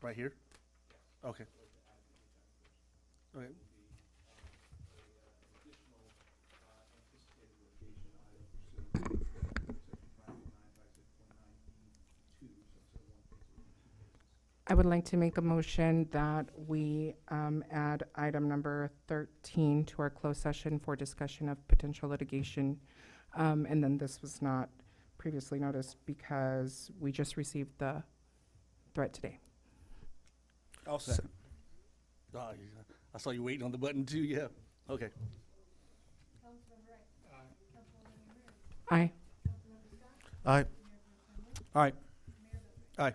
Right here? Okay. Okay. I would like to make a motion that we add item number 13 to our closed session for discussion of potential litigation. And then this was not previously noticed because we just received the threat today. I'll second. Oh, yeah. I saw you waiting on the button too, yeah. Okay. Aye. Aye. Aye. Aye.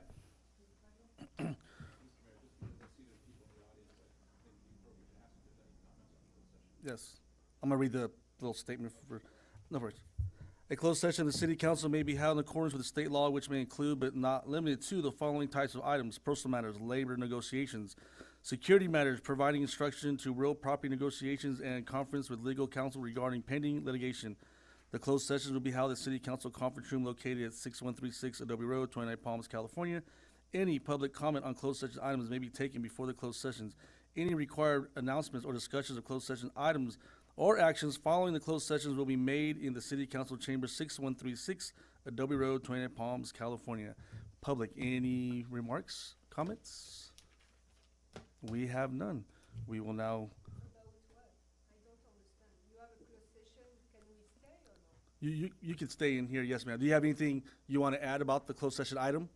Yes. I'm gonna read the little statement for, no worries. A closed session of the city council may be held in accordance with the state law, which may include but not limited to the following types of items: personal matters, labor negotiations, security matters, providing instruction to real property negotiations, and conference with legal counsel regarding pending litigation. The closed sessions will be held at City Council Conference Room located at 6136 Adobe Road, 29 Palms, California. Any public comment on closed session items may be taken before the closed sessions. Any required announcements or discussions of closed session items or actions following the closed sessions will be made in the City Council Chamber 6136 Adobe Road, 29 Palms, California. Public, any remarks, comments? We have none. We will now. You can stay in here, yes, ma'am. Do you have anything you want to add about the closed session item?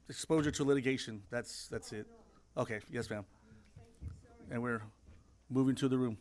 Exposure to litigation, that's it. Okay, yes, ma'am. And we're moving to the room.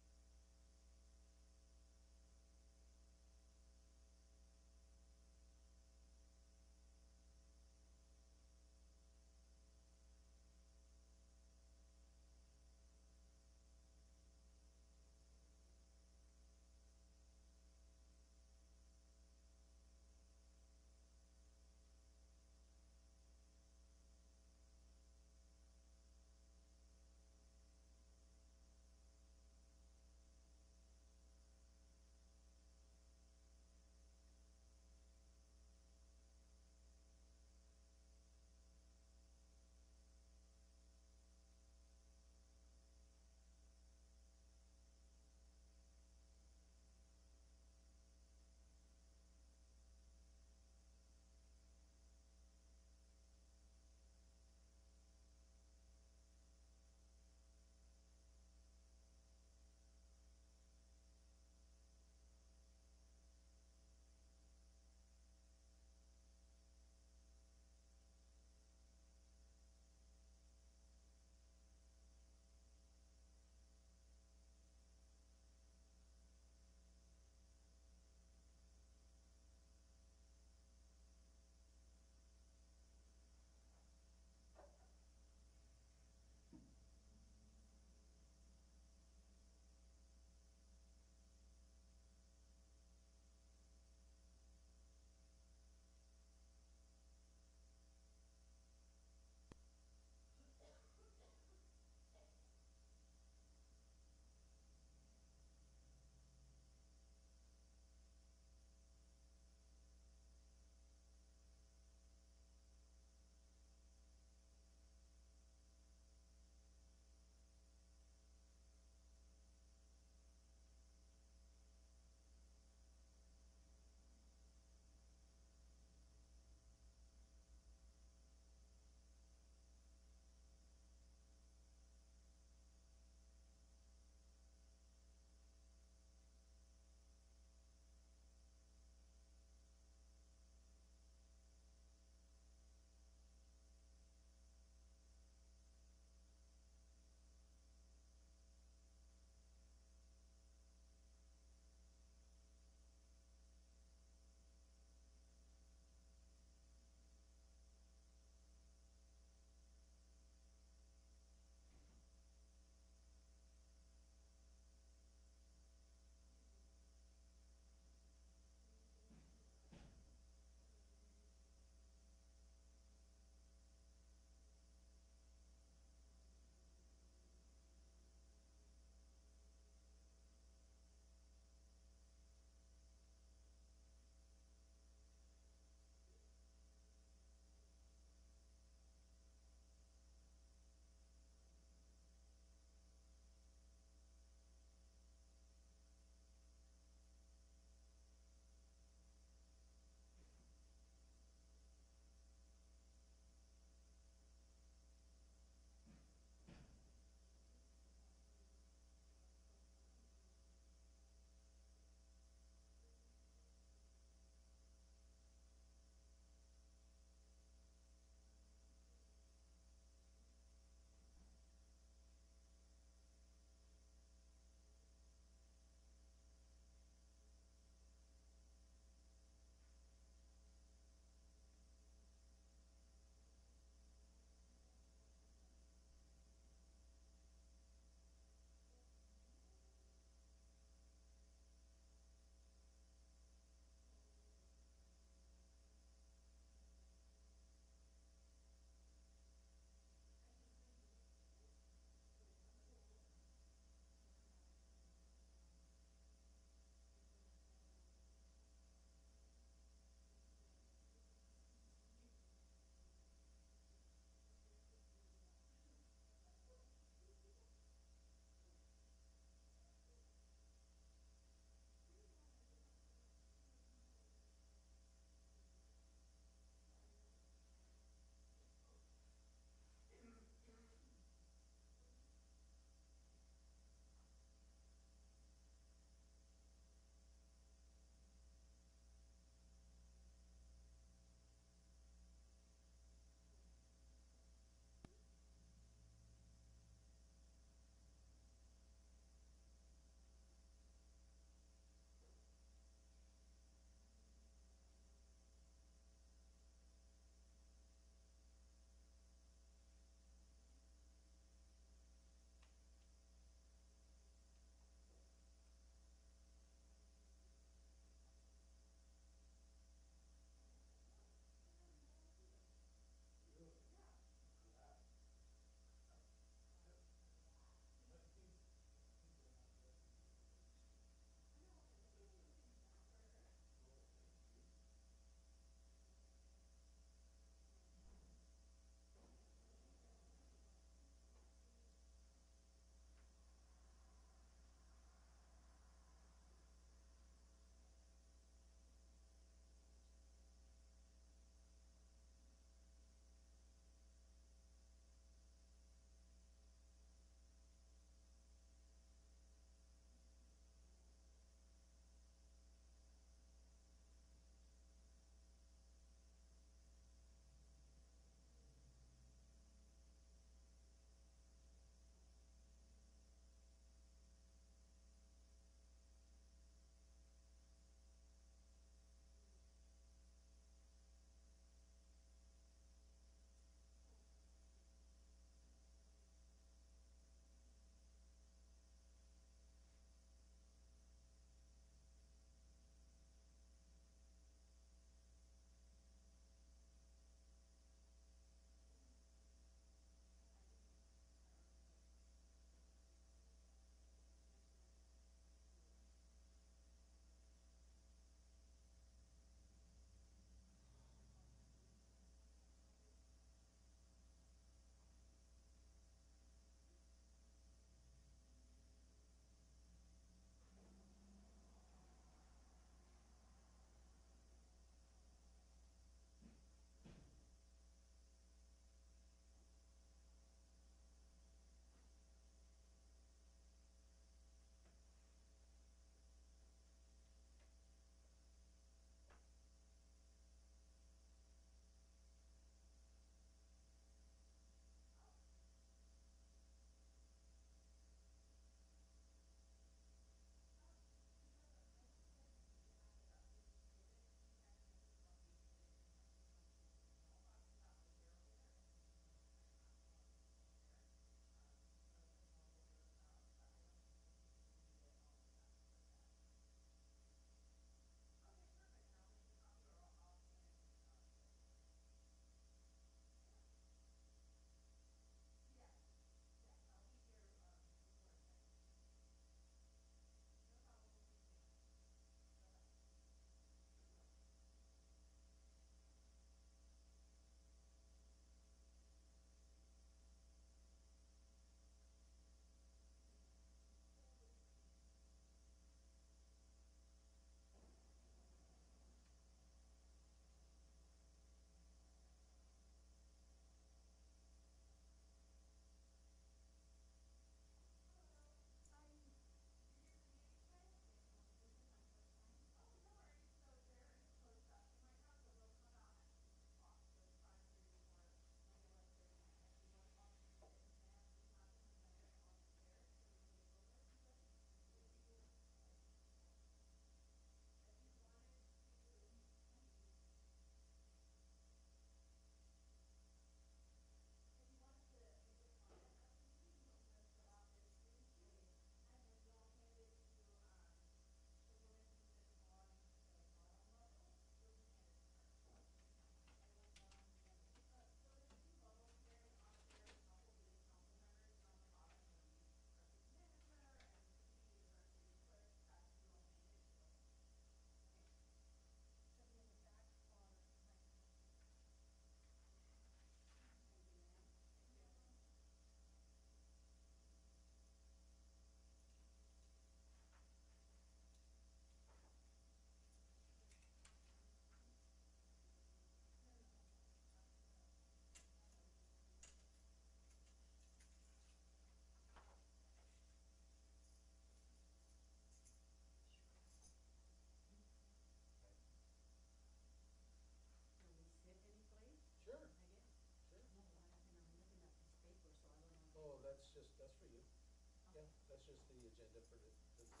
That's just the agenda for this evening.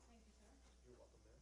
Thank you, sir. You're welcome, ma'am.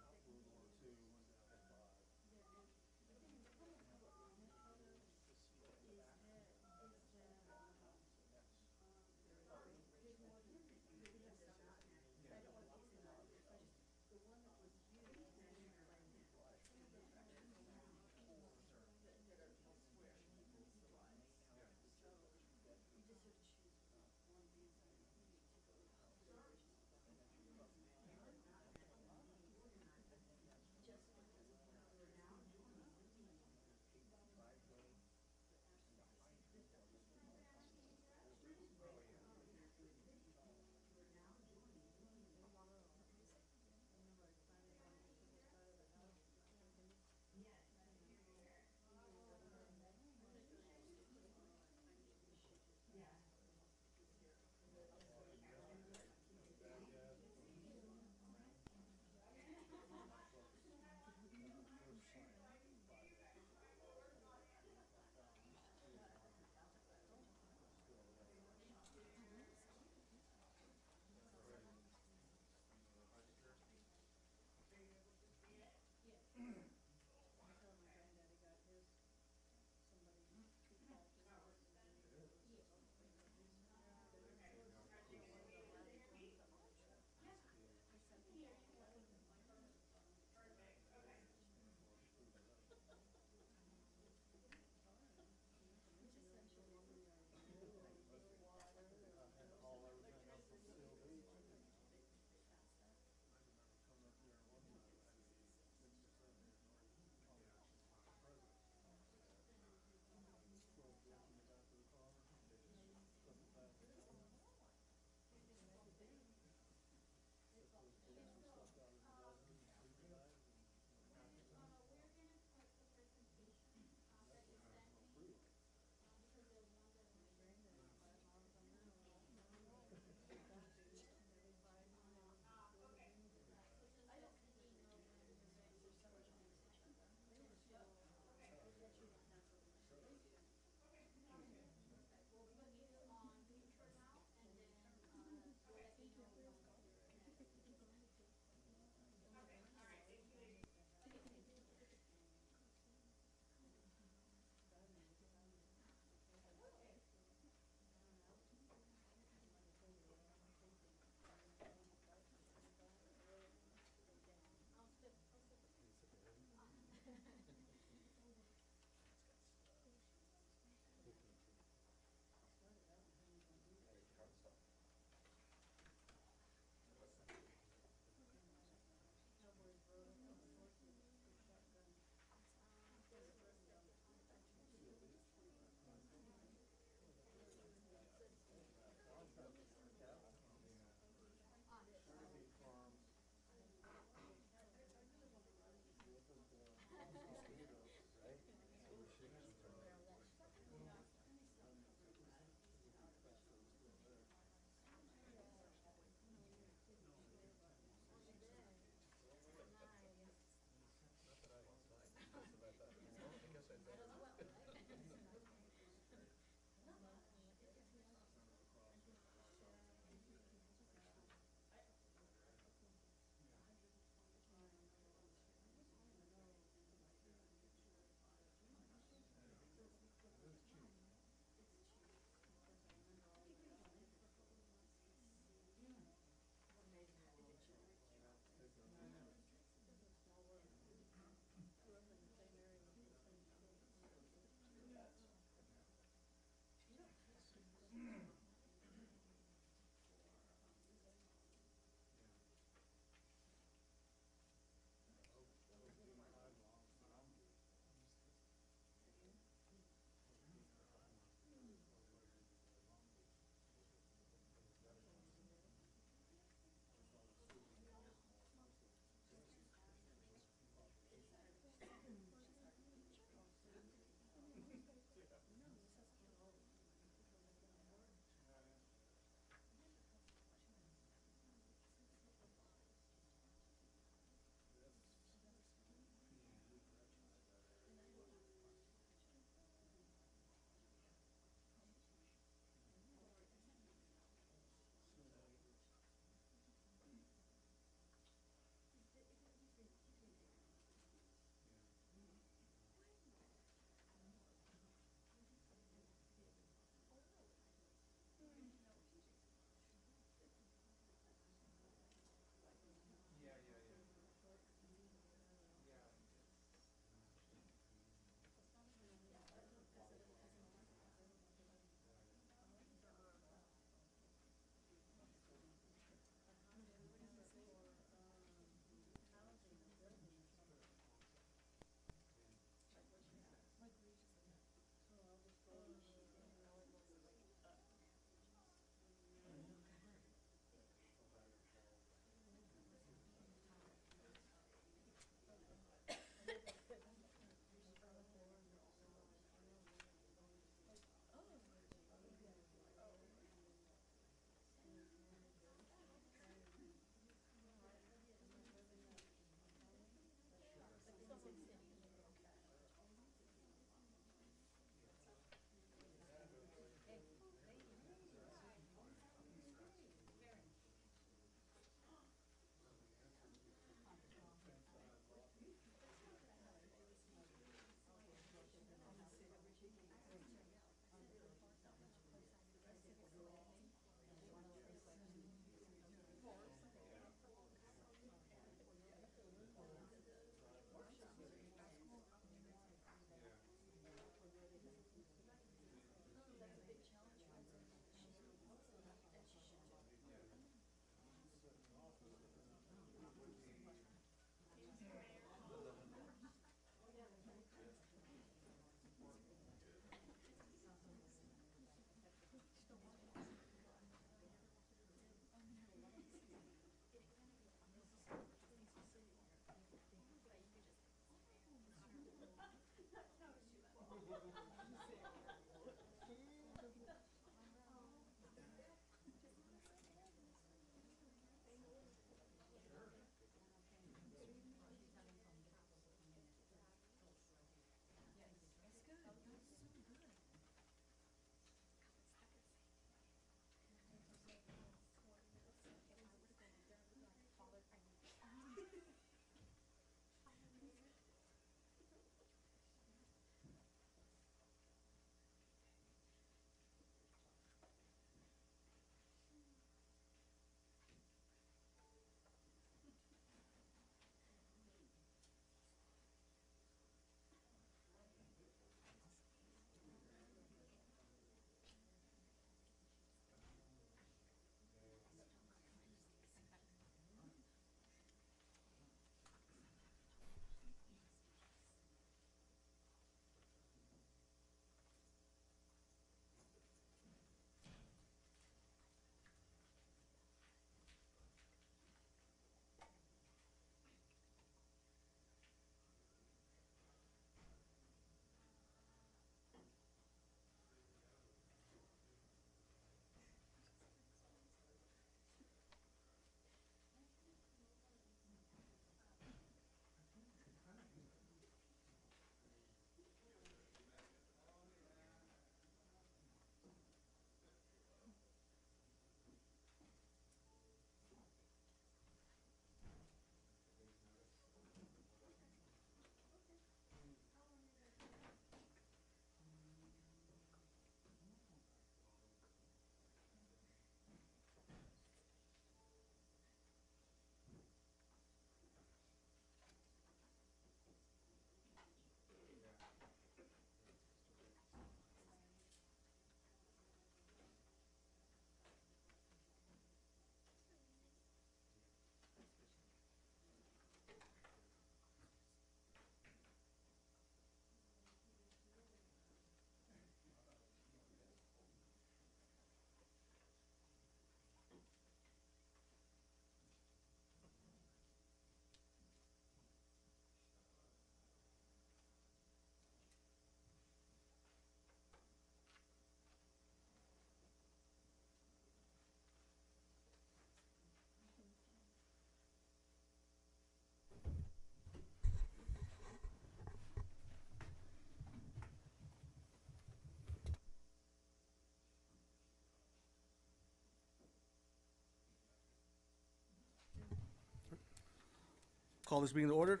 Call this meeting to order.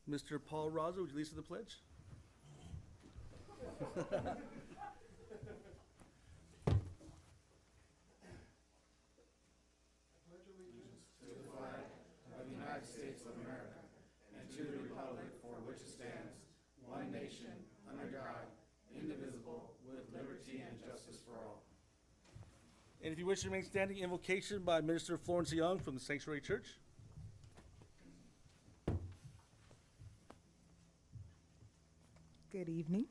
Mr. Paul Raza, would you lead us in the pledge? And if you wish to remain standing, invocation by Minister Florence Young from the Sanctuary Church. Good evening.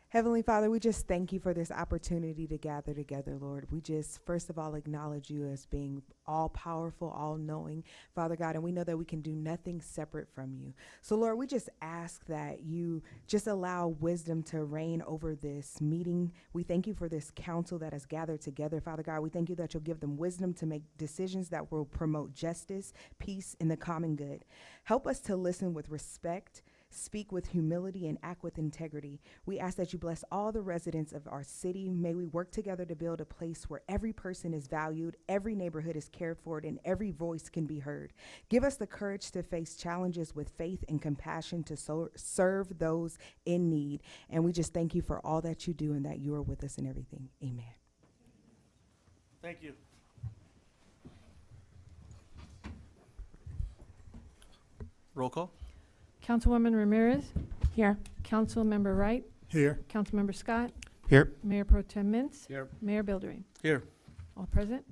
Heavenly Father, we just thank you for this opportunity to gather together, Lord. We just, first of all, acknowledge you as being all-powerful, all-knowing, Father God, and we know that we can do nothing separate from you. So, Lord, we just ask that you just allow wisdom to reign over this meeting. We thank you for this council that has gathered together, Father God. We thank you that you'll give them wisdom to make decisions that will promote justice, peace, and the common good. Help us to listen with respect, speak with humility, and act with integrity. We ask that you bless all the residents of our city. May we work together to build a place where every person is valued, every neighborhood is cared for, and every voice can be heard. Give us the courage to face challenges with faith and compassion to serve those in need. And we just thank you for all that you do and that you are with us in everything. Amen. Thank you. Roll call. Councilwoman Ramirez, Here. Councilmember Wright, Here. Councilmember Scott, Here. Mayor Pro Tem Mintz, Here. Mayor Buildering. Here. All present.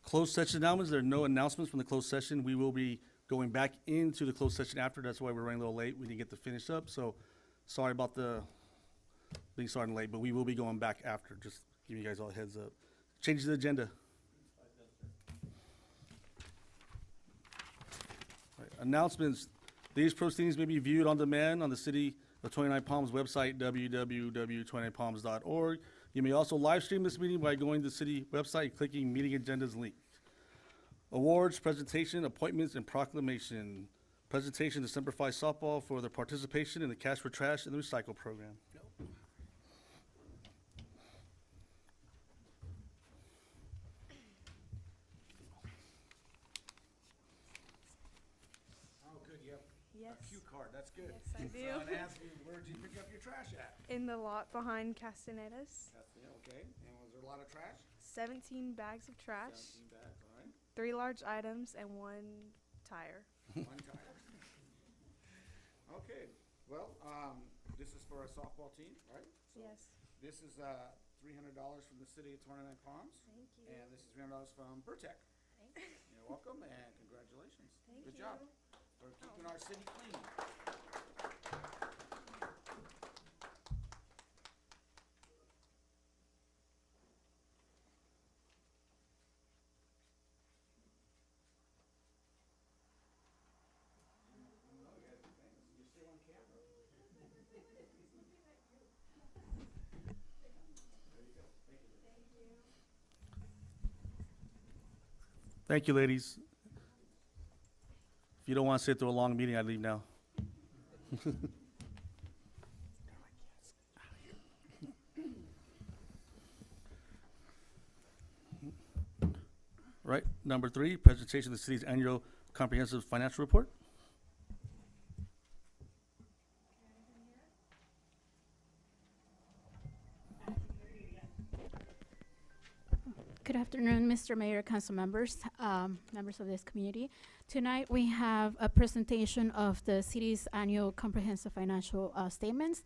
Closed session announcements. There are no announcements from the closed session. We will be going back into the closed session after. That's why we're running a little late. We didn't get to finish up, so sorry about the being starting late, but we will be going back after. Just giving you guys all a heads up. Changes the agenda. All right, announcements. These proceedings may be viewed on demand on the City of 29 Palms website, www.29palms.org. You may also live stream this meeting by going to the city website and clicking meeting agendas link. Awards, presentation, appointments, and proclamation. Presentation to Semper Fi softball for their participation in the Cash for Trash and the Recycle program. Oh, good, you have Yes, a cue card, that's good. yes, I So do. I'm gonna ask you, where'd you pick up your trash at? In the lot behind Castaneda's, That's, yeah, okay, and was there a lot of trash? 17 bags of trash, 17 bags, all right, 3 large items, and 1 tire. one tire. Okay, well, this is for a softball team, right? So Yes, this is, $300 from the city of 29 Palms, thank you. and this is $300 from Burtec. Thank you. You're welcome, and congratulations. Thank Good you. job for keeping our city clean. Thank you, ladies. If you don't want to sit through a long meeting, I'd leave now. Right, number 3, presentation of the city's annual comprehensive financial report. Good afternoon, Mr. Mayor, council members, members of this community. Tonight, we have a presentation of the city's annual comprehensive financial statements.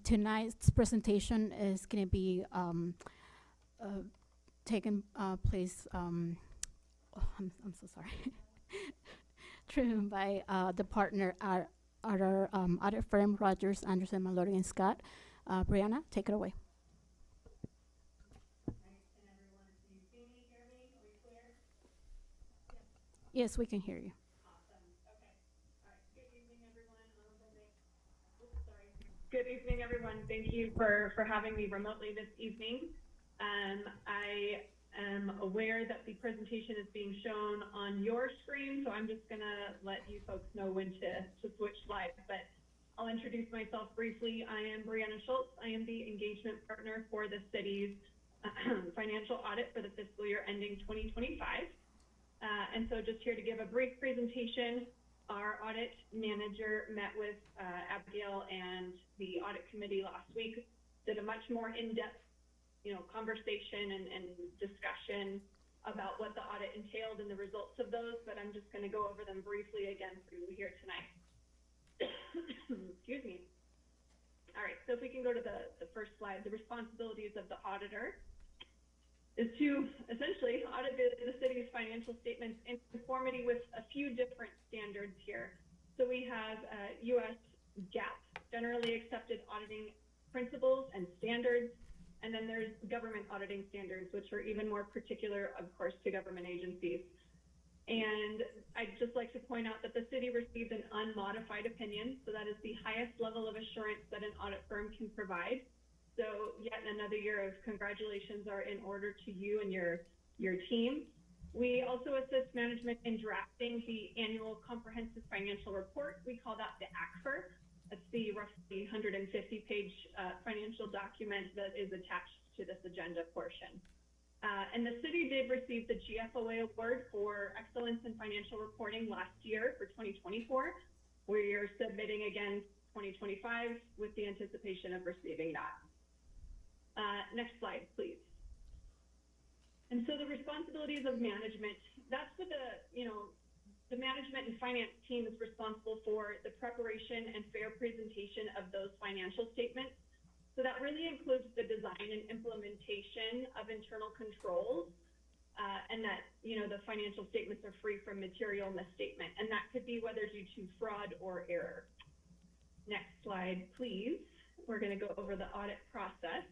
Tonight's presentation is going to be taken place, I'm so sorry, driven by the partner at our audit firm, Rogers, Anderson, Mallory, and Scott. Brianna, take it away. Yes, we can hear you. Good evening, everyone. Thank you for having me remotely this evening. I am aware that the presentation is being shown on your screen, so I'm just gonna let you folks know when to switch slides, but I'll introduce myself briefly. I am Brianna Schultz. I am the engagement partner for the city's financial audit for the fiscal year ending 2025. And so just here to give a brief presentation, our audit manager met with Abigail and the audit committee last week, did a much more in-depth, conversation and discussion about what the audit entailed and the results of those, but I'm just going to go over them briefly again for you here tonight. Excuse me. All right, so if we can go to the first slide, the responsibilities of the auditor is to essentially audit the city's financial statements in conformity with a few different standards here. So we have U.S. GAAP, generally accepted auditing principles and standards, and then there's government auditing standards, which are even more particular, of course, to government agencies. And I'd just like to point out that the city received an unmodified opinion, so that is the highest level of assurance that an audit firm can provide. So yet another year of congratulations are in order to you and your team. We also assist management in drafting the annual comprehensive financial report. We call that the ACFR. That's the roughly 150-page financial document that is attached to this agenda portion. And the city did receive the GFOA award for excellence in financial reporting last year for 2024. We are submitting again 2025 with the anticipation of receiving that. Next slide, please. And so the responsibilities of management, that's what the management and finance team is responsible for the preparation and fair presentation of those financial statements. So that really includes the design and implementation of internal controls, and that, the financial statements are free from material misstatement. And that could be whether due to fraud or error. Next slide, please. We're going to go over the audit process.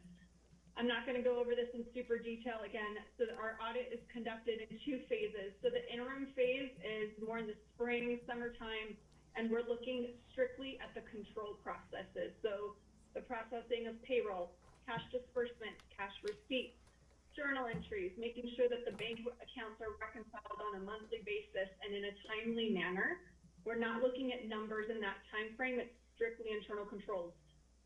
I'm not going to go over this in super detail again. So our audit is conducted in 2 phases. So the interim phase is more in the spring, summertime, and we're looking strictly at the control processes. So the processing of payroll, cash disbursements, cash receipts, journal entries, making sure that the bank accounts are reconciled on a monthly basis and in a timely manner. We're not looking at numbers in that time frame. It's strictly internal controls.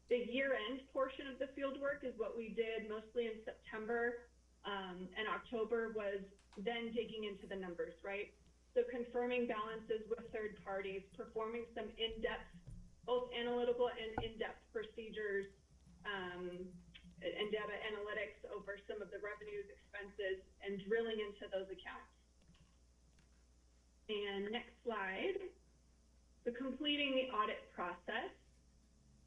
The year-end portion of the field work is what we did mostly in September and October, was then digging into the numbers, right? So confirming balances with third parties, performing some in-depth, both analytical and in-depth procedures and data analytics over some of the revenues, expenses, and drilling into those accounts. And next slide, so completing the audit process.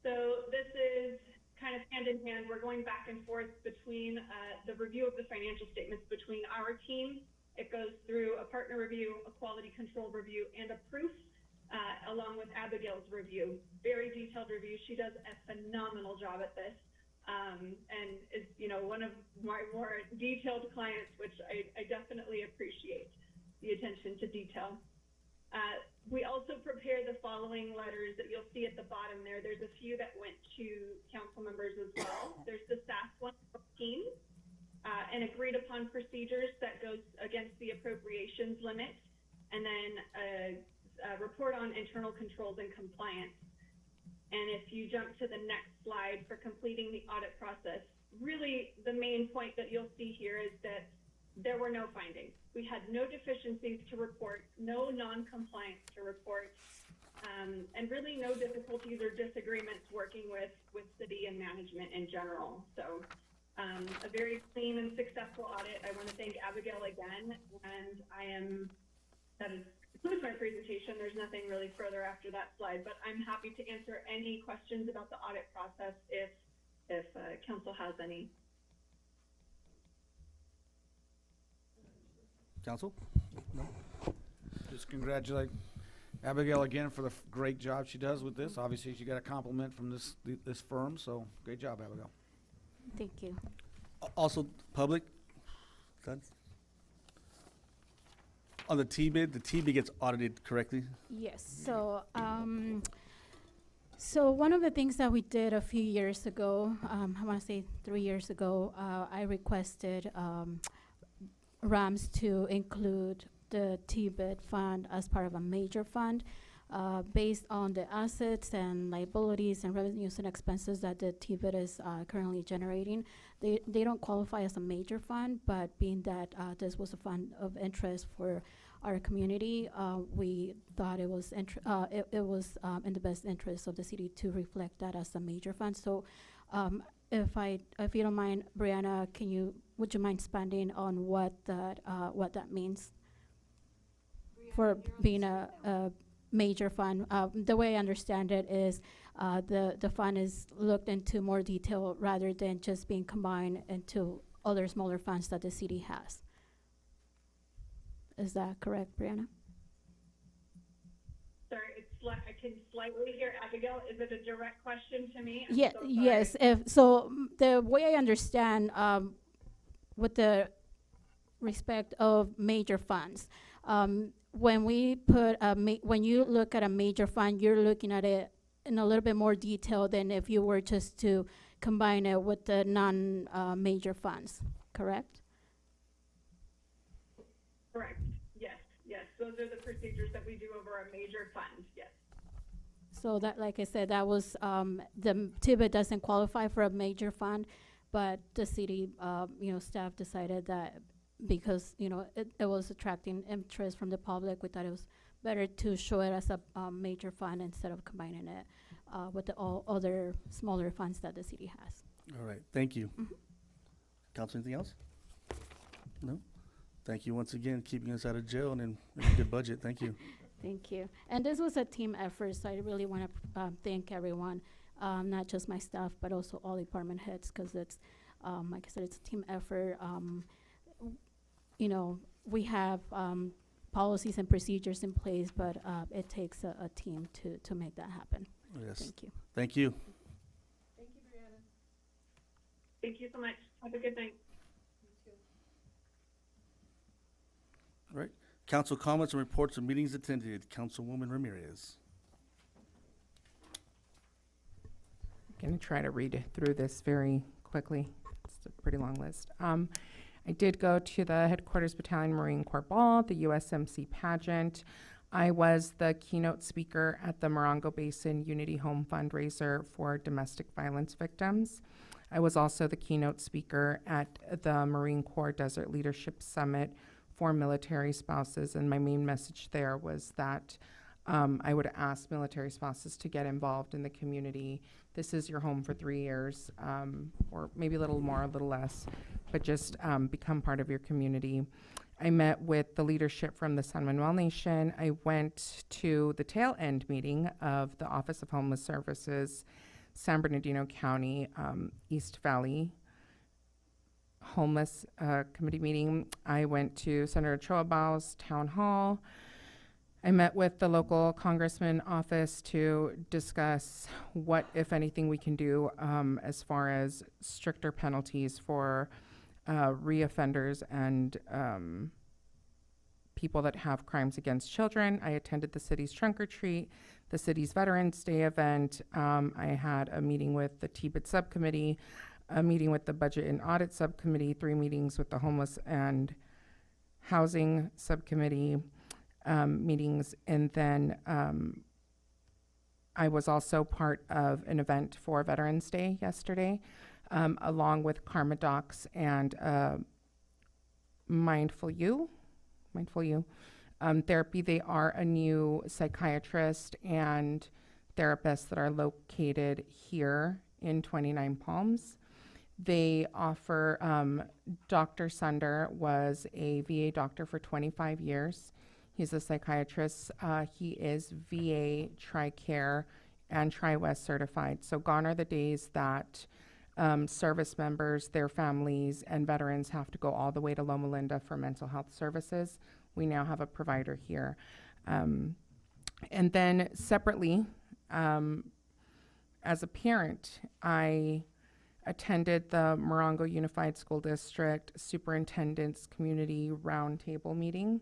So this is kind of hand in hand. We're going back and forth between the review of the financial statements between our team. It goes through a partner review, a quality control review, and a proof, along with Abigail's review. Very detailed review. She does a phenomenal job at this, and is one of my more detailed clients, which I definitely appreciate the attention to detail. We also prepare the following letters that you'll see at the bottom there. There's a few that went to council members as well. There's the SAS 114, and agreed upon procedures that goes against the appropriations limit, and then a report on internal controls and compliance. And if you jump to the next slide for completing the audit process, really the main point that you'll see here is that there were no findings. We had no deficiencies to report, no non-compliance to report, and really no difficulties or disagreements working with city and management in general. So a very clean and successful audit. I want to thank Abigail again, and that concludes my presentation. There's nothing really further after that slide, but I'm happy to answer any questions about the audit process if council has any. Council? No? Just congratulate Abigail again for the great job she does with this. Obviously, she got a compliment from this firm, so great job, Abigail. Thank you. Also, public, done? On the T-bid, the T-bid gets audited correctly? Yes, so so one of the things that we did a few years ago, I want to say 3 years ago, I requested RAMS to include the T-bid fund as part of a major fund, based on the assets and liabilities and revenues and expenses that the T-bid is currently generating. They don't qualify as a major fund, but being that this was a fund of interest for our community. We thought it was in the best interest of the city to reflect that as a major fund. So, if you don't mind, Brianna, would you mind expanding on what that means for being a major fund? The way I understand it is the fund is looked into more detail rather than just being combined into other smaller funds that the city has. Is that correct, Brianna? Sorry, I can slightly hear Abigail. Is it a direct question to me? I'm Yeah, so sorry. yes. The way I understand, with the respect of major funds, when we put when you look at a major fund, you're looking at it in a little bit more detail than if you were just to combine it with the non-major funds, correct? Correct. Yes. Those are the procedures that we do over a major fund. Yes. So that, like I said, that was, the TIBA doesn't qualify for a major fund, but the city, staff decided that because, it was attracting interest from the public, we thought it was better to show it as a major fund instead of combining it with the all other smaller funds that the city has. All right, thank you. Mhm. Council, anything else? No? Thank you once again, keeping us out of jail and in a good budget. Thank you. Thank you. And this was a team effort, so I really want to thank everyone, not just my staff, but also all department heads, because it's, like I said, it's a team effort. We have policies and procedures in place, but it takes a team to make that happen. Yes, Thank you. thank you. Thank you so much. Have a good night. All right, council comments and reports of meetings attended. Councilwoman Ramirez. I'm going to try to read through this very quickly. It's a pretty long list. I did go to the Headquarters Battalion Marine Corps Ball, the USMC pageant. I was the keynote speaker at the Morongo Basin Unity Home fundraiser for domestic violence victims. I was also the keynote speaker at the Marine Corps Desert Leadership Summit for military spouses, and my main message there was that I would ask military spouses to get involved in the community. This is your home for 3 years, or maybe a little more, a little less, but just become part of your community. I met with the leadership from the San Manuel Nation. I went to the tail end meeting of the Office of Homeless Services, San Bernardino County, East Valley Homeless Committee meeting. I went to Senator Choabao's town hall. I met with the local congressman office to discuss what, if anything, we can do as far as stricter penalties for reoffenders and people that have crimes against children. I attended the city's trunk or treat, the city's Veterans Day event. I had a meeting with the TBIT subcommittee, a meeting with the Budget and Audit subcommittee, 3 meetings with the Homeless and Housing subcommittee meetings, and then I was also part of an event for Veterans Day yesterday, along with Karma Docs and Mindful You Therapy. They are a new psychiatrist and therapists that are located here in 29 Palms. They offer, Dr. Sunder was a VA doctor for 25 years. He's a psychiatrist. He is VA, TRICARE, and TriWest certified. So gone are the days that service members, their families, and veterans have to go all the way to Loma Linda for mental health services. We now have a provider here. And then separately, as a parent, I attended the Morongo Unified School District Superintendent's Community Roundtable meeting.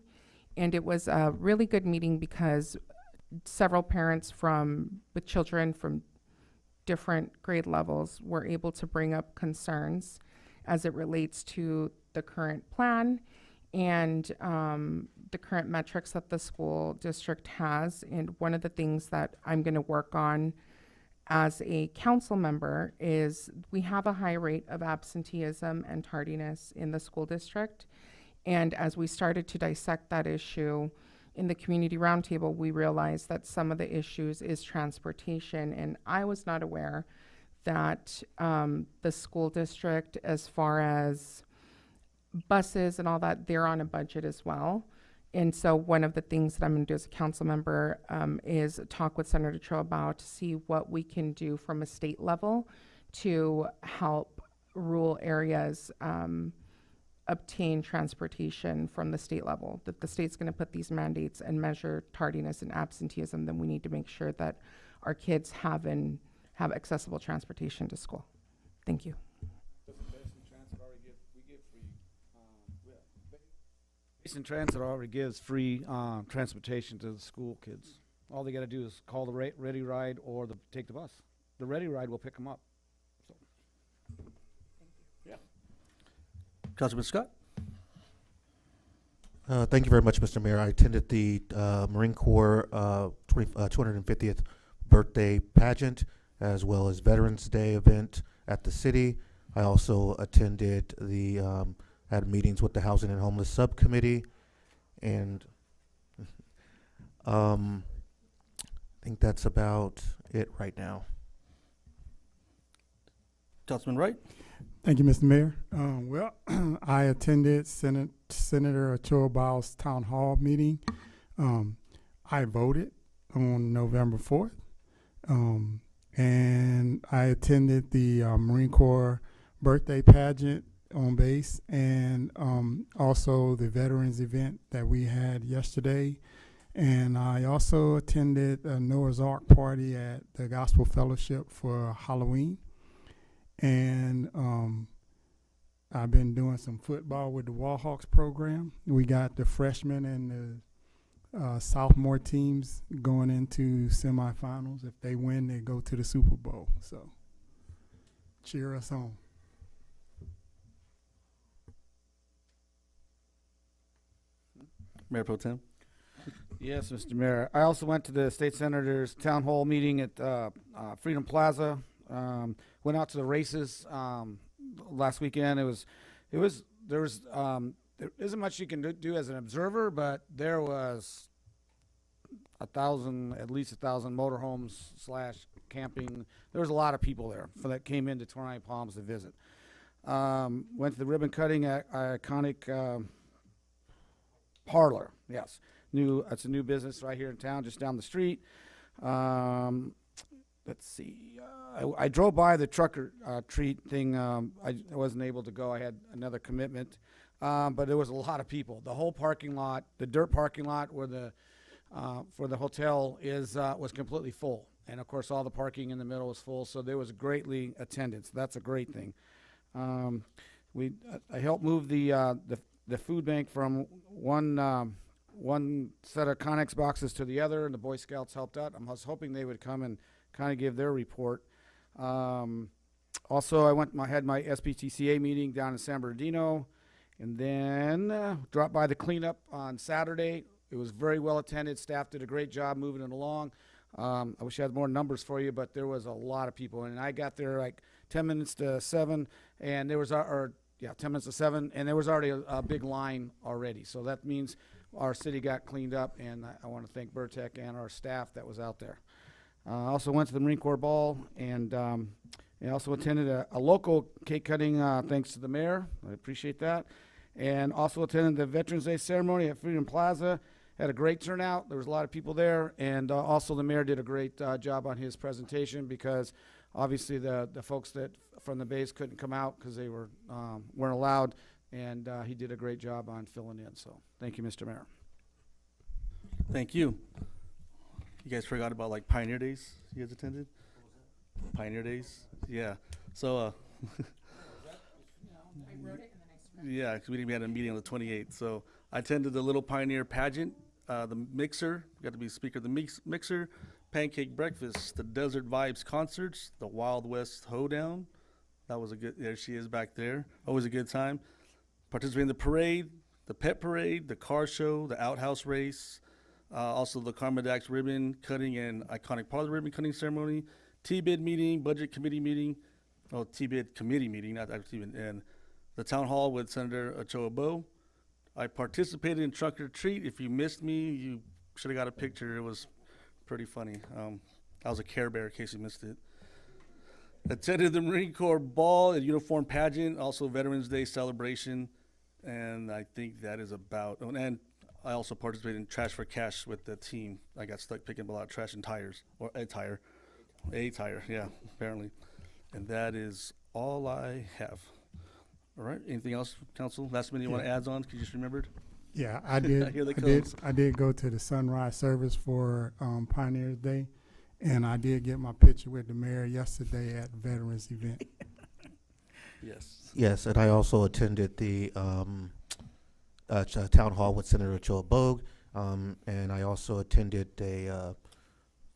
And it was a really good meeting because several parents with children from different grade levels were able to bring up concerns as it relates to the current plan and the current metrics that the school district has. And one of the things that I'm going to work on as a council member is we have a high rate of absenteeism and tardiness in the school district. And as we started to dissect that issue in the community roundtable, we realized that some of the issues is transportation. And I was not aware that the school district, as far as buses and all that, they're on a budget as well. And so one of the things that I'm going to do as a council member is talk with Senator Cho about to see what we can do from a state level to help rural areas obtain transportation from the state level. That the state's going to put these mandates and measure tardiness and absenteeism, then we need to make sure that our kids have accessible transportation to school. Thank you. Basin Transit already gives free transportation to the school kids. All they got to do is call the Ready Ride or take the bus. The Ready Ride will pick them up. So. Councilman Scott? Thank you very much, Mr. Mayor. I attended the Marine Corps 250th birthday pageant, as well as Veterans Day event at the city. I also attended had meetings with the Housing and Homeless Subcommittee, and I think that's about it right now. Councilman Wright? Thank you, Mr. Mayor. Well, I attended Senator Ochoa Bowles' town hall meeting. I voted on November 4th, and I attended the Marine Corps birthday pageant on base, and also the veterans event that we had yesterday. And I also attended a Noah's Ark party at the Gospel Fellowship for Halloween. And I've been doing some football with the Wallhawks program. We got the freshmen and the sophomore teams going into semifinals. If they win, they go to the Super Bowl. So cheer us on. Mayor Pro Tem? Yes, Mr. Mayor. I also went to the state senator's town hall meeting at Freedom Plaza. Went out to the races last weekend. There isn't much you can do as an observer, but there was at least 1,000 motorhomes / camping. There was a lot of people there that came into 29 Palms to visit. Went to the ribbon cutting at Iconic Parlor. Yes, it's a new business right here in town, just down the street. Let's see. I drove by the trucker treat thing. I wasn't able to go. I had another commitment, but there was a lot of people. The whole parking lot, the dirt parking lot where for the hotel was completely full, and of course all the parking in the middle was full. So there was greatly attendance. That's a great thing. I helped move the food bank from one set of Connex boxes to the other, and the Boy Scouts helped out. I was hoping they would come and kind of give their report. Also, I had my SBTCA meeting down in San Bernardino, and then dropped by the cleanup on Saturday. It was very well attended. Staff did a great job moving it along. I wish I had more numbers for you, but there was a lot of people, and I got there like 10 minutes to 7, and there was 10 minutes to 7, and there was already a big line already. So that means our city got cleaned up, and I want to thank Burtech and our staff that was out there. I also went to the Marine Corps Ball, and I also attended a local cake cutting thanks to the mayor. I appreciate that. And also attended the Veterans Day ceremony at Freedom Plaza. Had a great turnout. There was a lot of people there. And also the mayor did a great job on his presentation, because obviously the folks that from the base couldn't come out because they weren't allowed. And he did a great job on filling in. So thank you, Mr. Mayor. Thank you. You guys forgot about like Pioneer Days you guys attended? Pioneer Days? Yeah. So, yeah, because we had a meeting on the 28th. So I attended the Little Pioneer pageant, the mixer, got to be speaker of the mixer, pancake breakfast, the Desert Vibes concerts, the Wild West Hoedown. That was there she is back there. Always a good time. Participating in the parade, the pet parade, the car show, the outhouse race, also the Carmedax ribbon cutting and Iconic Parlor ribbon cutting ceremony, T-bid meeting, budget committee meeting, T-bid committee meeting, not actually, and the town hall with Senator Ochoa Bowe, I participated in Trunk or Treat. If you missed me, you should have got a picture. It was pretty funny. I was a Care Bear in case you missed it. Attended the Marine Corps Ball and Uniform Pageant, also Veterans Day celebration. And I think that is about, oh, and I also participated in Trash for Cash with the team. I got stuck picking up a lot of trash and tires, or a tire, yeah, apparently. And that is all I have. All right, anything else, Council? Last minute you want to add on, because you just remembered? Yeah, I did. Here they comes. I did go to the sunrise service for Pioneers Day, and I did get my picture with the mayor yesterday at the veterans event. Yes. Yes, and I also attended the town hall with Senator Joe Bogue, and I also attended a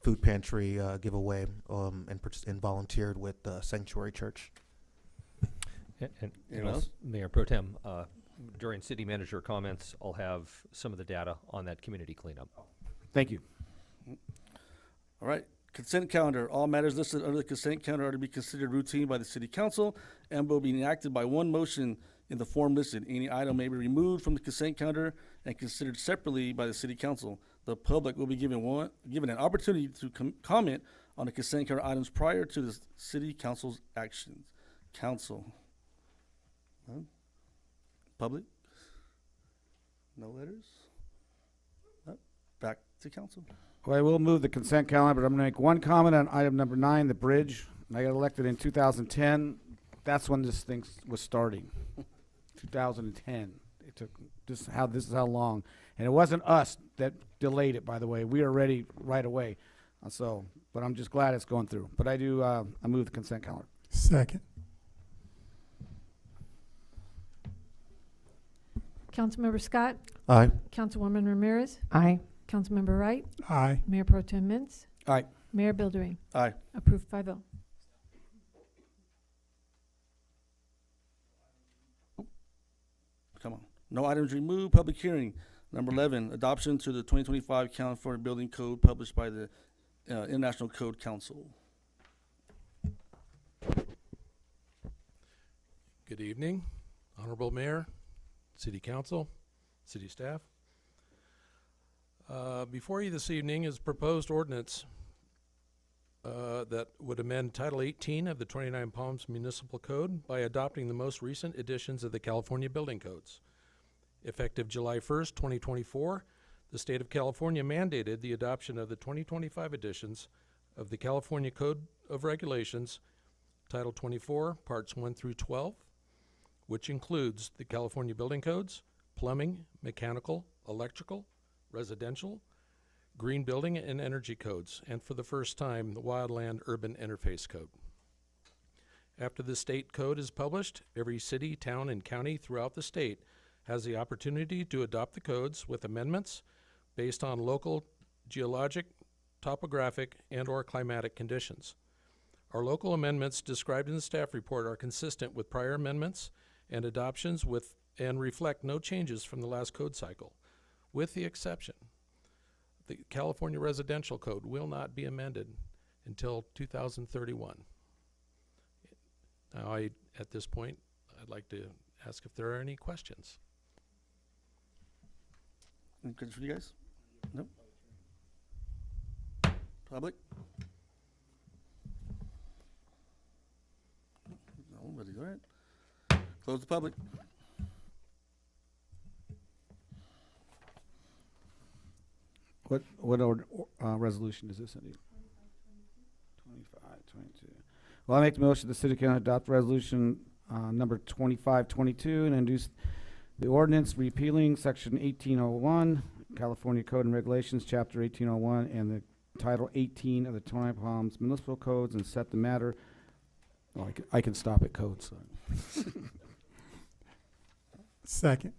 food pantry giveaway and volunteered with Sanctuary Church. And Anyone else? Mayor Pro Tem, during city manager comments, I'll have some of the data on that community cleanup. Thank you. All right, consent calendar. All matters listed under the consent calendar are to be considered routine by the city council and will be enacted by one motion in the form listed. Any item may be removed from the consent calendar and considered separately by the city council. The public will be given an opportunity to comment on the consent calendar items prior to the city council's actions. Council. None? Public? No letters? No. Back to council. Well, I will move the consent calendar, but I'm gonna make one comment on item number 9, the bridge. I got elected in 2010. That's when this thing was starting. 2010. It took this is how long. And it wasn't us that delayed it, by the way. We are ready right away. But I'm just glad it's going through. But I move the consent calendar. Second. Councilmember Scott, Aye. Councilwoman Ramirez, Aye. Councilmember Wright, Aye. Mayor Pro Tem Mintz, Aye. Mayor Bildering. Aye. Approved 5-0. Come on. No items removed. Public hearing. Number 11, adoption to the 2025 California Building Code published by the International Code Council. Good evening, Honorable Mayor, City Council, City Staff. Before you this evening is proposed ordinance that would amend Title 18 of the 29 Palms Municipal Code by adopting the most recent editions of the California Building Codes. Effective July 1st, 2024, the state of California mandated the adoption of the 2025 editions of the California Code of Regulations, Title 24, Parts 1 through 12, which includes the California Building Codes, Plumbing, Mechanical, Electrical, Residential, Green Building and Energy Codes, and for the first time, the Wildland Urban Interface Code. After the state code is published, every city, town, and county throughout the state has the opportunity to adopt the codes with amendments based on local geologic, topographic, and/or climatic conditions. Our local amendments described in the staff report are consistent with prior amendments and adoptions and reflect no changes from the last code cycle, with the exception the California Residential Code will not be amended until 2031. Now, at this point, I'd like to ask if there are any questions. Any questions for you guys? Nope. Public? Nobody, all right. Close the public. What resolution is this, Andy? 2522. Well, I make the motion the city council adopt resolution number 2522 and introduce the ordinance repealing section 1801, California Code and Regulations, chapter 1801, and the title 18 of the 29 Palms Municipal Codes, and set the matter. Oh, I can stop at codes. So. Second.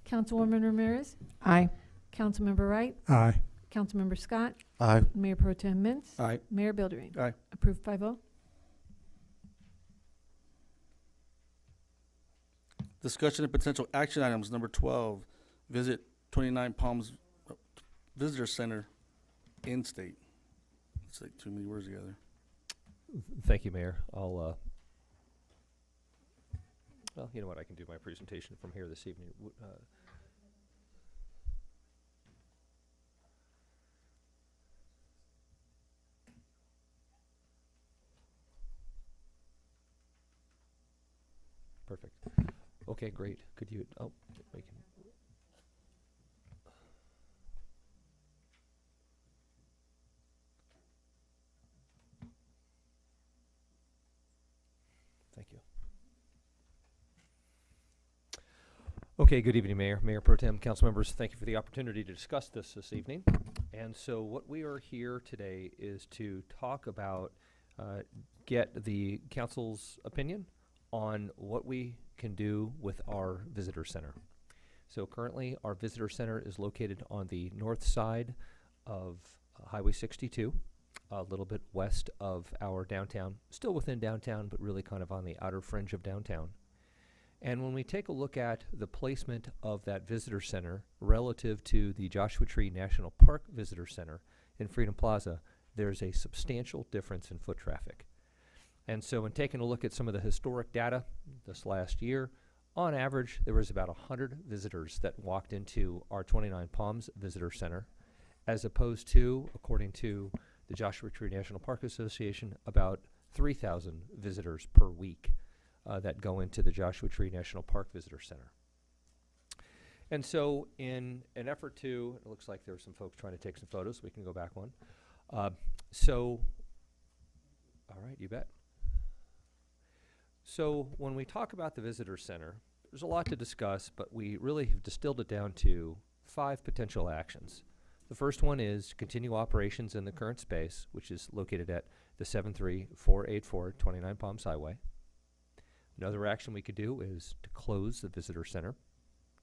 Councilwoman Ramirez, Aye. Councilmember Wright, Aye. Councilmember Scott, Aye. Mayor Pro Tem Mintz, Aye. Mayor Bildering. Aye. Approved 5-0. Discussion and potential action items. Number 12, visit 29 Palms Visitor Center in-state. It's like too many words together. Thank you, Mayor. I'll Well, you know what, I can do my presentation from here this evening. Perfect. Okay, great. Could you, oh, we can. Thank you. Okay, good evening, Mayor, Mayor Pro Tem, council members. Thank you for the opportunity to discuss this evening. And so what we are here today is to talk about, get the council's opinion on what we can do with our visitor center. So currently, our visitor center is located on the north side of Highway 62, a little bit west of our downtown, still within downtown, but really kind of on the outer fringe of downtown. And when we take a look at the placement of that visitor center relative to the Joshua Tree National Park Visitor Center in Freedom Plaza, there's a substantial difference in foot traffic. And so in taking a look at some of the historic data this last year, on average, there was about 100 visitors that walked into our 29 Palms Visitor Center, as opposed to, according to the Joshua Tree National Park Association, about 3,000 visitors per week that go into the Joshua Tree National Park Visitor Center. And so in an effort to, it looks like there were some folks trying to take some photos. We can go back one. All right, you bet. So when we talk about the visitor center, there's a lot to discuss, but we really have distilled it down to 5 potential actions. The first one is continue operations in the current space, which is located at the 73484 29 Palms Highway. Another action we could do is to close the visitor center,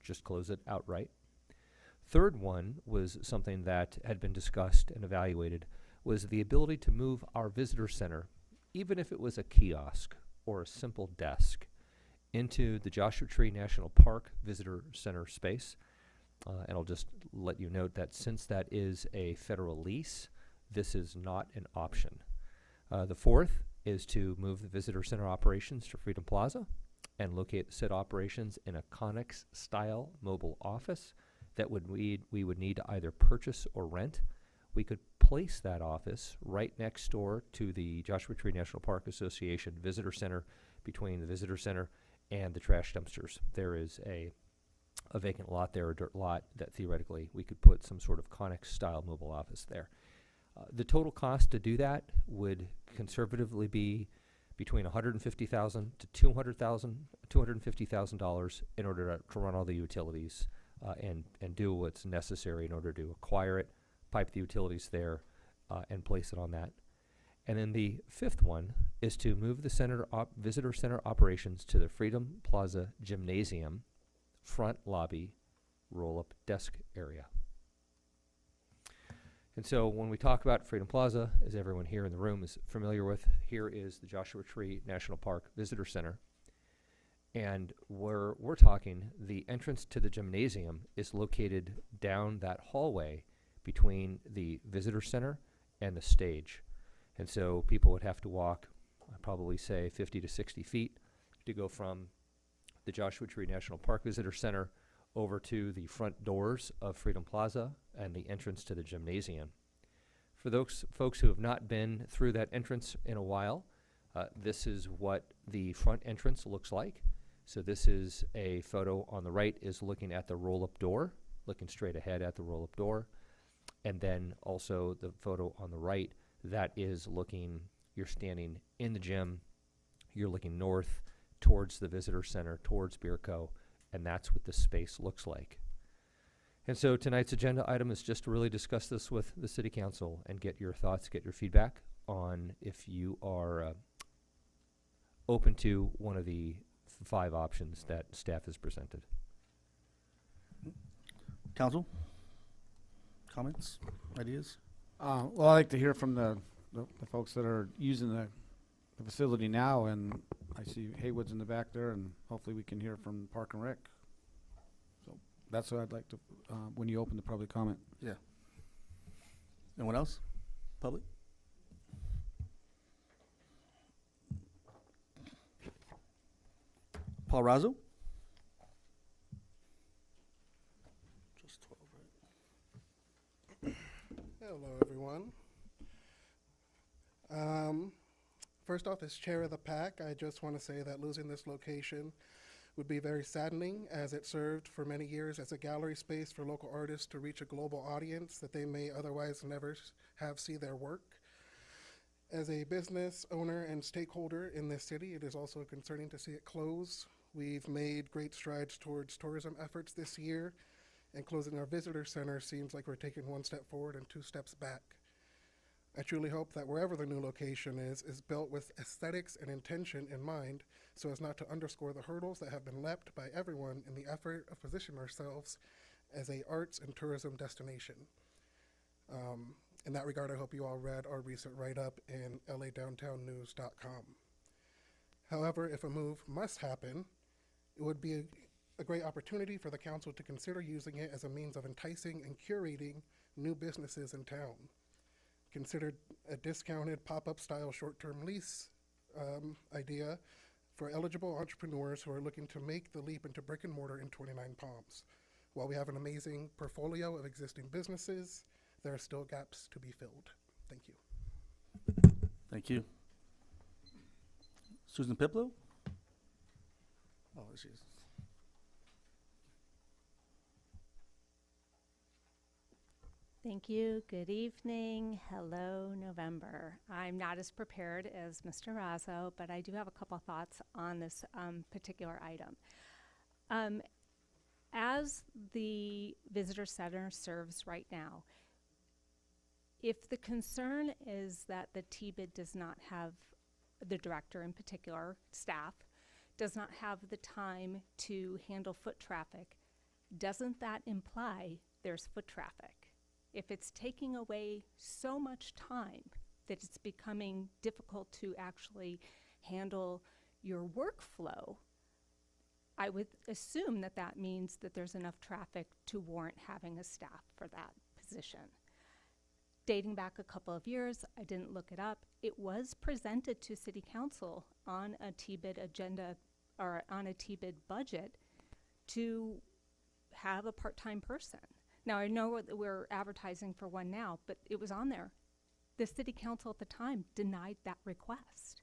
just close it outright. Third one was something that had been discussed and evaluated, was the ability to move our visitor center, even if it was a kiosk or a simple desk, into the Joshua Tree National Park Visitor Center space. And I'll just let you note that since that is a federal lease, this is not an option. The fourth is to move the visitor center operations to Freedom Plaza and locate said operations in a Connex-style mobile office that we would need to either purchase or rent. We could place that office right next door to the Joshua Tree National Park Association Visitor Center, between the visitor center and the trash dumpsters. There is a vacant lot there, a dirt lot, that theoretically we could put some sort of Connex-style mobile office there. The total cost to do that would conservatively be between $150,000 to $250,000 in order to run all the utilities and do what's necessary in order to acquire it, pipe the utilities there, and place it on that. And then the fifth one is to move the visitor center operations to the Freedom Plaza Gymnasium front lobby roll-up desk area. And so when we talk about Freedom Plaza, as everyone here in the room is familiar with, here is the Joshua Tree National Park Visitor Center. And where we're talking, the entrance to the gymnasium is located down that hallway between the visitor center and the stage. And so people would have to walk, I'd probably say 50 to 60 feet to go from the Joshua Tree National Park Visitor Center over to the front doors of Freedom Plaza and the entrance to the gymnasium. For those folks who have not been through that entrance in a while, this is what the front entrance looks like. So this is a photo on the right, is looking at the roll-up door, looking straight ahead at the roll-up door. And then also the photo on the right, that is looking, you're standing in the gym, you're looking north towards the visitor center, towards Beer Co., and that's what the space looks like. And so tonight's agenda item is just to really discuss this with the City Council and get your thoughts, get your feedback on if you are open to one of the 5 options that staff has presented. Council? Comments? Ideas? Well, I'd like to hear from the folks that are using the facility now, and I see Haywood's in the back there, and hopefully we can hear from Park and Rec. So that's what I'd like to, when you open the public comment. Yeah. Anyone else? Public? Paul Razzo? Just 12, right? Hello, everyone. First off, as chair of the PAC, I just want to say that losing this location would be very saddening, as it served for many years as a gallery space for local artists to reach a global audience that they may otherwise never have see their work. As a business owner and stakeholder in this city, it is also concerning to see it close. We've made great strides towards tourism efforts this year, and closing our visitor center seems like we're taking one step forward and 2 steps back. I truly hope that wherever the new location is built with aesthetics and intention in mind, so as not to underscore the hurdles that have been leapt by everyone in the effort of positioning ourselves as a arts and tourism destination. In that regard, I hope you all read our recent write-up in ladowntownnews.com. However, if a move must happen, it would be a great opportunity for the council to consider using it as a means of enticing and curating new businesses in town. Consider a discounted pop-up style short-term lease idea for eligible entrepreneurs who are looking to make the leap into brick and mortar in 29 Palms. While we have an amazing portfolio of existing businesses, there are still gaps to be filled. Thank you. Thank you. Susan Piplo? Oh, there she is. Thank you. Good evening. Hello, November. I'm not as prepared as Mr. Razzo, but I do have a couple thoughts on this particular item. As the visitor center serves right now, if the concern is that the TBID does not have, the director in particular, staff, does not have the time to handle foot traffic, doesn't that imply there's foot traffic? If it's taking away so much time that it's becoming difficult to actually handle your workflow, I would assume that that means that there's enough traffic to warrant having a staff for that position. Dating back a couple of years, I didn't look it up, it was presented to City Council on a TBID agenda or on a TBID budget to have a part-time person. Now, I know we're advertising for one now, but it was on there. The City Council at the time denied that request.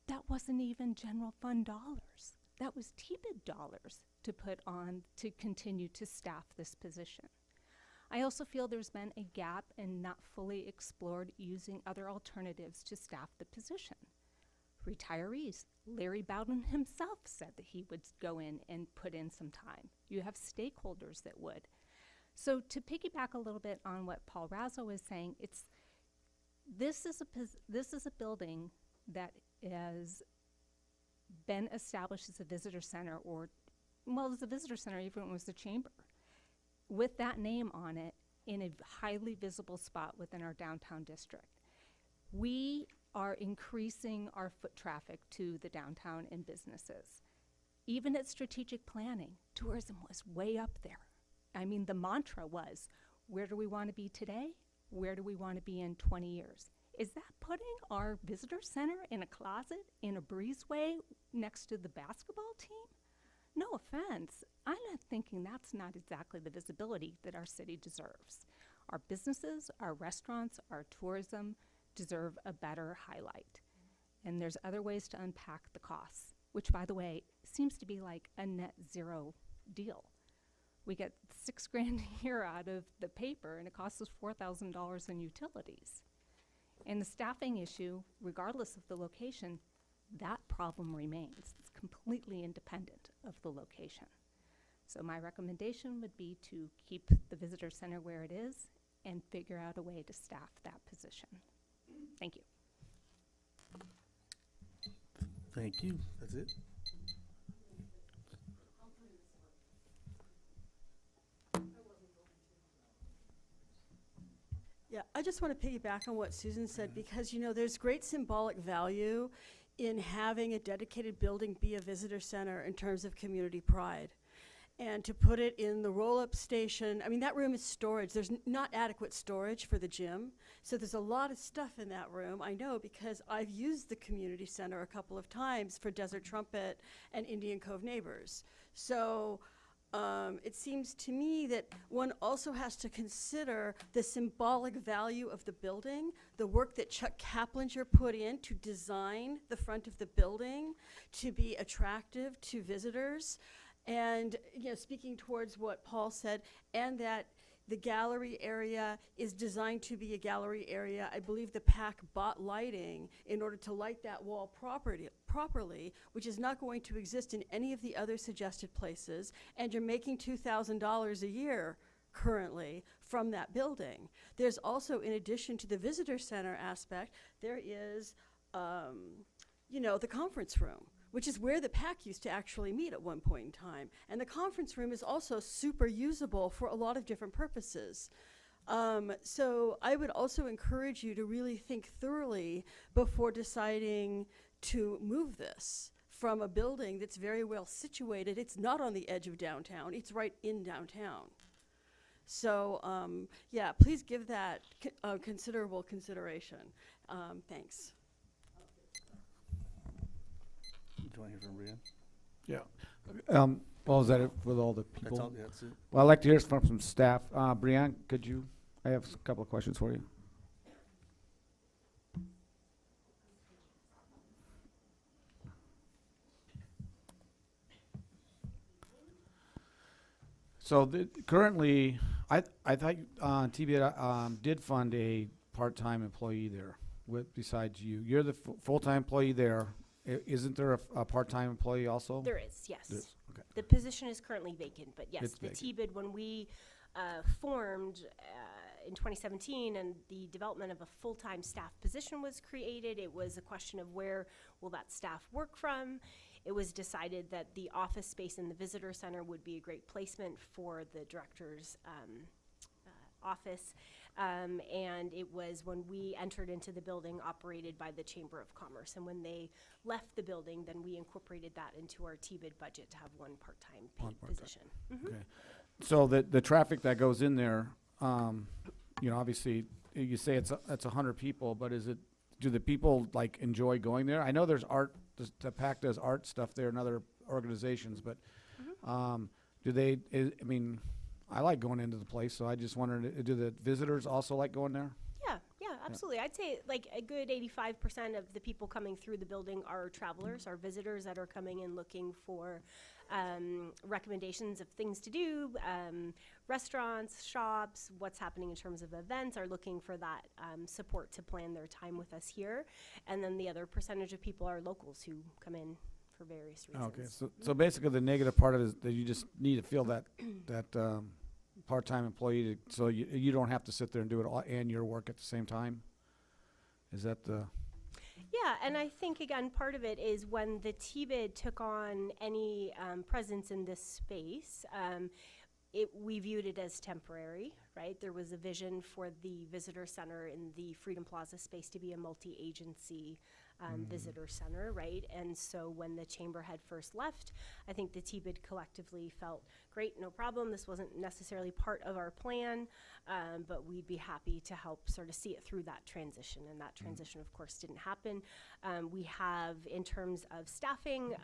That wasn't even general fund dollars. That was TBID dollars to put on to continue to staff this position. I also feel there's been a gap and not fully explored using other alternatives to staff the position. Retirees, Larry Bowden himself said that he would go in and put in some time. You have stakeholders that would. So to piggyback a little bit on what Paul Razzo is saying, this is a building that has been established as a visitor center, or well, as a visitor center even when it was the chamber, with that name on it in a highly visible spot within our downtown district. We are increasing our foot traffic to the downtown and businesses. Even at strategic planning, tourism was way up there. I mean, the mantra was, where do we want to be today? Where do we want to be in 20 years? Is that putting our visitor center in a closet in a breezeway next to the basketball team? No offense, I'm not thinking that's not exactly the visibility that our city deserves. Our businesses, our restaurants, our tourism deserve a better highlight. And there's other ways to unpack the costs, which, by the way, seems to be like a net zero deal. We get $6 grand a year out of the paper, and it costs us $4,000 in utilities. And the staffing issue, regardless of the location, that problem remains. It's completely independent of the location. So my recommendation would be to keep the visitor center where it is and figure out a way to staff that position. Thank you. Thank you. That's it. Yeah, I just want to piggyback on what Susan said, because, you know, there's great symbolic value in having a dedicated building be a visitor center in terms of community pride. and to put it in the roll-up station. I mean, that room is storage. There's not adequate storage for the gym. So there's a lot of stuff in that room. I know because I've used the community center a couple of times for Desert Trumpet and Indian Cove Neighbors. So it seems to me that one also has to consider the symbolic value of the building, the work that Chuck Kaplinger put in to design the front of the building to be attractive to visitors. And, you know, speaking towards what Paul said, and that the gallery area is designed to be a gallery area. I believe the PAC bought lighting in order to light that wall properly, which is not going to exist in any of the other suggested places. And you're making $2,000 a year currently from that building. There's also, in addition to the visitor center aspect, there is, you know, the conference room, which is where the PAC used to actually meet at one point in time. And the conference room is also super usable for a lot of different purposes. So I would also encourage you to really think thoroughly before deciding to move this from a building that's very well situated. It's not on the edge of downtown, it's right in downtown. So yeah, please give that considerable consideration. Thanks. Do you want to hear from Brian? Yeah. Well, is that it with all the people? That's all, yeah, that's it. Well, I'd like to hear from some staff. Brianne, could you, I have a couple of questions for you. So currently, I thought TBA did fund a part-time employee there besides you. You're the full-time employee there. Isn't there a part-time employee also? There is, yes. There is, okay. The position is currently vacant, but yes, It's the vacant. TBID, when we formed in 2017 and the development of a full-time staff position was created, it was a question of where will that staff work from. It was decided that the office space in the visitor center would be a great placement for the director's office. And it was when we entered into the building operated by the Chamber of Commerce. And when they left the building, then we incorporated that into our TBID budget to have one part-time paid position. Mhm. Okay. So the traffic that goes in there, you know, obviously you say it's 100 people, but do the people like enjoy going there? I know there's art, the PAC does art stuff there and other organizations, but do they, I mean, I like going into the place, so I just wondered, do the visitors also like going there? Yeah, absolutely. I'd say like a good 85% of the people coming through the building are travelers, are visitors that are coming in looking for recommendations of things to do, restaurants, shops, what's happening in terms of events, are looking for that support to plan their time with us here. And then the other percentage of people are locals who come in for various reasons. Okay, so basically the negative part of it is that you just need to feel that part-time employee so you don't have to sit there and do it all and your work at the same time? Is that the... Yeah, and I think, again, part of it is when the TBID took on any presence in this space, we viewed it as temporary, right? There was a vision for the visitor center in the Freedom Plaza space to be a multi-agency visitor center, right? And so when the chamber had first left, I think the TBID collectively felt, great, no problem, this wasn't necessarily part of our plan, but we'd be happy to help sort of see it through that transition, and that transition, of course, didn't happen. We have, in terms of staffing,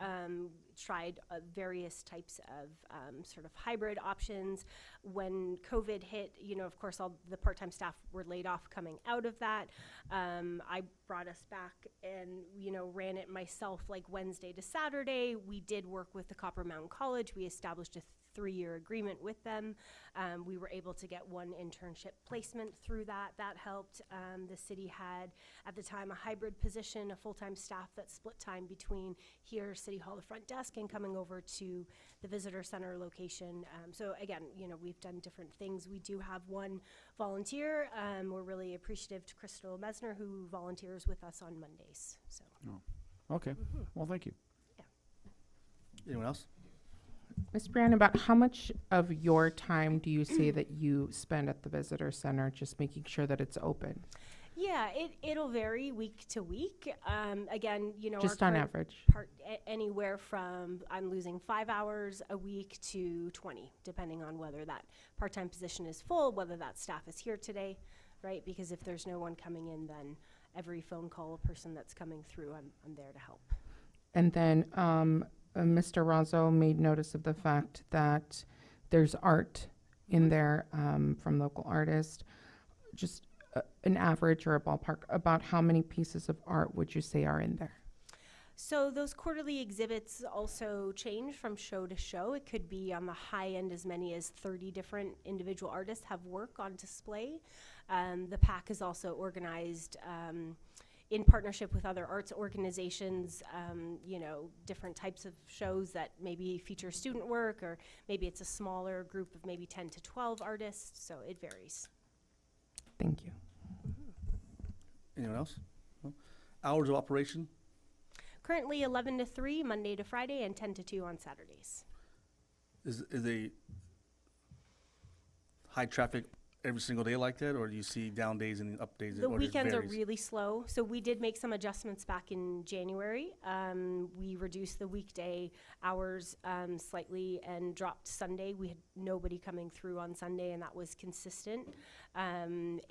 tried various types of sort of hybrid options. When COVID hit, you know, of course, all the part-time staff were laid off coming out of that. I brought us back and, you know, ran it myself like Wednesday to Saturday. We did work with the Copper Mountain College. We established a 3-year agreement with them. We were able to get one internship placement through that. That helped. The city had, at the time, a hybrid position, a full-time staff that split time between here, City Hall, the front desk, and coming over to the visitor center location. So again, you know, we've done different things. We do have one volunteer. We're really appreciative to Crystal Mesner, who volunteers with us on Mondays. So. Oh, okay. Well, thank you. Yeah. Anyone else? Ms. Brianne, about how much of your time do you say that you spend at the visitor center just making sure that it's open? Yeah, it'll vary week to week. Again, you know, Just our on current average. anywhere from I'm losing 5 hours a week to 20, depending on whether that part-time position is full, whether that staff is here today, right? Because if there's no one coming in, then every phone call, a person that's coming through, I'm there to help. And then Mr. Razzo made notice of the fact that there's art in there from local artists. Just an average or a ballpark, about how many pieces of art would you say are in there? So those quarterly exhibits also change from show to show. It could be on the high end as many as 30 different individual artists have work on display. The PAC is also organized in partnership with other arts organizations, you know, different types of shows that maybe feature student work, or maybe it's a smaller group of maybe 10 to 12 artists, so it varies. Thank you. Anyone else? No? Hours of operation? Currently 11 to 3, Monday to Friday, and 10 to 2 on Saturdays. Is a high traffic every single day like that, or do you see down days and up days? The or it weekends are varies? really slow, so we did make some adjustments back in January. We reduced the weekday hours slightly and dropped Sunday. We had nobody coming through on Sunday, and that was consistent. And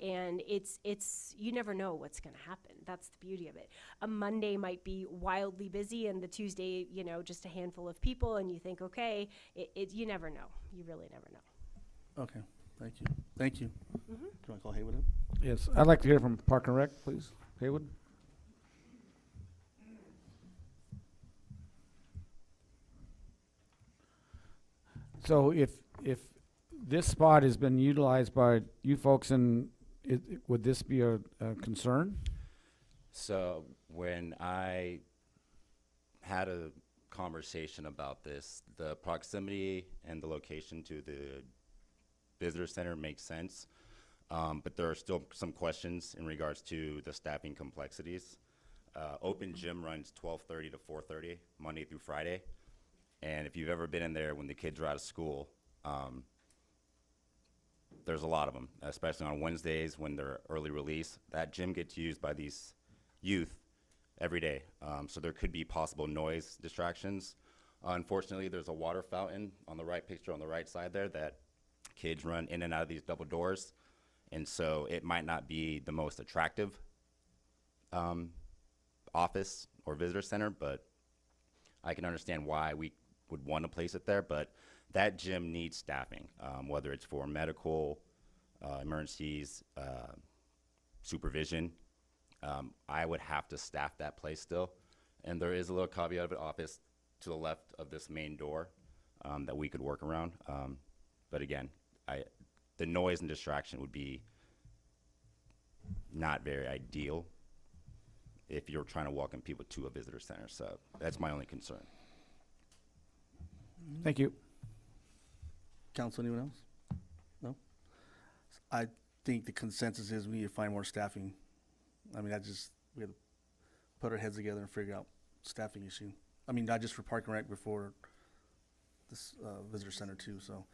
it's you never know what's going to happen. That's the beauty of it. A Monday might be wildly busy, and the Tuesday, you know, just a handful of people, and you think, okay, you never know. You really never know. Okay, thank you. Thank you. Do you want to call Haywood in? Yes, I'd like to hear from Park and Rec, please. Haywood? So if this spot has been utilized by you folks, and would this be a concern? So when I had a conversation about this, the proximity and the location to the visitor center makes sense, but there are still some questions in regards to the staffing complexities. Open gym runs 12:30 to 4:30, Monday through Friday. And if you've ever been in there when the kids are out of school, there's a lot of them, especially on Wednesdays when they're early release. That gym gets used by these youth every day. So there could be possible noise distractions. Unfortunately, there's a water fountain on the right picture on the right side there that kids run in and out of these double doors. And so it might not be the most attractive office or visitor center, but I can understand why we would want to place it there. But that gym needs staffing, whether it's for medical, emergencies, supervision. I would have to staff that place still. And there is a little caveat of an office to the left of this main door that we could work around. But again, the noise and distraction would be not very ideal if you're trying to welcome people to a visitor center. So that's my only concern. Thank you. Council, anyone else? No? I think the consensus is we need to find more staffing. I mean, we have to put our heads together and figure out staffing issue. I mean, not just for Park and Rec, but for this visitor center too. So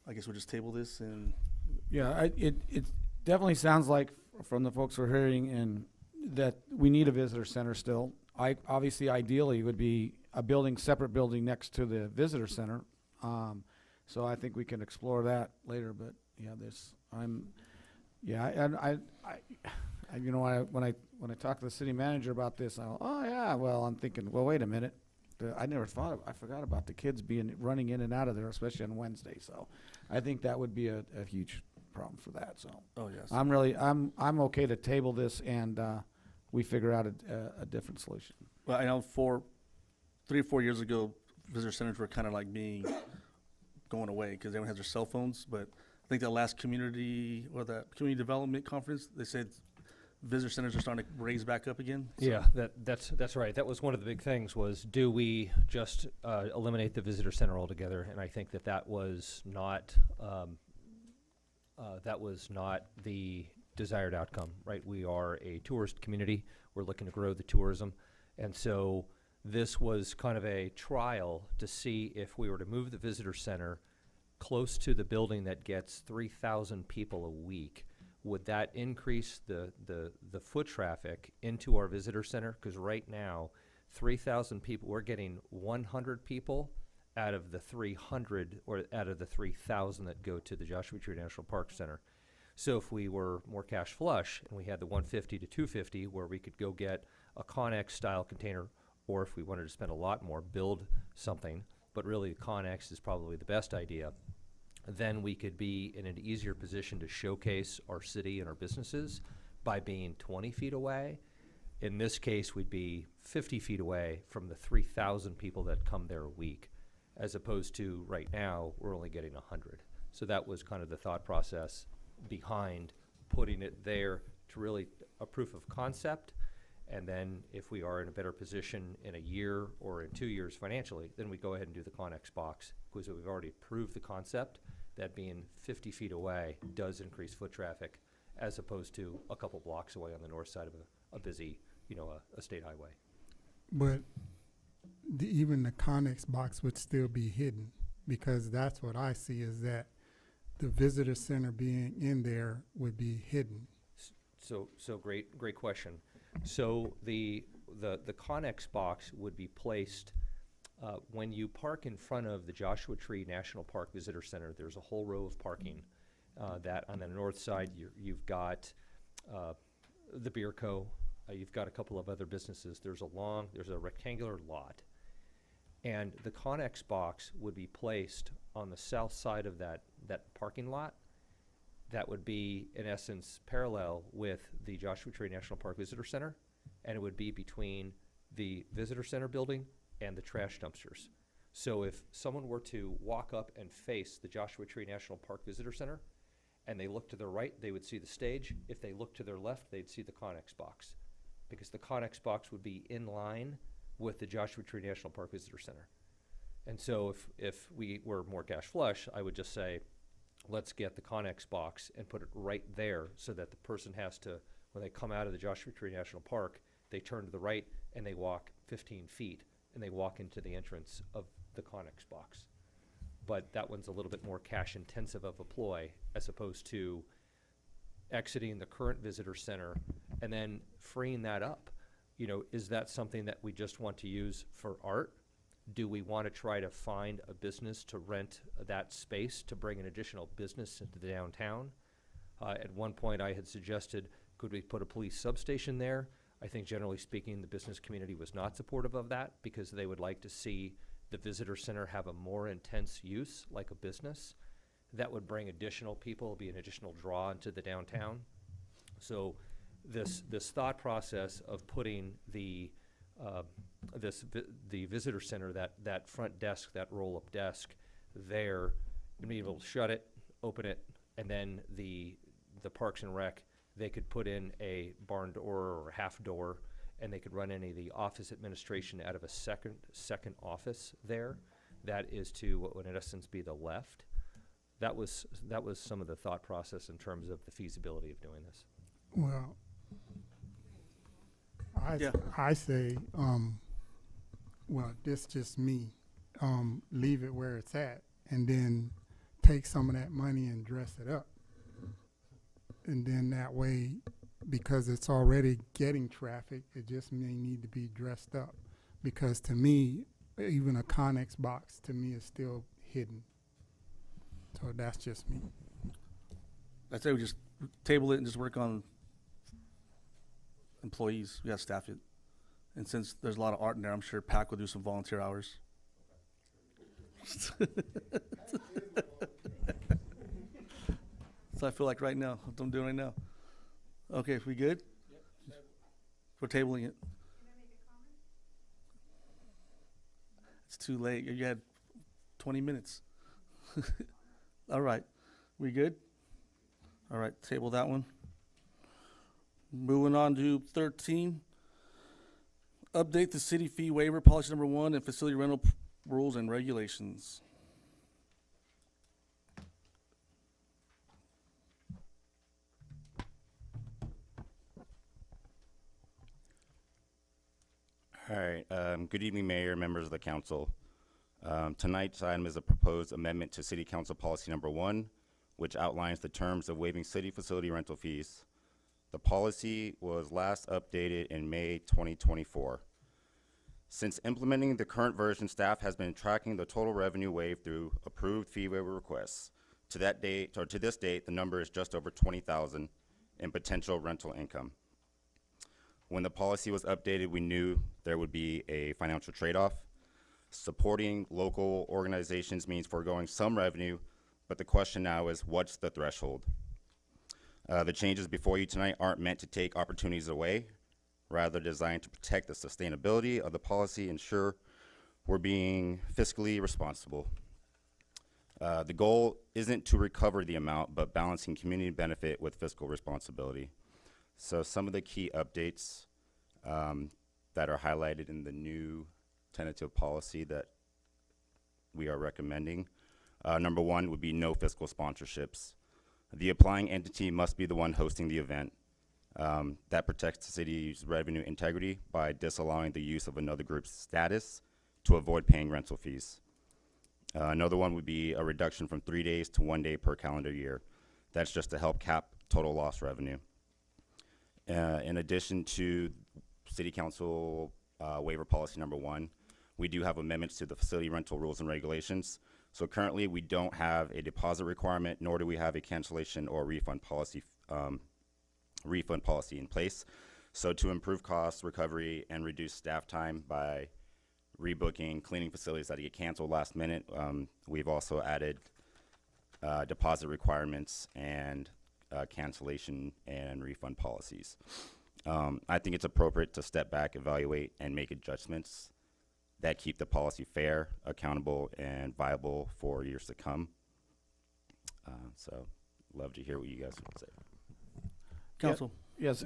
I guess we'll just table this and. Yeah, it definitely sounds like from the folks we're hearing and that we need a visitor center still. Obviously, ideally, would be a separate building next to the visitor center. So I think we can explore that later. But yeah, you know, when I talk to the city manager about this, I'm thinking, well, wait a minute. I forgot about the kids running in and out of there, especially on Wednesday. So I think that would be a huge problem for that. So oh yes, I'm okay to table this and we figure out a different solution. Well, I know 3 or 4 years ago, visitor centers were kind of like going away because everyone has their cell phones. But I think that last community development conference, they said visitor centers are starting to raise back up again. So. Yeah, that's right. That was one of the big things was, do we just eliminate the visitor center altogether? And I think that was not the desired outcome, right? We are a tourist community. We're looking to grow the tourism. And so this was kind of a trial to see if we were to move the visitor center close to the building that gets 3,000 people a week, would that increase the foot traffic into our visitor center? Because right now, 3,000 people, we're getting 100 people out of the 300 or out of the 3,000 that go to the Joshua Tree National Park Center. So if we were more cash flush and we had the 150 to 250 where we could go get a Connex style container, or if we wanted to spend a lot more, build something, but really Connex is probably the best idea, then we could be in an easier position to showcase our city and our businesses by being 20 feet away. In this case, we'd be 50 feet away from the 3,000 people that come there a week, as opposed to right now, we're only getting 100. So that was kind of the thought process behind putting it there to really a proof of concept. And then if we are in a better position in a year or in 2 years financially, then we go ahead and do the Connex box, because we've already proved the concept that being 50 feet away does increase foot traffic, as opposed to a couple blocks away on the north side of a busy, a state highway. But even the Connex box would still be hidden, because that's what I see is that the visitor center being in there would be hidden. So great question. So the Connex box would be placed when you park in front of the Joshua Tree National Park Visitor Center. There's a whole row of parking that on the north side you've got the Beer Co. You've got a couple of other businesses. There's a rectangular lot, and the Connex box would be placed on the south side of that parking lot. That would be, in essence, parallel with the Joshua Tree National Park Visitor Center, and it would be between the Visitor Center building and the trash dumpsters. So if someone were to walk up and face the Joshua Tree National Park Visitor Center, and they look to their right, they would see the stage. If they look to their left, they'd see the Connex box, because the Connex box would be in line with the Joshua Tree National Park Visitor Center. And so if we were more cash flush, I would just say, let's get the Connex box and put it right there, so that the person has to, when they come out of the Joshua Tree National Park, they turn to the right and they walk 15 feet and they walk into the entrance of the Connex box. But that one's a little bit more cash intensive of a ploy, as opposed to exiting the current visitor center and then freeing that up. Is that something that we just want to use for art? Do we want to try to find a business to rent that space to bring an additional business into the downtown? At one point I had suggested, could we put a police substation there? I think generally speaking, the business community was not supportive of that, because they would like to see the visitor center have a more intense use, like a business. That would bring additional people, be an additional draw into the downtown. So this thought process of putting the visitor center, that front desk, that roll-up desk there, and be able to shut it, open it, and then the Parks and Rec, they could put in a barn door or a half door, and they could run any of the office administration out of a second office there. That is to what would in essence be the left. That was some of the thought process in terms of the feasibility of doing this. Well, I say, well, this just me, leave it where it's at, and then take some of that money and dress it up. And then that way, because it's already getting traffic, it just may need to be dressed up. Because to me, even a Connex box to me is still hidden. So that's just me. I'd say we just table it and just work on employees. We got to staff it. And since there's a lot of art in there, I'm sure PAC will do some volunteer hours. So I feel like right now, what I'm doing right now. Okay, if we good? Yep. We're tabling it. Can I make a comment? It's too late. You had 20 minutes. All right. We good? All right, table that one. Moving on to 13. Update the city fee waiver policy number 1 and facility rental rules and regulations. All right. Good evening, Mayor, members of the council. Tonight's item is a proposed amendment to City Council Policy Number 1, which outlines the terms of waiving city facility rental fees. The policy was last updated in May 2024. Since implementing the current version, staff has been tracking the total revenue waived through approved fee waiver requests. To this date, the number is just over 20,000 in potential rental income. When the policy was updated, we knew there would be a financial trade-off. Supporting local organizations means foregoing some revenue, but the question now is, what's the threshold? The changes before you tonight aren't meant to take opportunities away, rather designed to protect the sustainability of the policy, ensure we're being fiscally responsible. The goal isn't to recover the amount, but balancing community benefit with fiscal responsibility. So some of the key updates that are highlighted in the new tentative policy that we are recommending. Number one would be no fiscal sponsorships. The applying entity must be the one hosting the event. That protects the city's revenue integrity by disallowing the use of another group's status to avoid paying rental fees. Another one would be a reduction from 3 days to 1 day per calendar year. That's just to help cap total loss revenue. In addition to City Council waiver policy number 1, we do have amendments to the facility rental rules and regulations. So currently we don't have a deposit requirement, nor do we have a cancellation or refund policy in place. So to improve cost recovery and reduce staff time by rebooking cleaning facilities that get canceled last minute, we've also added deposit requirements and cancellation and refund policies. I think it's appropriate to step back, evaluate, and make adjustments that keep the policy fair, accountable, and viable for years to come. So love to hear what you guys would say. Council. Yes,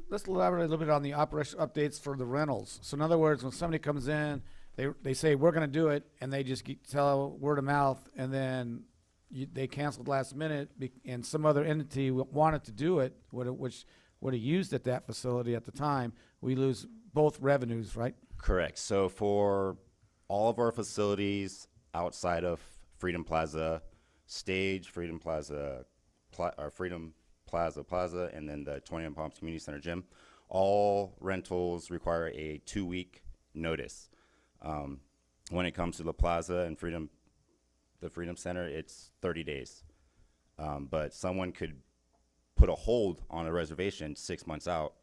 let's elaborate a little bit on the operation updates for the rentals. So in other words, when somebody comes in, they say, we're gonna do it, and they just tell word of mouth, and then they canceled last minute, and some other entity wanted to do it, which would have used at that facility at the time, we lose both revenues, right? Correct. So for all of our facilities outside of Freedom Plaza Stage, Freedom Plaza, Freedom Plaza, and then the 21 Palms Community Center gym, all rentals require a 2-week notice. When it comes to the plaza and the Freedom Center, it's 30 days. But someone could put a hold on a reservation 6 months out,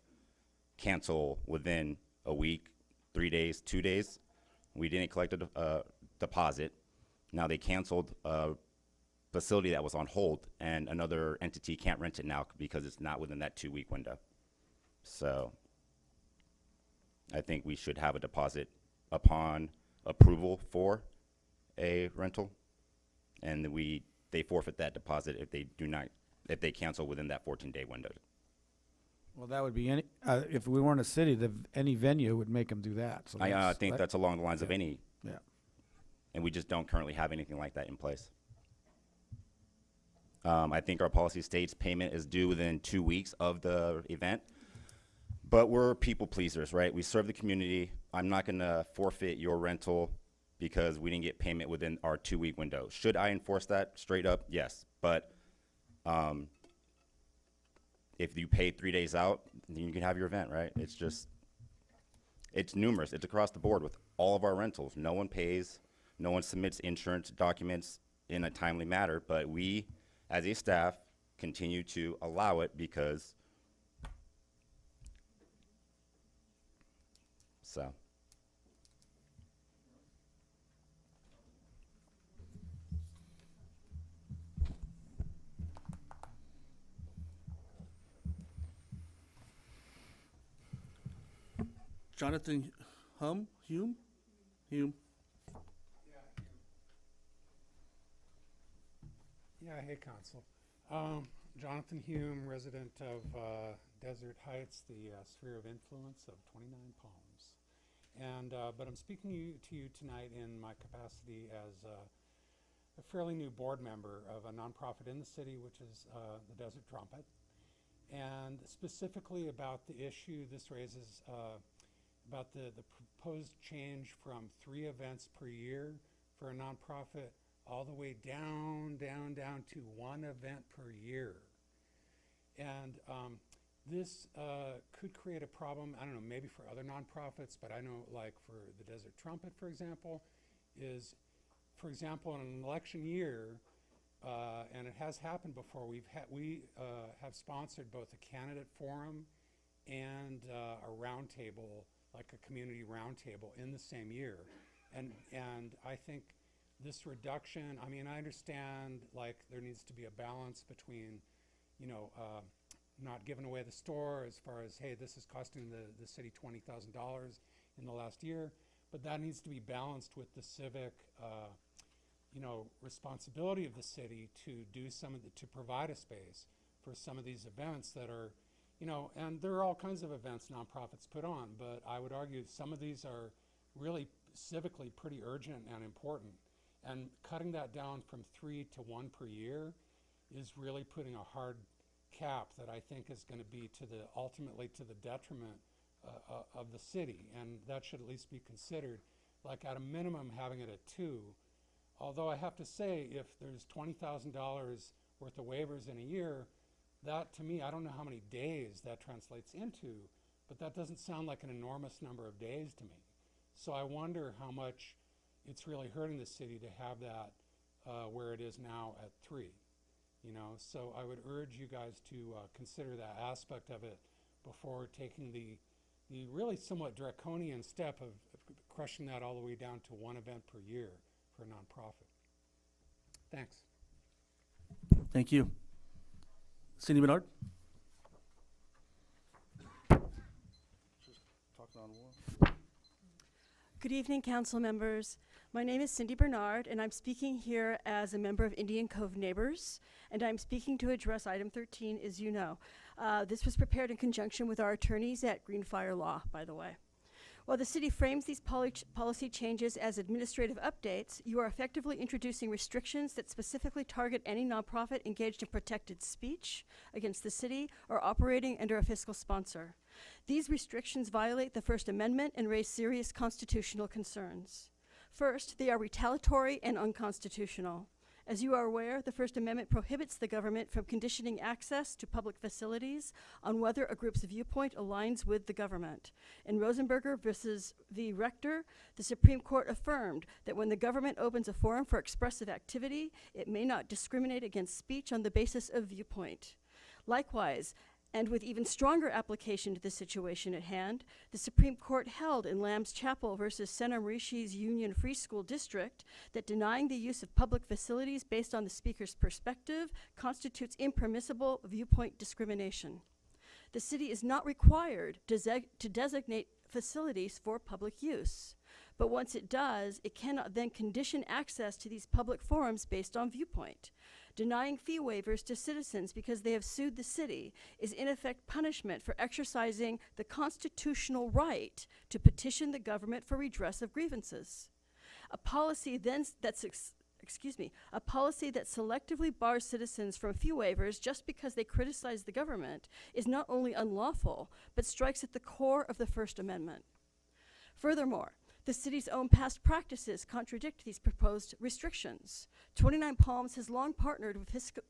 cancel within a week, 3 days, 2 days. We didn't collect a deposit. Now they canceled a facility that was on hold, and another entity can't rent it now because it's not within that 2-week window. So I think we should have a deposit upon approval for a rental, and they forfeit that deposit if they cancel within that 14-day window. Well, that would be if we weren't a city, any venue would make them do that. So I think that's along the lines of any. Yeah. And we just don't currently have anything like that in place. I think our policy states payment is due within 2 weeks of the event, but we're people pleasers, right? We serve the community. I'm not gonna forfeit your rental because we didn't get payment within our 2-week window. Should I enforce that straight up? Yes, but if you pay 3 days out, then you can have your event, right? It's numerous. It's across the board with all of our rentals. No one pays, no one submits insurance documents in a timely manner, but we, as a staff, continue to allow it because, so. Jonathan Hume? Yeah, hey, Council. Jonathan Hume, resident of Desert Heights, the sphere of influence of 29 Palms. And but I'm speaking to you tonight in my capacity as a fairly new board member of a nonprofit in the city, which is the Desert Trumpet. And specifically about the issue this raises about the proposed change from 3 events per year for a nonprofit all the way down to one event per year. And this could create a problem, I don't know, maybe for other nonprofits, but I know like for the Desert Trumpet, for example, is, for example, in an election year, and it has happened before, we have sponsored both a candidate forum and a roundtable, like a community roundtable in the same year. And I think this reduction, I mean, I understand like there needs to be a balance between, you know, not giving away the store as far as, hey, this is costing the city $20,000 in the last year, but that needs to be balanced with the civic, you know, responsibility of the city to do some of to provide a space for some of these events that are, you know, and there are all kinds of events nonprofits put on, but I would argue some of these are really civically pretty urgent and important. And cutting that down from 3 to 1 per year is really putting a hard cap that I think is going to be ultimately to the detriment of the city, and that should at least be considered, like at a minimum having it at 2. Although I have to say, if there's $20,000 worth of waivers in a year, that to me, I don't know how many days that translates into, but that doesn't sound like an enormous number of days to me. So I wonder how much it's really hurting the city to have that where it is now at 3. You know, so I would urge you guys to consider that aspect of it before taking the really somewhat draconian step of crushing that all the way down to 1 event per year for a nonprofit. Thanks. Thank you. Cindy Bernard? Good evening, council members. My name is Cindy Bernard, and I'm speaking here as a member of Indian Cove Neighbors, and I'm speaking to address item 13, as you know. This was prepared in conjunction with our attorneys at Greenfire Law, by the way. While the city frames these policy changes as administrative updates, you are effectively introducing restrictions that specifically target any nonprofit engaged in protected speech against the city or operating under a fiscal sponsor. These restrictions violate the First Amendment and raise serious constitutional concerns. First, they are retaliatory and unconstitutional. As you are aware, the First Amendment prohibits the government from conditioning access to public facilities on whether a group's viewpoint aligns with the government. In Rosenberger versus v. Rector, the Supreme Court affirmed that when the government opens a forum for expressive activity, it may not discriminate against speech on the basis of viewpoint. Likewise, and with even stronger application to the situation at hand, the Supreme Court held in Lamb's Chapel versus Sena Marishi's Union Free School District that denying the use of public facilities based on the speaker's perspective constitutes impermissible viewpoint discrimination. The city is not required to designate facilities for public use. But once it does, it cannot then condition access to these public forums based on viewpoint. Denying fee waivers to citizens because they have sued the city is in effect punishment for exercising the constitutional right to petition the government for redress of grievances. A policy then that selectively bars citizens from fee waivers just because they criticize the government is not only unlawful, but strikes at the core of the First Amendment. Furthermore, the city's own past practices contradict these proposed restrictions. 29 Palms has long partnered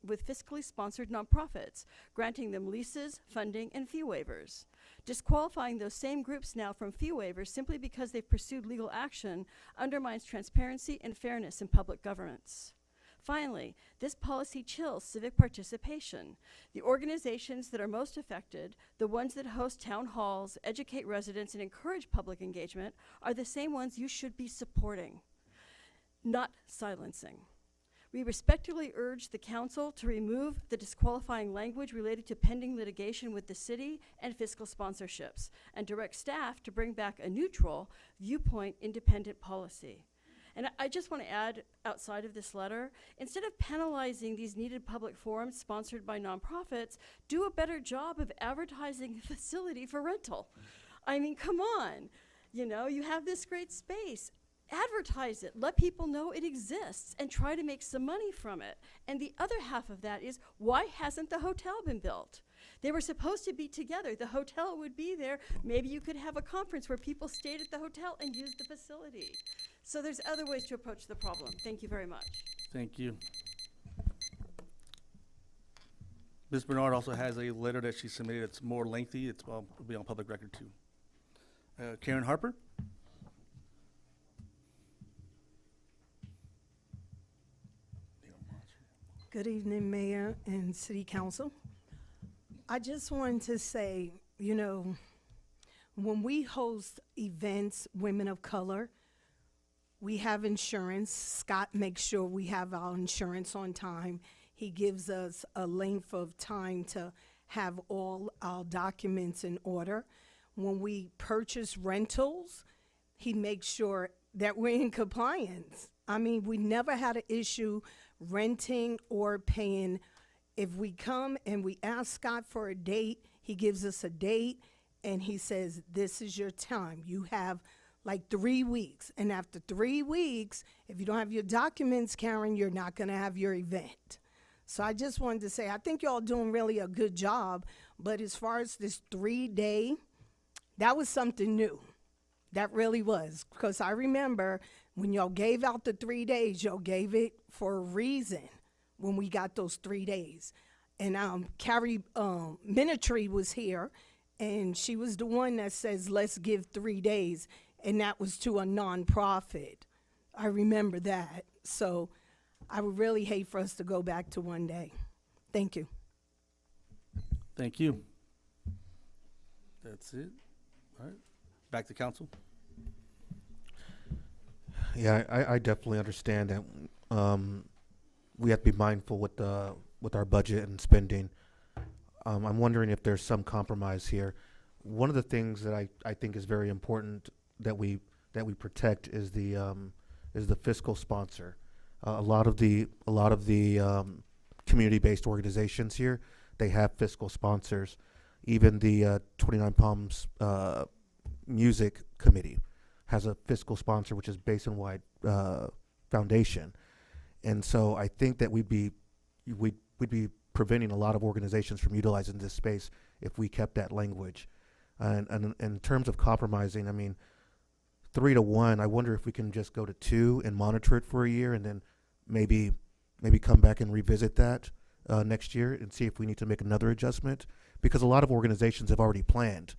with fiscally sponsored nonprofits, granting them leases, funding, and fee waivers. Disqualifying those same groups now from fee waivers simply because they've pursued legal action undermines transparency and fairness in public governance. Finally, this policy chills civic participation. The organizations that are most affected, the ones that host town halls, educate residents, and encourage public engagement, are the same ones you should be supporting, not silencing. We respectfully urge the council to remove the disqualifying language related to pending litigation with the city and fiscal sponsorships, and direct staff to bring back a neutral, viewpoint independent policy. And I just want to add, outside of this letter, instead of penalizing these needed public forums sponsored by nonprofits, do a better job of advertising a facility for rental. I mean, come on. You know, you have this great space. Advertise it. Let people know it exists and try to make some money from it. And the other half of that is, why hasn't the hotel been built? They were supposed to be together. The hotel would be there. Maybe you could have a conference where people stayed at the hotel and used the facility. So there's other ways to approach the problem. Thank you very much. Thank you. Ms. Bernard also has a letter that she submitted. It's more lengthy. It'll be on public record too. Karen Harper? Good evening, Mayor and City Council. I just wanted to say, you know, when we host events, women of color, we have insurance. Scott makes sure we have our insurance on time. He gives us a length of time to have all our documents in order. When we purchase rentals, he makes sure that we're in compliance. I mean, we never had an issue renting or paying. If we come and we ask Scott for a date, he gives us a date and he says, this is your time. You have like 3 weeks. And after 3 weeks, if you don't have your documents, Karen, you're not going to have your event. So I just wanted to say, I think y'all doing really a good job. But as far as this 3-day, that was something new. That really was. Because I remember when y'all gave out the 3 days, y'all gave it for a reason when we got those 3 days. And Carrie Minitree was here, and she was the one that says, let's give 3 days. And that was to a nonprofit. I remember that. So I would really hate for us to go back to 1 day. Thank you. Thank you. That's it. All right. Back to council. Yeah, I definitely understand that we have to be mindful with our budget and spending. I'm wondering if there's some compromise here. One of the things that I think is very important that we protect is the fiscal sponsor. A lot of the community-based organizations here, they have fiscal sponsors. Even the 29 Palms Music Committee has a fiscal sponsor, which is Basin-wide Foundation. And so I think that we'd be preventing a lot of organizations from utilizing this space if we kept that language. And in terms of compromising, I mean, 3 to 1, I wonder if we can just go to 2 and monitor it for a year and then maybe come back and revisit that next year and see if we need to make another adjustment, because a lot of organizations have already planned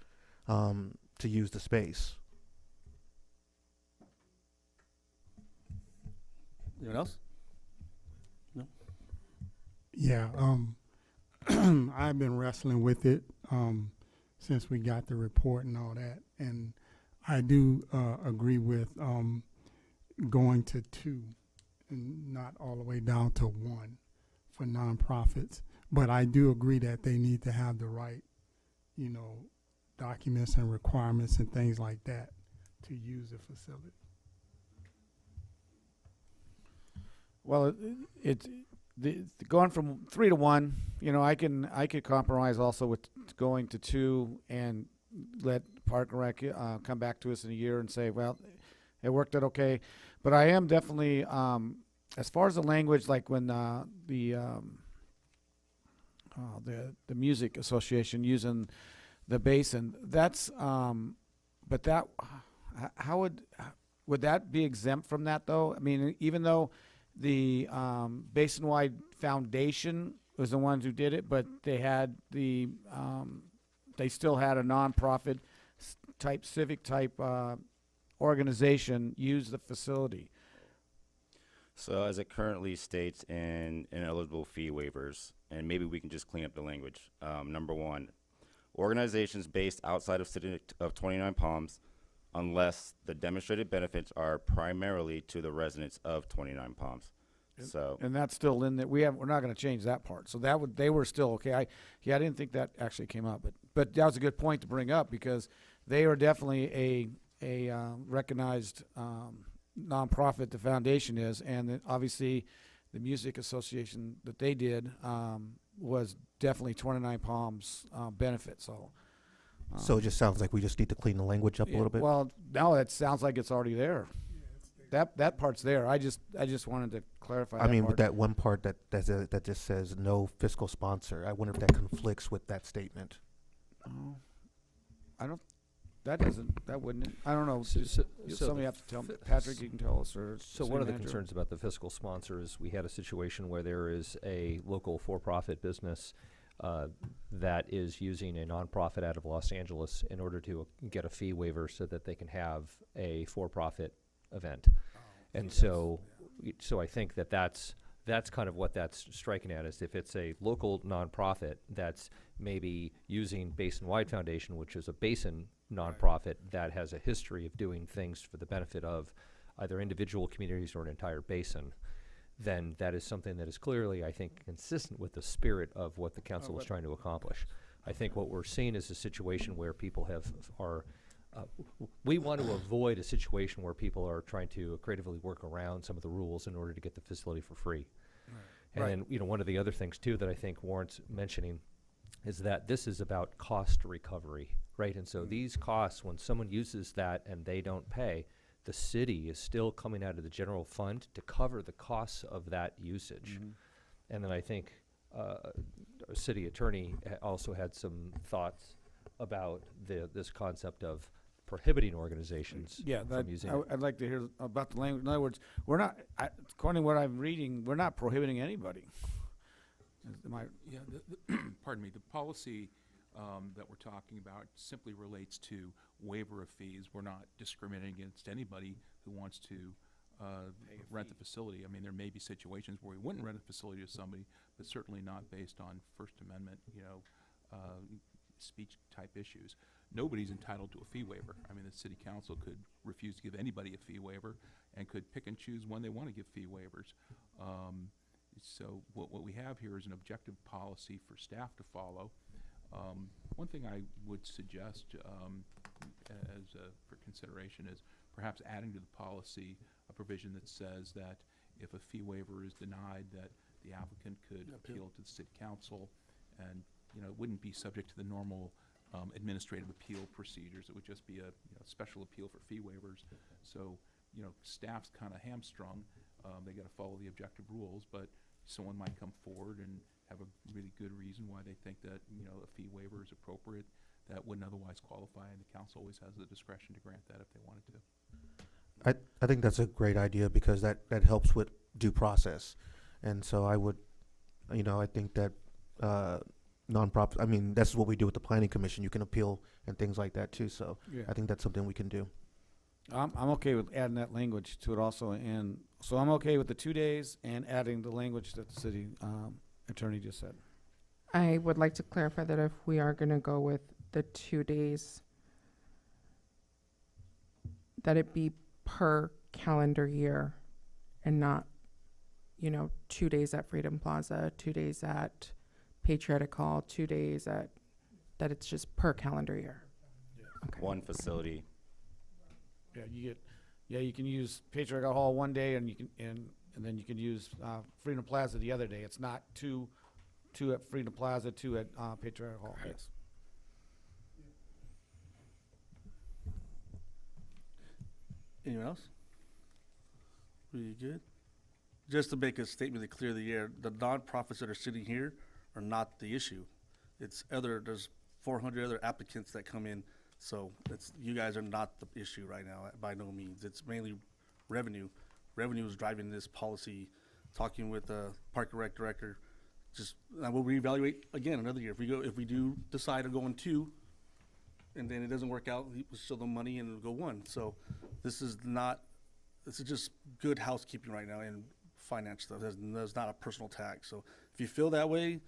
to use the space. Anyone else? No? Yeah, I've been wrestling with it since we got the report and all that, and I do agree with going to 2 and not all the way down to 1 for nonprofits. But I do agree that they need to have the right, documents and requirements and things like that to use the facility. Well, it's going from 3 to 1. I could compromise also with going to 2 and let Park and Rec come back to us in a year and say, well, it worked out okay. But I am definitely, as far as the language, like when the music association using the basin, that's but that how would that be exempt from that though? I mean, even though the Basin-wide Foundation was the ones who did it, but they had they still had a nonprofit type, civic type organization use the facility. So as it currently states in ineligible fee waivers, and maybe we can just clean up the language. Number 1, organizations based outside of City of 29 Palms, unless the demonstrated benefits are primarily to the residents of 29 Palms. And that's still in there. We're not going to change that part. So they were still okay. I didn't think that actually came up, but that was a good point to bring up, because they are definitely a recognized nonprofit. The foundation is, and obviously the music association that they did was definitely 29 Palms benefit. So it just sounds like we just need to clean the language up a little bit. Well, no, it sounds like it's already there. that part's there. I just wanted to clarify. I mean, part. with that one part that just says no fiscal sponsor, I wonder if that conflicts with that statement. Oh, I don't. That wouldn't. I don't know. Somebody have to tell me. Patrick, you can tell us, or So one of the concerns about the fiscal sponsor is we had a situation where there is a local for-profit business that is using a nonprofit out of Los Angeles in order to get a fee waiver so that they can have a for-profit event. And so I think that's kind of what that's striking at, is if it's a local nonprofit that's maybe using Basin-Wide Foundation, which is a basin nonprofit that has a history of doing things for the benefit of either individual communities or an entire basin, then that is something that is clearly, I think, consistent with the spirit of what the council is trying to accomplish. I think what we're seeing is a situation where people we want to avoid a situation where people are trying to creatively work around some of the rules in order to get the facility for free. And then, one of the other things too that I think warrants mentioning is that this is about cost recovery, right? And so these costs, when someone uses that and they don't pay, the city is still coming out of the general fund to cover the costs of that usage. And then I think our city attorney also had some thoughts about this concept of prohibiting organizations from using it. I'd like to hear about the language. In other words, we're not, according to what I'm reading, we're not prohibiting anybody. Pardon me, the policy that we're talking about simply relates to waiver of fees. We're not discriminating against anybody who wants to rent the facility. I mean, there may be situations where we wouldn't rent a facility to somebody, but certainly not based on First Amendment, speech type issues. Nobody's entitled to a fee waiver. I mean, the city council could refuse to give anybody a fee waiver and could pick and choose when they want to give fee waivers. So what we have here is an objective policy for staff to follow. One thing I would suggest for consideration is perhaps adding to the policy a provision that says that if a fee waiver is denied, that the applicant could appeal to the city council, and it wouldn't be subject to the normal administrative appeal procedures. It would just be a special appeal for fee waivers. So staff's kind of hamstrung. They got to follow the objective rules, but someone might come forward and have a really good reason why they think that a fee waiver is appropriate that wouldn't otherwise qualify, and the council always has the discretion to grant that if they wanted to. I think that's a great idea because that helps with due process. And so I would, I think that nonprofit, I mean, that's what we do with the planning commission. You can appeal and things like that too. So I think that's something we can do. I'm okay with adding that language to it also, and so I'm okay with the 2 days and adding the language that the city attorney just said. I would like to clarify that if we are going to go with the 2 days, that it be per calendar year and not, 2 days at Freedom Plaza, 2 days at Patriotic Hall, 2 days at, that it's just per calendar year. Okay. One facility. You can use Patriotic Hall one day, and you can and then you can use Freedom Plaza the other day. It's not two at Freedom Plaza, 2 at Patriotic Hall. Yes. Anyone else? We good? Just to make a statement to clear the air, the nonprofits that are sitting here are not the issue. There's 400 other applicants that come in, so you guys are not the issue right now, by no means. It's mainly revenue. Revenue is driving this policy. Talking with the Park and Rec director, we'll reevaluate again another year. If we do decide to go on 2, and then it doesn't work out, we'll show them money and we'll go 1. So this is just good housekeeping right now and finance stuff. That's not a personal tag. So if you feel that way,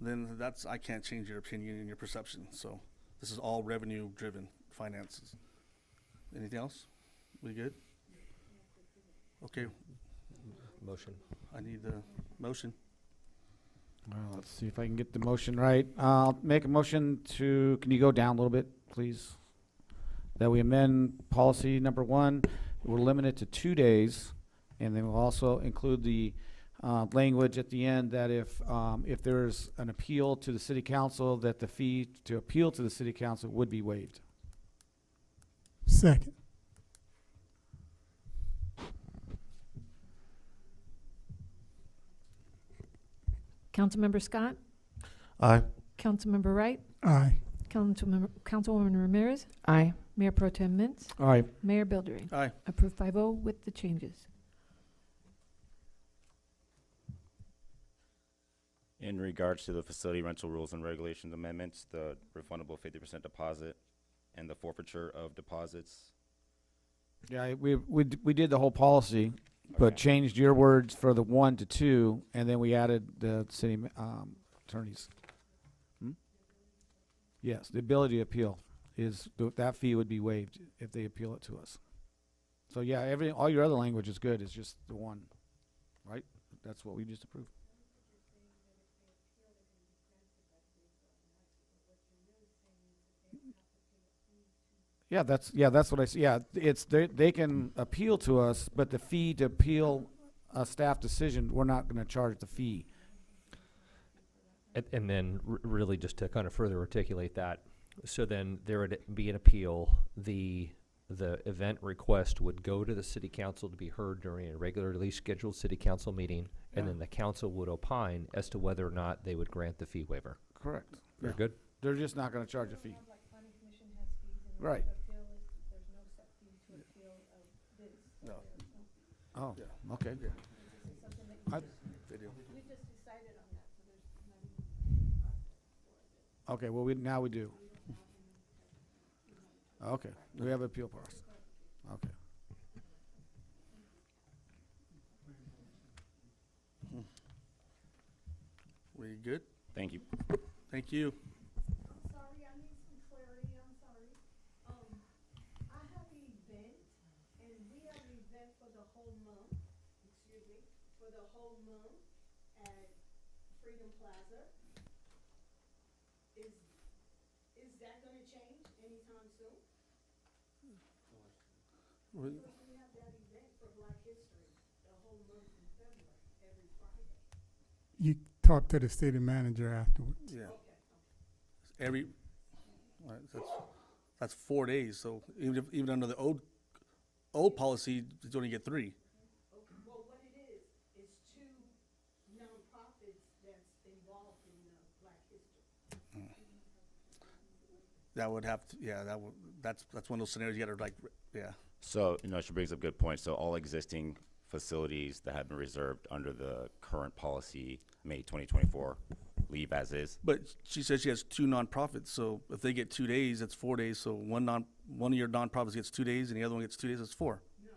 then I can't change your opinion and your perception. So this is all revenue driven finances. Anything else? We good? Okay. Motion. I need the motion. Well, let's see if I can get the motion right. I'll make a motion to, can you go down a little bit, please? That we amend policy number 1. We'll limit it to 2 days, and then we'll also include the language at the end that if there's an appeal to the city council, that the fee to appeal to the city council would be waived. Second. Councilmember Scott, Aye. Councilmember Wright, Aye. Councilwoman Ramirez, Aye. Mayor Pro Tem Mintz, Aye. Mayor Buildering. Aye. Approved 5-0 with the changes. In regards to the facility rental rules and regulations amendments, the refundable 50% deposit and the forfeiture of deposits. Yeah, we did the whole policy, but changed your words for the 1 to 2, and then we added the city attorneys. Yes, the ability to appeal is, that fee would be waived if they appeal it to us. So yeah, all your other language is good, it's just the one, right? That's what we just approved. Yeah, that's what I see. Yeah, it's they can appeal to us, but the fee to appeal a staff decision, we're not going to charge the fee. And then really just to kind of further articulate that, so then there would be an appeal. The event request would go to the city council to be heard during a regularly scheduled city council meeting, and then the council would opine as to whether or not they would grant the fee waiver. Correct. Very good. They're just not going to charge a fee. Right. No. Oh, okay. Okay, well, now we do. Okay, we have appeal process. Okay. We good? Thank you. Thank you. Sorry, I need some clarity, I'm sorry. I have an event, and we have an event for the whole month, for the whole month at Freedom Plaza. Is that gonna change anytime soon? Because we have that event for Black History, the whole month in February, every Friday. You talk to the city manager afterwards. Yeah. Every, all right, that's 4 days, so even under the old policy, you only get 3. Okay, well, what it is 2 nonprofits that's involved in Black History. That would have to, yeah, that's one of those scenarios you gotta yeah. So, she brings up good points. So all existing facilities that have been reserved under the current policy, May 2024, leave as is. But she says she has 2 nonprofits, so if they get 2 days, that's 4 days. So one of your nonprofits gets 2 days, and the other one gets 2 days. That's 4. No,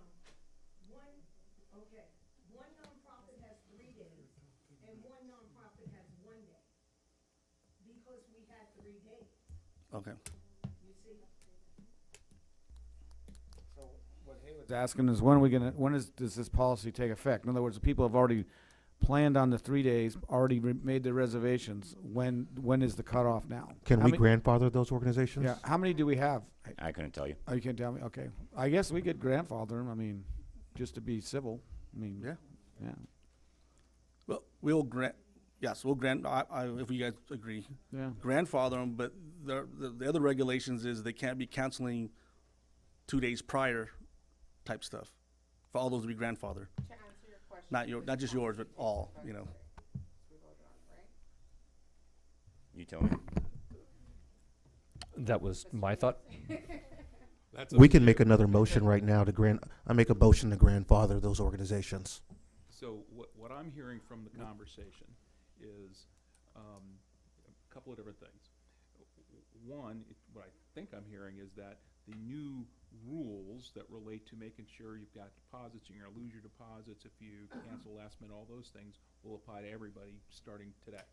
one nonprofit has 3 days, and one nonprofit has 1 day, because we had 3 days, Okay. you see? So what Haywood's asking is when does this policy take effect? In other words, the people have already planned on the 3 days, already made their reservations. When is the cutoff now? Can we grandfather those organizations? Yeah. How many do we have? I couldn't tell you. Oh, you can't tell me? Okay. I guess we could grandfather them. I mean, just to be civil. I mean, Yeah. Yeah. Well, we'll grant. Yes, we'll grant. If you guys agree. Yeah. Grandfather them, but the other regulations is they can't be canceling 2 days prior, type stuff. For all those to be grandfathered. To answer your question. Not just yours, but all. You tell me. That was my thought. We can make another motion right now I make a motion to grandfather those organizations. So what I'm hearing from the conversation is a couple of different things. One, what I think I'm hearing is that the new rules that relate to making sure you've got deposits, you're going to lose your deposits if you cancel last minute, all those things will apply to everybody starting today.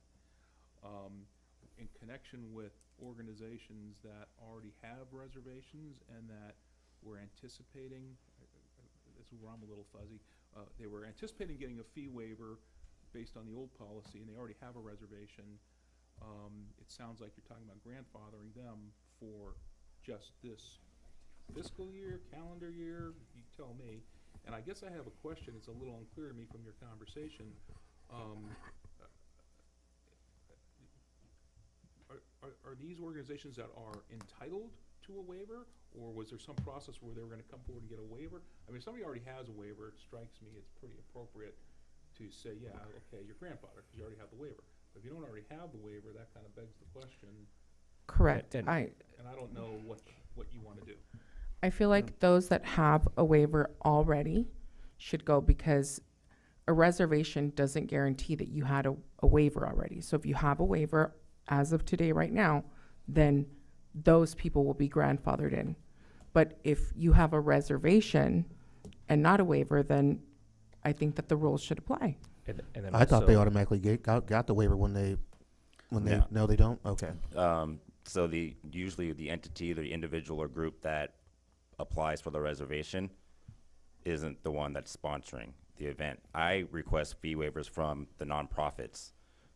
In connection with organizations that already have reservations and that we're anticipating, this is where I'm a little fuzzy, they were anticipating getting a fee waiver based on the old policy and they already have a reservation. It sounds like you're talking about grandfathering them for just this fiscal year, calendar year, you tell me. And I guess I have a question, it's a little unclear to me from your conversation. Are these organizations that are entitled to a waiver, or was there some process where they were going to come forward and get a waiver? I mean, if somebody already has a waiver, it strikes me it's pretty appropriate to say, yeah, okay, you're grandfathered, because you already have the waiver. But if you don't already have the waiver, that kind of begs the question. Correct. And I I don't know what you want to do. I feel like those that have a waiver already should go, because a reservation doesn't guarantee that you had a waiver already. So if you have a waiver as of today, right now, then those people will be grandfathered in. But if you have a reservation and not a waiver, then I think that the rules should apply. And then I thought they also- automatically got the waiver when they No. no, they don't? Okay. So usually the entity, the individual or group that applies for the reservation isn't the one that's sponsoring the event. I request fee waivers from the nonprofits.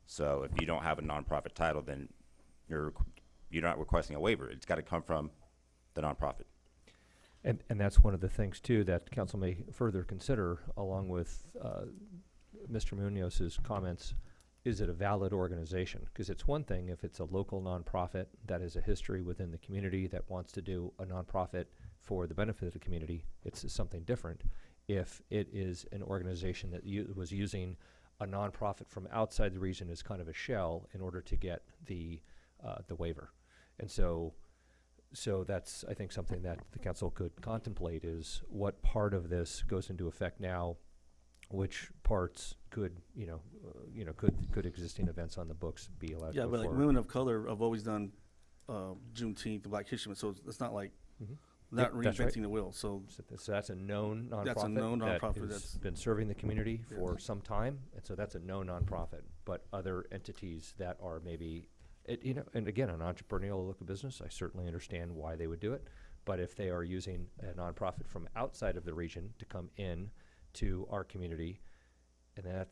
So if you don't have a nonprofit title, then you're not requesting a waiver. It's got to come from the nonprofit. And that's one of the things, too, that council may further consider, along with Mr. Munoz's comments. Is it a valid organization? Because it's one thing if it's a local nonprofit that has a history within the community that wants to do a nonprofit for the benefit of the community. It's something different if it is an organization that was using a nonprofit from outside the region as kind of a shell in order to get the waiver. And so that's, I think, something that the council could contemplate, is what part of this goes into effect now, which parts could existing events on the books be allowed to Yeah, go but like forward? women of color have always done Juneteenth, the Black History Month, so it's not like not Yep, that's reinventing right. the wheel. So So that's a known nonprofit. That's a known nonprofit that that's- has been serving the community Yeah. for some time, and so that's a known nonprofit. But other entities that are maybe, and again, an entrepreneurial look of business, I certainly understand why they would do it. But if they are using a nonprofit from outside of the region to come in to our community, and that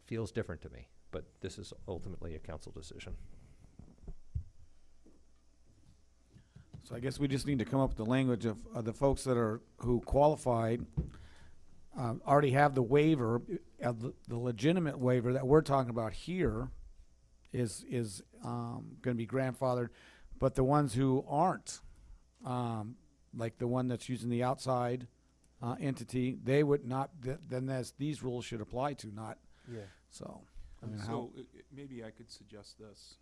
feels different to me. But this is ultimately a council decision. So I guess we just need to come up with the language of the folks who qualified, already have the waiver, the legitimate waiver that we're talking about here is going to be grandfathered, but the ones who aren't, like the one that's using the outside entity, they would not, then these rules should apply to, not. Yeah. So, I mean, So maybe I could suggest this.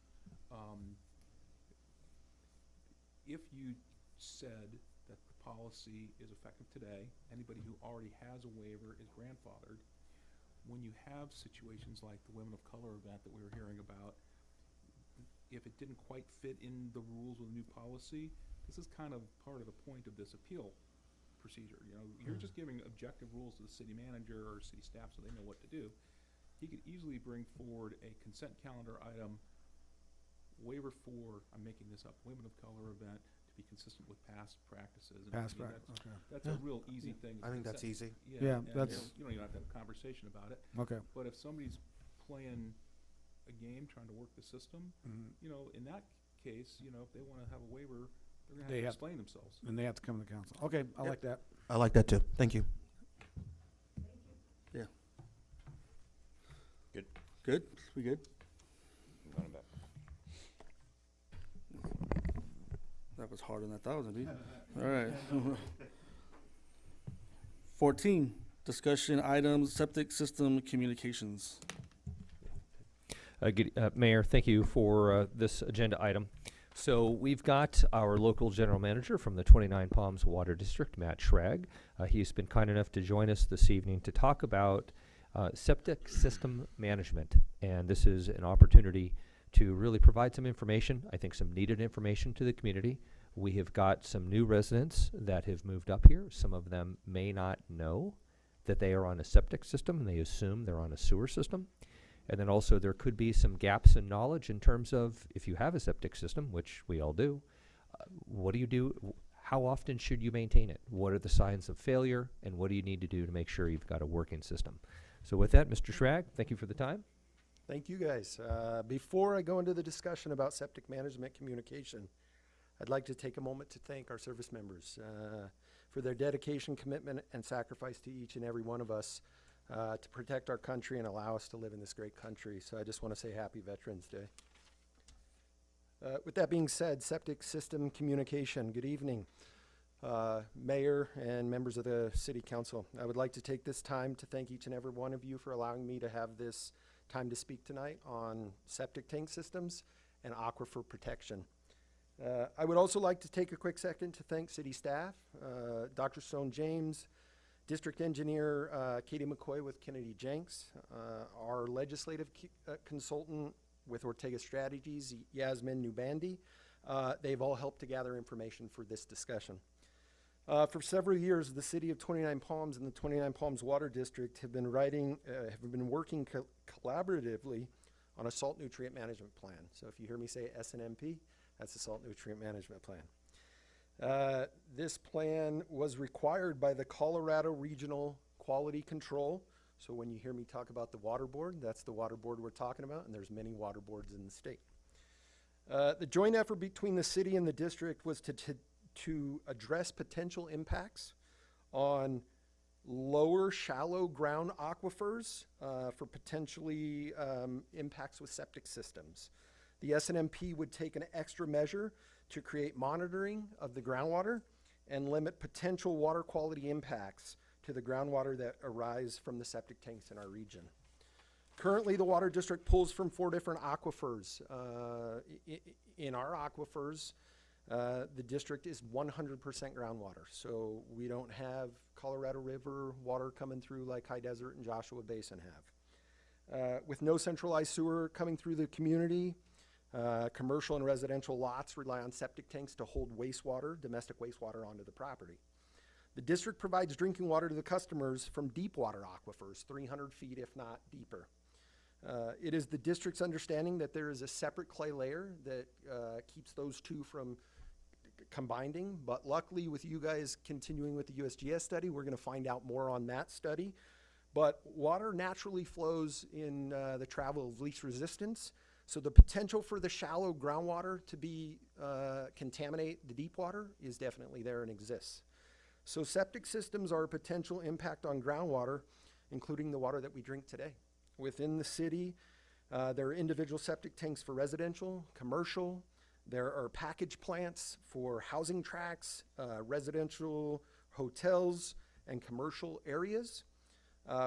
If you said that the policy is effective today, anybody who already has a waiver is grandfathered. When you have situations like the women of color event that we were hearing about, if it didn't quite fit in the rules of the new policy, this is kind of part of the point of this appeal procedure. You're just giving objective rules to the city manager or city staff so they know what to do. He could easily bring forward a consent calendar item, waiver for, I'm making this up, women of color event to be consistent with past practices. And Past I mean, practice, okay. That's a real easy thing. I think to that's consent. easy. Yeah, and that's- you don't even have to have a conversation about it. Okay. But if somebody's playing a game, trying to work the system, in that case, if they want to have a waiver, they're going to have to explain themselves. And they have to come to council. Okay, I like that. I like that too. Thank you. yeah, Good. good. We good? I'm going back. That was harder than I thought it was gonna be. All right. 14, discussion items, septic system communications. Mayor, thank you for this agenda item. So we've got our local general manager from the 29 Palms Water District, Matt Schrag. He's been kind enough to join us this evening to talk about septic system management. And this is an opportunity to really provide some information, I think some needed information to the community. We have got some new residents that have moved up here. Some of them may not know that they are on a septic system, and they assume they're on a sewer system. And then also there could be some gaps in knowledge in terms of if you have a septic system, which we all do, what do you do? How often should you maintain it? What are the signs of failure? And what do you need to do to make sure you've got a working system? So with that, Mr. Schrag, thank you for the time. Thank you, guys. Before I go into the discussion about septic management communication, I'd like to take a moment to thank our service members for their dedication, commitment, and sacrifice to each and every one of us to protect our country and allow us to live in this great country. So I just want to say Happy Veterans Day. With that being said, septic system communication, good evening. Mayor and members of the City Council. I would like to take this time to thank each and every one of you for allowing me to have this time to speak tonight on septic tank systems and aquifer protection. I would also like to take a quick second to thank city staff, Dr. Stone James, District Engineer Katie McCoy with Kennedy Jenks, our legislative consultant with Ortega Strategies, Yasmin Nubandi. They've all helped to gather information for this discussion. For several years, the City of 29 Palms and the 29 Palms Water District have been working collaboratively on a salt nutrient management plan. So if you hear me say SNMP, that's the Salt Nutrient Management Plan. This plan was required by the Colorado Regional Quality Control. So when you hear me talk about the water board, that's the water board we're talking about, and there's many water boards in the state. The joint effort between the city and the district was to address potential impacts on lower shallow ground aquifers for potentially impacts with septic systems. The SNMP would take an extra measure to create monitoring of the groundwater and limit potential water quality impacts to the groundwater that arise from the septic tanks in our region. Currently, the water district pulls from 4 different aquifers. In our aquifers, the district is 100% groundwater. So we don't have Colorado River water coming through like High Desert and Joshua Basin have. With no centralized sewer coming through the community, commercial and residential lots rely on septic tanks to hold wastewater, domestic wastewater, onto the property. The district provides drinking water to the customers from deep water aquifers, 300 feet if not deeper. It is the district's understanding that there is a separate clay layer that keeps those two from combining, but luckily with you guys continuing with the USGS study, we're going to find out more on that study. But water naturally flows in the travel of least resistance, so the potential for the shallow groundwater to be contaminate the deep water is definitely there and exists. So septic systems are a potential impact on groundwater, including the water that we drink today. Within the city, there are individual septic tanks for residential, commercial. There are package plants for housing tracts, residential hotels, and commercial areas.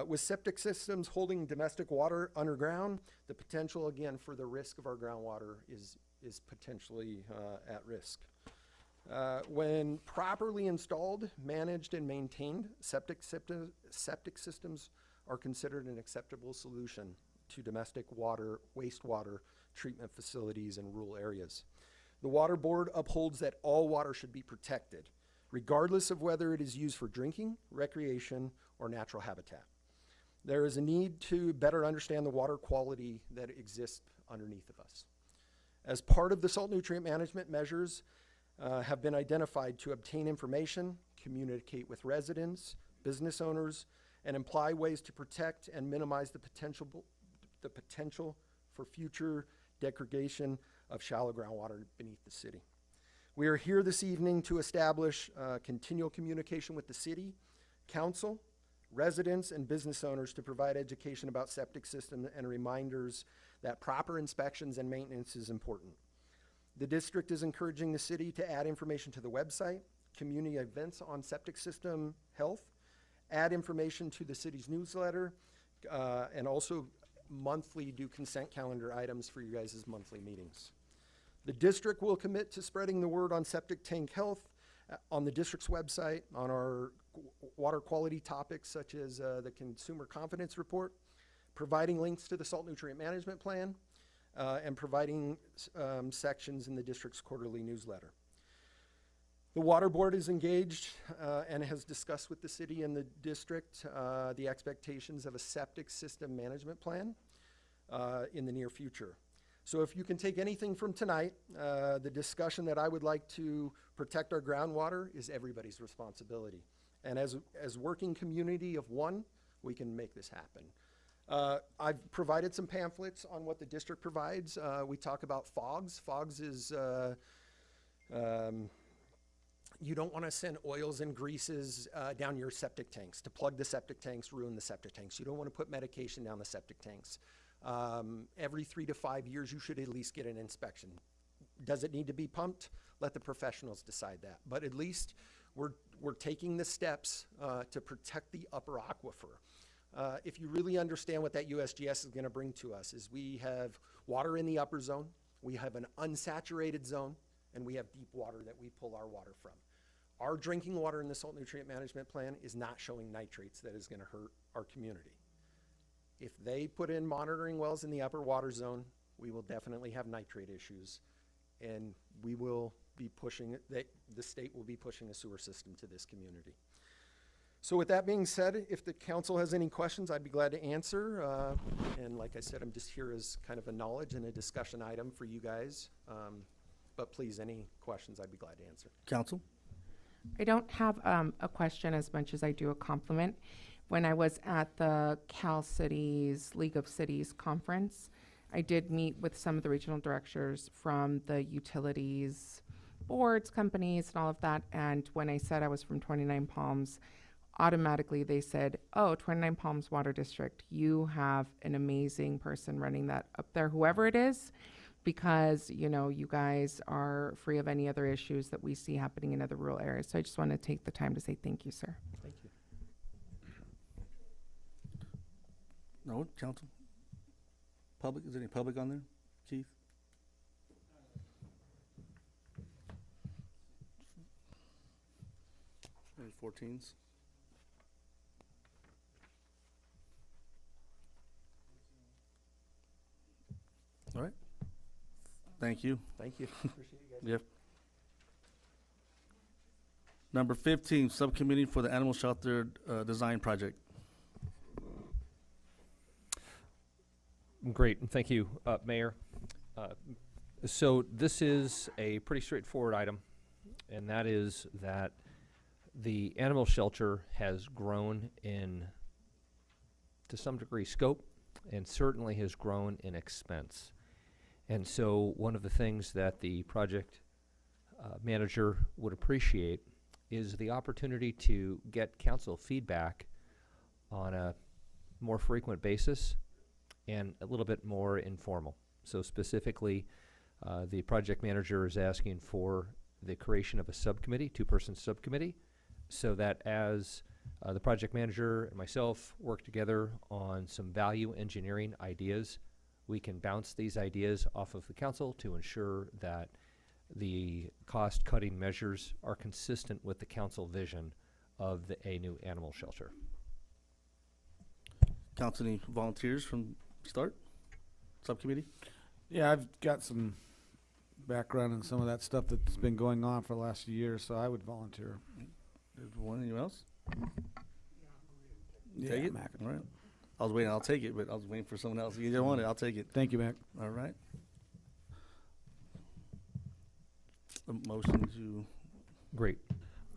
With septic systems holding domestic water underground, the potential, again, for the risk of our groundwater is potentially at risk. When properly installed, managed, and maintained, septic systems are considered an acceptable solution to domestic water, wastewater treatment facilities in rural areas. The Water Board upholds that all water should be protected, regardless of whether it is used for drinking, recreation, or natural habitat. There is a need to better understand the water quality that exists underneath of us. As part of the salt nutrient management measures have been identified to obtain information, communicate with residents, business owners, and imply ways to protect and minimize the potential for future degradation of shallow groundwater beneath the city. We are here this evening to establish continual communication with the city, council, residents, and business owners to provide education about septic systems and reminders that proper inspections and maintenance is important. The district is encouraging the city to add information to the website, community events on septic system health, add information to the city's newsletter, and also monthly do consent calendar items for you guys' monthly meetings. The district will commit to spreading the word on septic tank health on the district's website, on our water quality topics such as the Consumer Confidence Report, providing links to the Salt Nutrient Management Plan, and providing sections in the district's quarterly newsletter. The Water Board is engaged and has discussed with the city and the district the expectations of a septic system management plan in the near future. So if you can take anything from tonight, the discussion that I would like to protect our groundwater is everybody's responsibility. And as working community of one, we can make this happen. I've provided some pamphlets on what the district provides. We talk about FOGs. FOGs is you don't want to send oils and greases down your septic tanks to plug the septic tanks, ruin the septic tanks. You don't want to put medication down the septic tanks. Every 3 to 5 years, you should at least get an inspection. Does it need to be pumped? Let the professionals decide that. But at least we're taking the steps to protect the upper aquifer. If you really understand what that USGS is going to bring to us, is we have water in the upper zone, we have an unsaturated zone, and we have deep water that we pull our water from. Our drinking water in the salt nutrient management plan is not showing nitrates that is going to hurt our community. If they put in monitoring wells in the upper water zone, we will definitely have nitrate issues, and we will be pushing, the state will be pushing a sewer system to this community. So with that being said, if the council has any questions, I'd be glad to answer. And like I said, I'm just here as kind of a knowledge and a discussion item for you guys. But please, any questions, I'd be glad to answer. Council? I don't have a question as much as I do a compliment. When I was at the Cal Cities League of Cities conference, I did meet with some of the regional directors from the utilities boards, companies, and all of that. And when I said I was from 29 Palms, automatically they said, oh, 29 Palms Water District, you have an amazing person running that up there, whoever it is, because, you know, you guys are free of any other issues that we see happening in other rural areas. So I just want to take the time to say thank you, sir. Thank you. No, council? Public, is there any public on there? Keith? Any 14s? All right. Thank you. Thank you. Appreciate you guys. Yep. Number 15, Subcommittee for the Animal Shelter Design Project. Great, and thank you, Mayor. So this is a pretty straightforward item, and that is that the animal shelter has grown in, to some degree, scope, and certainly has grown in expense. And so one of the things that the project manager would appreciate is the opportunity to get council feedback on a more frequent basis and a little bit more informal. So specifically, the project manager is asking for the creation of a subcommittee, two-person subcommittee, so that as the project manager and myself work together on some value engineering ideas, we can bounce these ideas off of the council to ensure that the cost-cutting measures are consistent with the council vision of a new animal shelter. Council, any volunteers from start? Subcommittee? Yeah, I've got some background in some of that stuff that's been going on for the last few years, so I would volunteer. Anyone else? Yeah, Take it? Mac. All right. I was waiting, I'll take it, but I was waiting for someone else. You don't want it, I'll take it. Thank you, Mac. All right. A motion to, Great.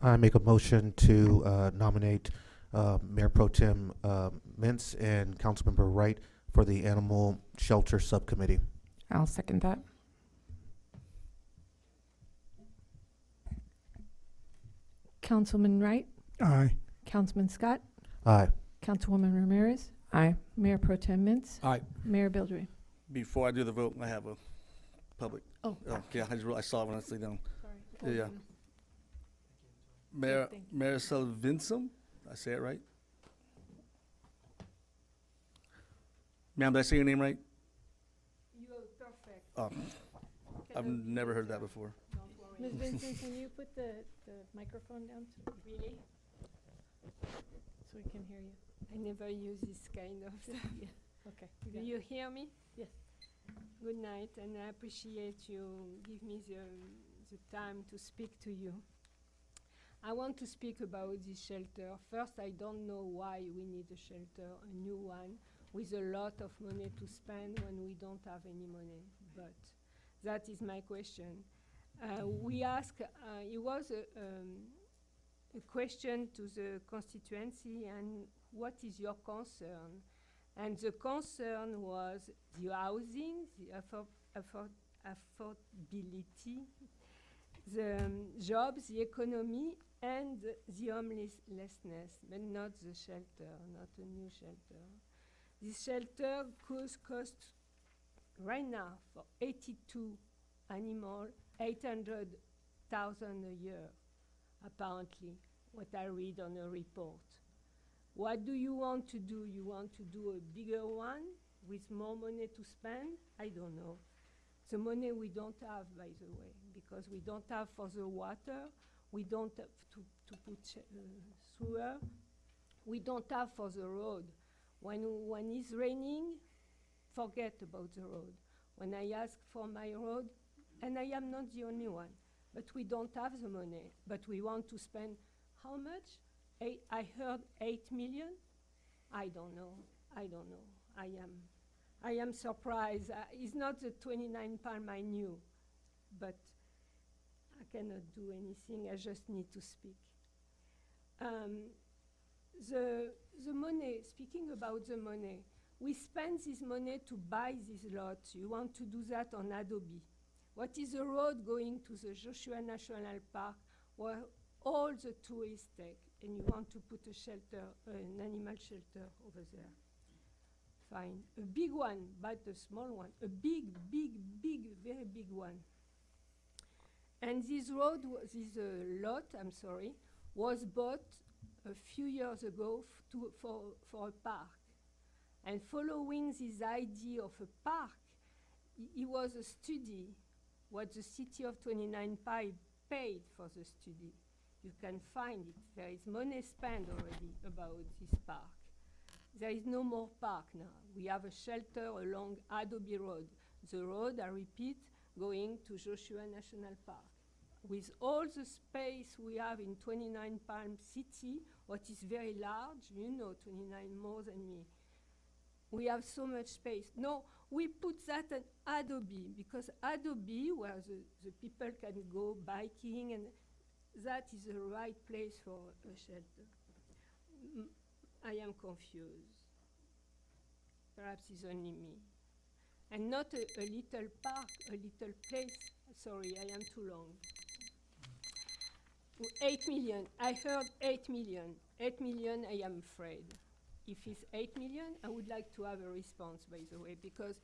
I make a motion to nominate Mayor Pro Tem Mintz and Councilmember Wright for the Animal Shelter Subcommittee. I'll second that. Councilman Wright, Aye. Councilman Scott, Aye. Councilwoman Ramirez, Aye. Mayor Pro Tem Mintz, Aye. Mayor Bildry. before I do the vote, I have a public. Oh. Yeah, I saw it when I was down. Sorry. Yeah. Mayor, Marisol Vincent, I say it right? Ma'am, did I say your name right? You are perfect. Oh, I've never heard that before. Ms. Vincent, can you put the microphone down? Really? So we can hear you. I never use this kind of stuff. Okay. Do you hear me? Yes. Good night, and I appreciate you give me the time to speak to you. I want to speak about this shelter. First, I don't know why we need a shelter, a new one, with a lot of money to spend when we don't have any money. But that is my question. We ask, it was a question to the constituency, and what is your concern? And the concern was the housing, the affordability, the jobs, the economy, and the homelessness, but not the shelter, not a new shelter. This shelter cost right now for 82 animals, 800,000 a year. apparently, what I read on a report. What do you want to do? You want to do a bigger one with more money to spend? I don't know. The money we don't have, by the way, because we don't have for the water, we don't have to put sewer, we don't have for the road. When it's raining, forget about the road. When I ask for my road, and I am not the only one, but we don't have the money, but we want to spend how much? I heard 8 million? I don't know. I am surprised. It's not the 29 palm I knew, but I cannot do anything. I just need to speak. The money, speaking about the money, we spend this money to buy these lots. You want to do that on Adobe. What is the road going to the Joshua National Park where all the tourists take, and you want to put a shelter, an animal shelter over there? Fine. A big one, but a small one. A big, very big one. And this road, this lot, I'm sorry, was bought a few years ago for a park. And following this idea of a park, it was a study, what the city of 29 Pi paid for the study. You can find it. There is money spent already about this park. There is no more park now. We have a shelter along Adobe Road. The road, I repeat, going to Joshua National Park. With all the space we have in 29 Palm City, what is very large, you know 29 more than me, we have so much space. No, we put that at Adobe, because Adobe, where the people can go biking, and that is the right place for a shelter. I am confused. Perhaps it's only me. And not a little park, a little place. Sorry, I am too long. 8 million. I heard 8 million. 8 million, I am afraid. If it's 8 million, I would like to have a response, by the way, because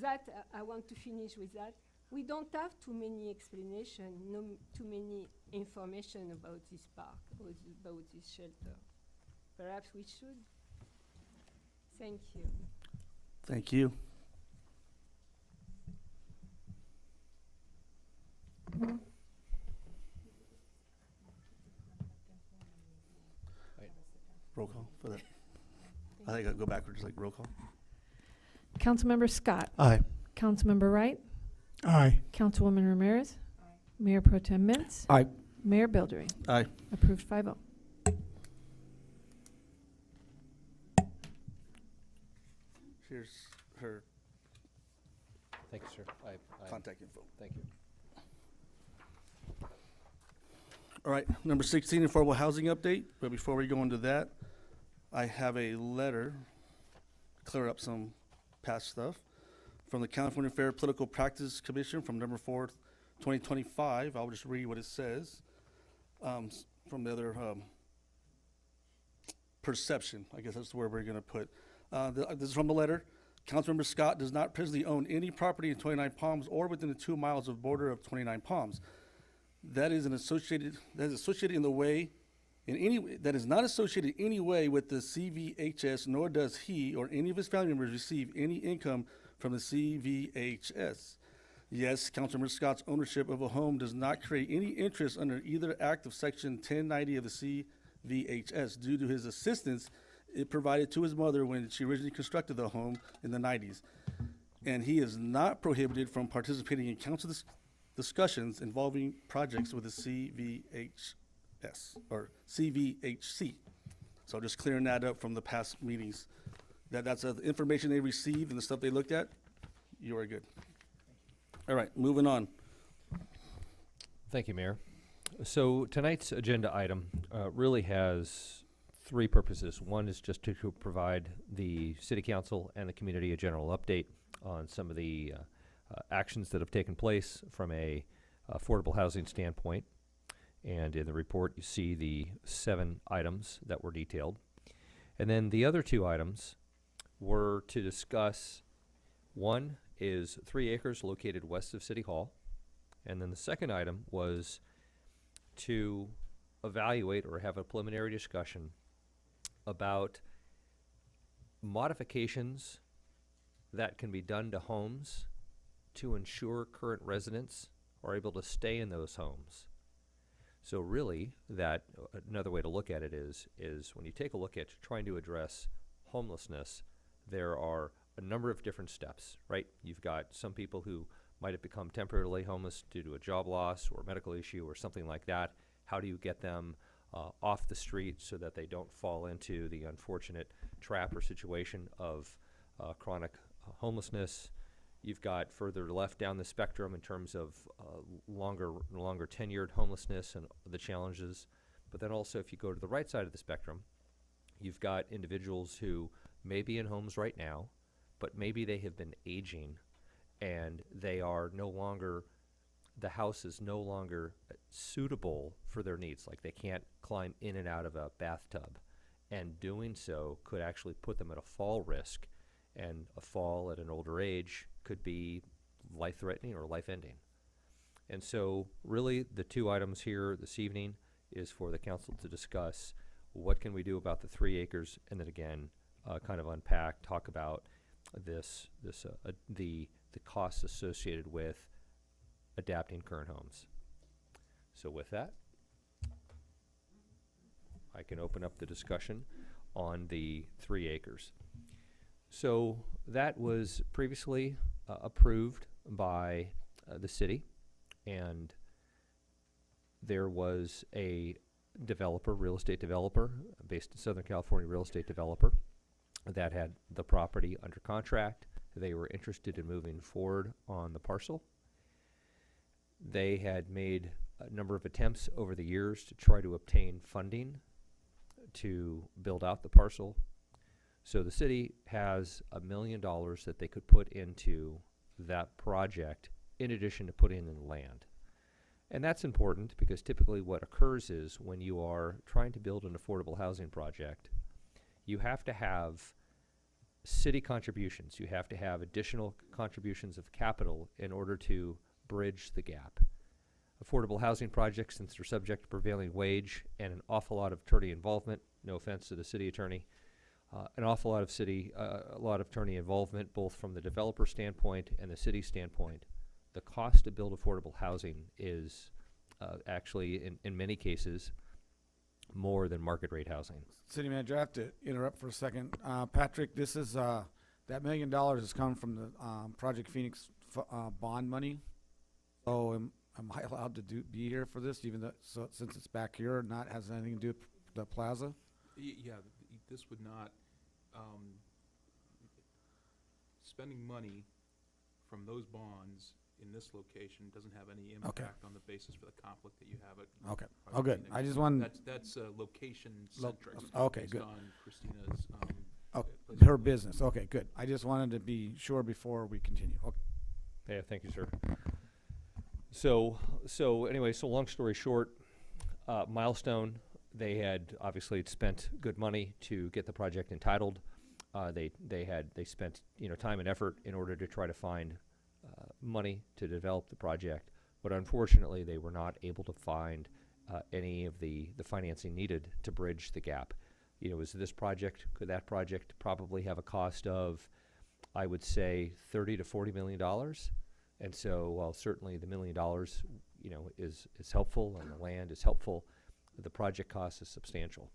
that, I want to finish with that. We don't have too many explanations, no too many information about this park or about this shelter. Perhaps we should. Thank you. Thank you. Roll call for that. I think I'll go backwards, like roll call. Councilmember Scott. Aye. Councilmember Wright. Aye. Councilwoman Ramirez. Mayor Pro Tem Mintz. Aye. Mayor Bildery. Aye. Approved 5-0. Here's her Thank you, sir. contact info. Thank you. All right, number 16, affordable housing update. But before we go into that, I have a letter, clear up some past stuff, from the California Fair Political Practice Commission from November 4th, 2025. I'll just read what it says from the other perception. I guess that's where we're going to put. This is from the letter. Councilmember Scott does not presently own any property in 29 Palms or within the 2 miles of border of 29 Palms. That is associated in the way, that is not associated in any way with the CVHS, nor does he or any of his family members receive any income from the CVHS. Yes, Councilmember Scott's ownership of a home does not create any interest under either act of Section 1090 of the CVHS due to his assistance it provided to his mother when she originally constructed the home in the 90s. And he is not prohibited from participating in council discussions involving projects with the CVHS or CVHC. So just clearing that up from the past meetings. That's the information they received and the stuff they looked at. You are good. All right, moving on. Thank you, Mayor. So tonight's agenda item really has 3 purposes. One is just to provide the City Council and the community a general update on some of the actions that have taken place from a affordable housing standpoint. And in the report, you see the 7 items that were detailed. And then the other 2 items were to discuss, one is 3 acres located west of City Hall. And then the second item was to evaluate or have a preliminary discussion about modifications that can be done to homes to ensure current residents are able to stay in those homes. So really, that another way to look at it is when you take a look at trying to address homelessness, there are a number of different steps, right? You've got some people who might have become temporarily homeless due to a job loss or medical issue or something like that. How do you get them off the street so that they don't fall into the unfortunate trap or situation of chronic homelessness? You've got further left down the spectrum in terms of longer tenured homelessness and the challenges. But then also, if you go to the right side of the spectrum, you've got individuals who may be in homes right now, but maybe they have been aging and they are no longer, the house is no longer suitable for their needs. Like they can't climb in and out of a bathtub. And doing so could actually put them at a fall risk. And a fall at an older age could be life-threatening or life-ending. And so really the two items here this evening is for the council to discuss what can we do about the 3 acres, and then again, kind of unpack, talk about the costs associated with adapting current homes. So with that, I can open up the discussion on the 3 acres. So that was previously approved by the city, and there was a developer, real estate developer, based in Southern California, real estate developer, that had the property under contract. They were interested in moving forward on the parcel. They had made a number of attempts over the years to try to obtain funding to build out the parcel. So the city has $1 million that they could put into that project in addition to putting in land. And that's important because typically what occurs is when you are trying to build an affordable housing project, you have to have city contributions. You have to have additional contributions of capital in order to bridge the gap. Affordable housing projects, since they're subject to prevailing wage and an awful lot of attorney involvement, no offense to the city attorney, an awful lot of a lot of attorney involvement, both from the developer standpoint and the city standpoint. The cost to build affordable housing is actually, in many cases, more than market rate housing. City Manager, I have to interrupt for a second. Patrick, this is, that $1 million has come from the Project Phoenix bond money. So am I allowed to be here for this, even though, since it's back here, not has anything to do with the plaza? Yeah, this would not, spending money from those bonds in this location doesn't have any impact on the basis for the conflict that you have at. Okay. Oh, good. I just wanted. That's location centric. Okay, based good. on Christina's, her business. Okay, good. I just wanted to be sure before we continue. Okay. Yeah, thank you, sir. So anyway, so long story short, Milestone, they had obviously spent good money to get the project entitled. They spent time and effort in order to try to find money to develop the project, but unfortunately they were not able to find any of the financing needed to bridge the gap. Is this project, could that project probably have a cost of, I would say, $30 to $40 million? And so while certainly the $1 million is helpful and the land is helpful, the project cost is substantial.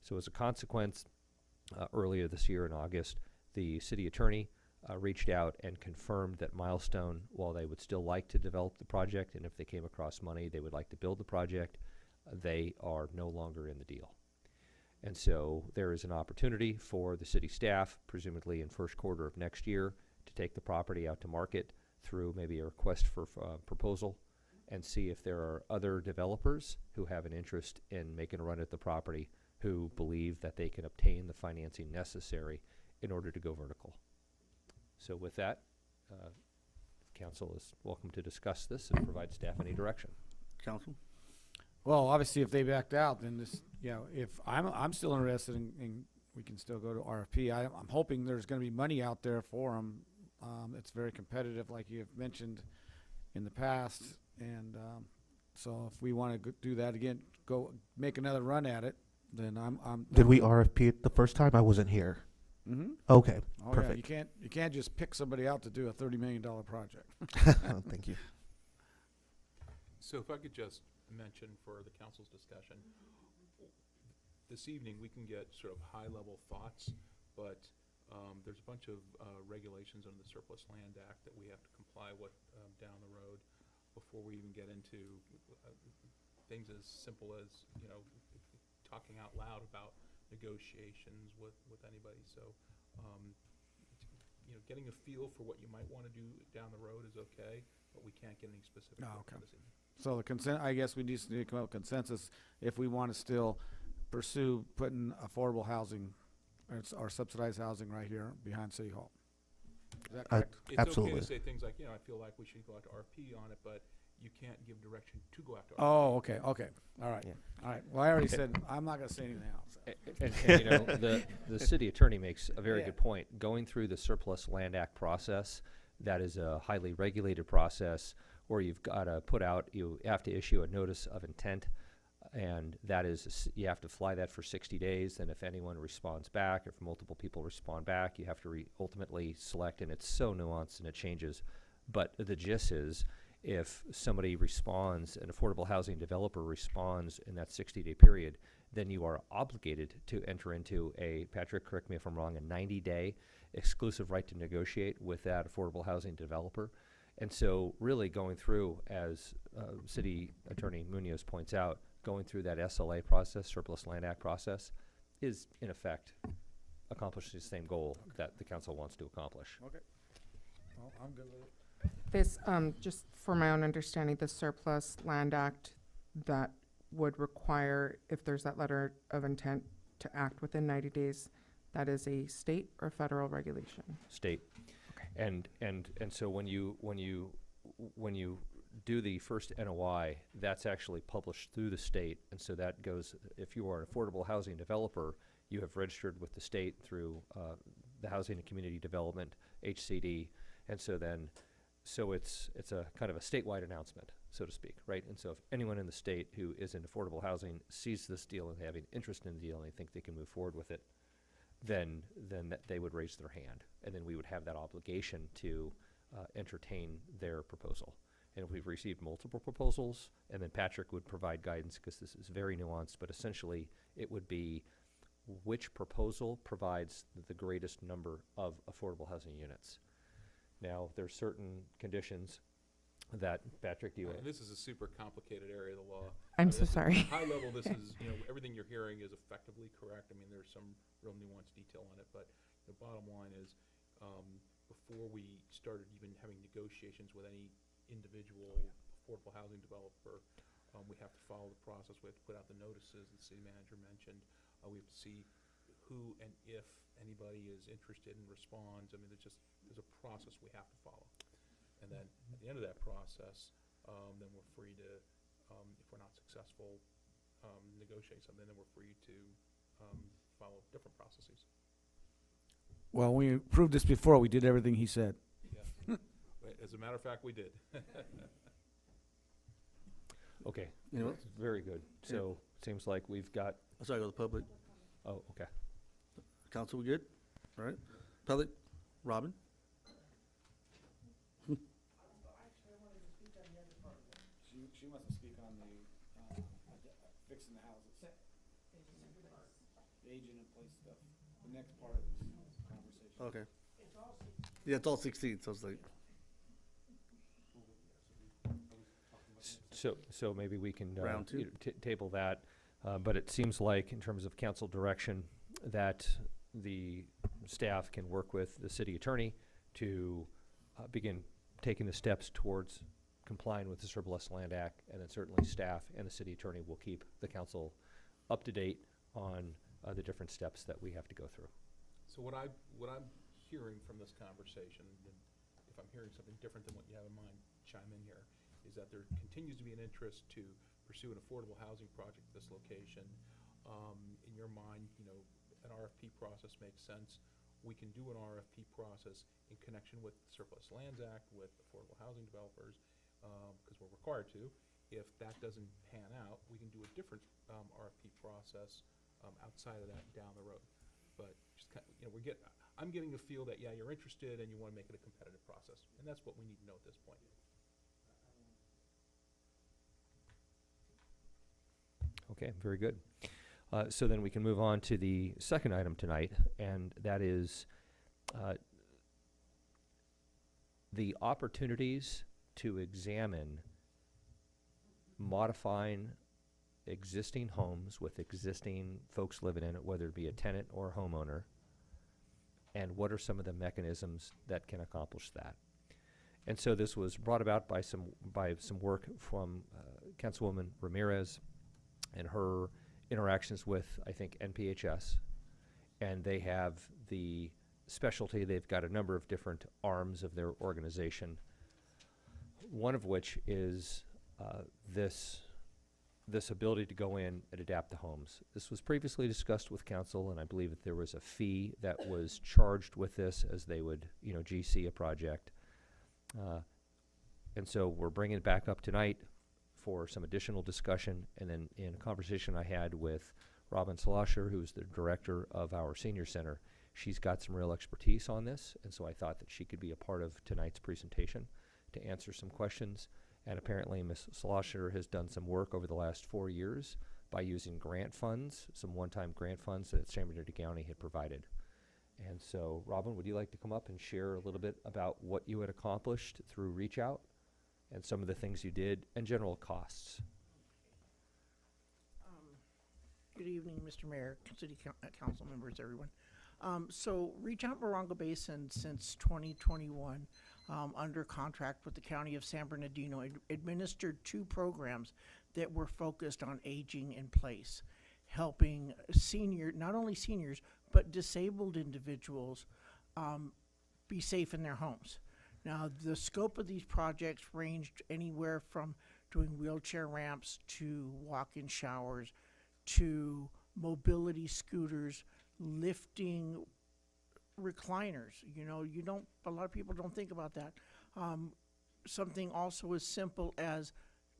So as a consequence, earlier this year in August, the city attorney reached out and confirmed that Milestone, while they would still like to develop the project, and if they came across money, they would like to build the project, they are no longer in the deal. And so there is an opportunity for the city staff, presumably in first quarter of next year, to take the property out to market through maybe a request for proposal and see if there are other developers who have an interest in making a run at the property who believe that they can obtain the financing necessary in order to go vertical. So with that, council is welcome to discuss this and provide staff any direction. Council? Well, obviously, if they backed out, then this, if I'm still interested in, we can still go to RFP. I'm hoping there's going to be money out there for them. It's very competitive, like you have mentioned in the past, and So if we want to do that again, go make another run at it, then I'm. Did we RFP it the first time? I wasn't here. Mm-hmm. Okay, Oh, perfect. yeah, you can't just pick somebody out to do a $30 million project. Thank you. So if I could just mention for the council's discussion, this evening we can get sort of high-level thoughts, but there's a bunch of regulations under the Surplus Land Act that we have to comply with down the road before we even get into things as simple as, you know, talking out loud about negotiations with anybody. So, you know, getting a feel for what you might want to do down the road is okay, but we can't get any specific. Oh, okay. So the consent, I guess we need to come up with consensus if we want to still pursue putting affordable housing or subsidized housing right here behind City Hall. Is that correct? It's Absolutely. okay to say things like, you know, I feel like we should go out to RP on it, but you can't give direction to go out to RP. Oh, okay. All right. Yeah. All right. Well, I already said I'm not going to say anything else. And, you know, the city attorney makes a very Yeah. good point. Going through the Surplus Land Act process, that is a highly regulated process where you've got to put out, you have to issue a notice of intent, and that is, you have to fly that for 60 days. And if anyone responds back, if multiple people respond back, you have to ultimately select, and it's so nuanced and it changes. But the gist is, if somebody responds, an affordable housing developer responds in that 60-day period, then you are obligated to enter into a, Patrick, correct me if I'm wrong, a 90-day exclusive right to negotiate with that affordable housing developer. And so really going through, as City Attorney Munoz points out, going through that SLA process, Surplus Land Act process, is in effect accomplishing the same goal that the council wants to accomplish. Okay. Well, I'm good with it. This, just for my own understanding, the Surplus Land Act that would require, if there's that letter of intent to act within 90 days, that is a state or federal regulation? State. Okay. And so when you do the first NOI, that's actually published through the state, and so that goes, if you are an affordable housing developer, you have registered with the state through the Housing and Community Development, HCD, and so then, so it's a kind of a statewide announcement, so to speak, right? And so if anyone in the state who is in affordable housing sees this deal and they have an interest in the deal and they think they can move forward with it, then they would raise their hand, and then we would have that obligation to entertain their proposal. And if we've received multiple proposals, and then Patrick would provide guidance, because this is very nuanced, but essentially it would be which proposal provides the greatest number of affordable housing units. Now, there's certain conditions that, Patrick, do you? And this is a super complicated area of the law. I'm so sorry. High level, this is, you know, everything you're hearing is effectively correct. I mean, there's some real nuanced detail on it, but the bottom line is, before we started even having negotiations with any individual affordable housing developer, we have to follow the process. We have to put out the notices the city manager mentioned. We have to see who and if anybody is interested and responds. I mean, there's a process we have to follow. And then at the end of that process, then we're free to, if we're not successful negotiating something, then we're free to follow different processes. Well, we proved this before. We did everything he said. Yeah. As a matter of fact, we did. Okay, You know, very good. So, seems like we've got, I'm sorry, go to the public. oh, okay. Council, we good? All right. Public, Robin? She wants to speak on the fixing the houses. Aging in place stuff. The next part of this conversation. Okay. Yeah, it's all 16, so it's like, So maybe we can Round two. table that, but it seems like in terms of council direction, that the staff can work with the city attorney to begin taking the steps towards complying with the Surplus Land Act, and then certainly staff and the city attorney will keep the council up to date on the different steps that we have to go through. So what I'm hearing from this conversation, and if I'm hearing something different than what you have in mind, chime in here, is that there continues to be an interest to pursue an affordable housing project at this location. In your mind, you know, an RFP process makes sense. We can do an RFP process in connection with the Surplus Lands Act, with affordable housing developers, because we're required to. if that doesn't pan out, we can do a different RFP process outside of that down the road. But just I'm getting the feel that, yeah, you're interested and you want to make it a competitive process, and that's what we need to know at this point. Okay, very good. So then we can move on to the second item tonight, and that is the opportunities to examine modifying existing homes with existing folks living in it, whether it be a tenant or a homeowner, and what are some of the mechanisms that can accomplish that. And so this was brought about by some work from Councilwoman Ramirez and her interactions with, I think, NPHS, and they have the specialty. They've got a number of different arms of their organization, one of which is this ability to go in and adapt the homes. This was previously discussed with council, and I believe that there was a fee that was charged with this as they would, GC a project. And so we're bringing it back up tonight for some additional discussion. And then in a conversation I had with Robin Slosher, who's the director of our senior center, she's got some real expertise on this. And so I thought that she could be a part of tonight's presentation to answer some questions. And apparently Ms. Slosher has done some work over the last 4 years by using grant funds, some one-time grant funds that San Bernardino County had provided. And so, Robin, would you like to come up and share a little bit about what you had accomplished through Reach Out and some of the things you did and general costs? Good evening, Mr. Mayor, City Council members, everyone. So Reach Out Morongo Basin since 2021, under contract with the County of San Bernardino, administered 2 programs that were focused on aging in place, helping not only seniors, but disabled individuals be safe in their homes. Now, the scope of these projects ranged anywhere from doing wheelchair ramps to walk-in showers to mobility scooters, lifting recliners. A lot of people don't think about that. Something also as simple as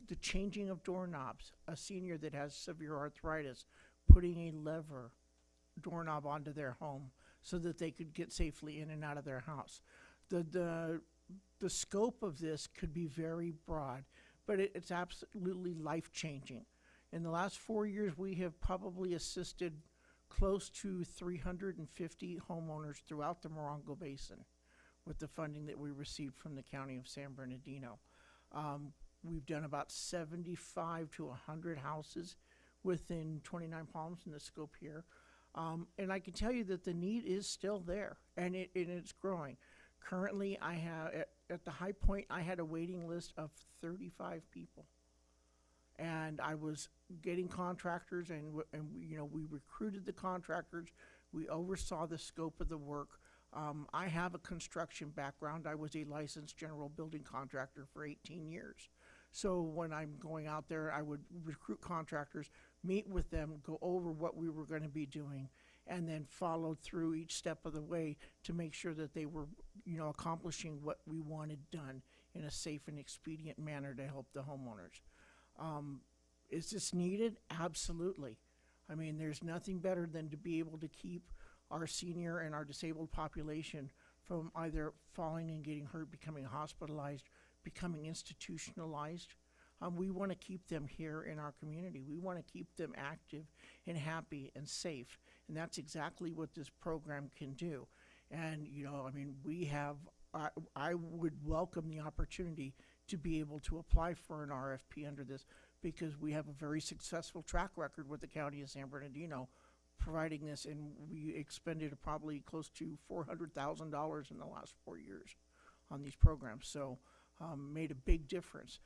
the changing of doorknobs. A senior that has severe arthritis, putting a lever doorknob onto their home so that they could get safely in and out of their house. The scope of this could be very broad, but it's absolutely life-changing. In the last 4 years, we have probably assisted close to 350 homeowners throughout the Morongo Basin with the funding that we received from the County of San Bernardino. We've done about 75 to 100 houses within 29 Palms in the scope here. And I can tell you that the need is still there, and it's growing. Currently, I have, at the high point, I had a waiting list of 35 people. And I was getting contractors, and we recruited the contractors. We oversaw the scope of the work. I have a construction background. I was a licensed general building contractor for 18 years. So when I'm going out there, I would recruit contractors, meet with them, go over what we were going to be doing, and then follow through each step of the way to make sure that they were, accomplishing what we wanted done in a safe and expedient manner to help the homeowners. Is this needed? Absolutely. I mean, there's nothing better than to be able to keep our senior and our disabled population from either falling and getting hurt, becoming hospitalized, becoming institutionalized. We want to keep them here in our community. We want to keep them active and happy and safe. And that's exactly what this program can do. And, I would welcome the opportunity to be able to apply for an RFP under this, because we have a very successful track record with the County of San Bernardino providing this, and we expended probably close to $400,000 in the last 4 years on these programs. So made a big difference.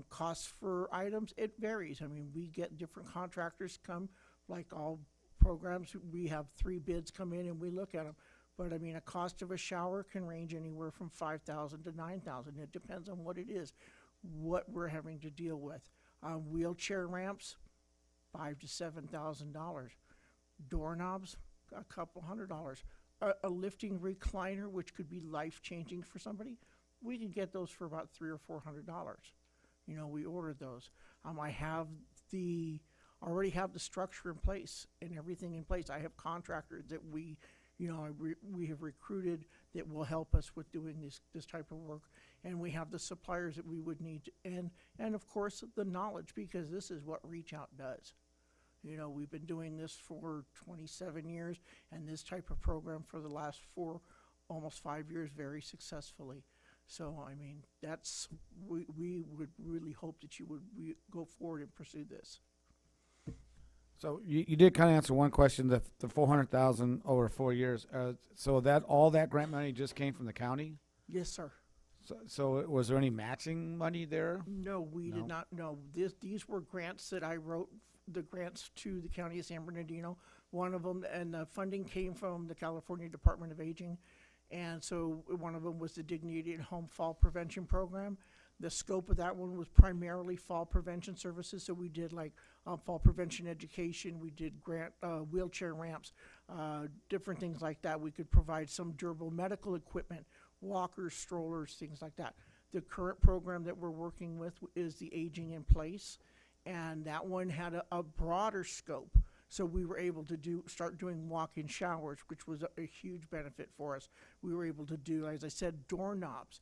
Costs for items, it varies. I mean, we get different contractors come, like all programs. We have 3 bids come in and we look at them. But I mean, a cost of a shower can range anywhere from $5,000 to $9,000. It depends on what it is, what we're having to deal with. Wheelchair ramps, $5,000 to $7,000. Doorknobs, a couple $100. A lifting recliner, which could be life-changing for somebody, we could get those for about $300 or $400. You know, we ordered those. I have already have the structure in place and everything in place. I have contractors that we have recruited that will help us with doing this type of work, and we have the suppliers that we would need, and of course the knowledge, because this is what Reach Out does. You know, we've been doing this for 27 years, and this type of program for the last almost 5 years very successfully. So, I mean, we would really hope that you would go forward and pursue this. So you did kind of answer one question, the 400,000 over 4 years. So all that grant money just came from the county? Yes, sir. So was there any matching money there? No, we did not. No, these were grants that I wrote, the grants to the county of San Bernardino. One of them, and the funding came from the California Department of Aging. And so one of them was the Dignity at Home Fall Prevention Program. The scope of that one was primarily fall prevention services. So we did like fall prevention education. We did grant wheelchair ramps, different things like that. We could provide some durable medical equipment, walkers, strollers, things like that. The current program that we're working with is the Aging in Place, and that one had a broader scope. So we were able to start doing walk-in showers, which was a huge benefit for us. We were able to do, as I said, doorknobs,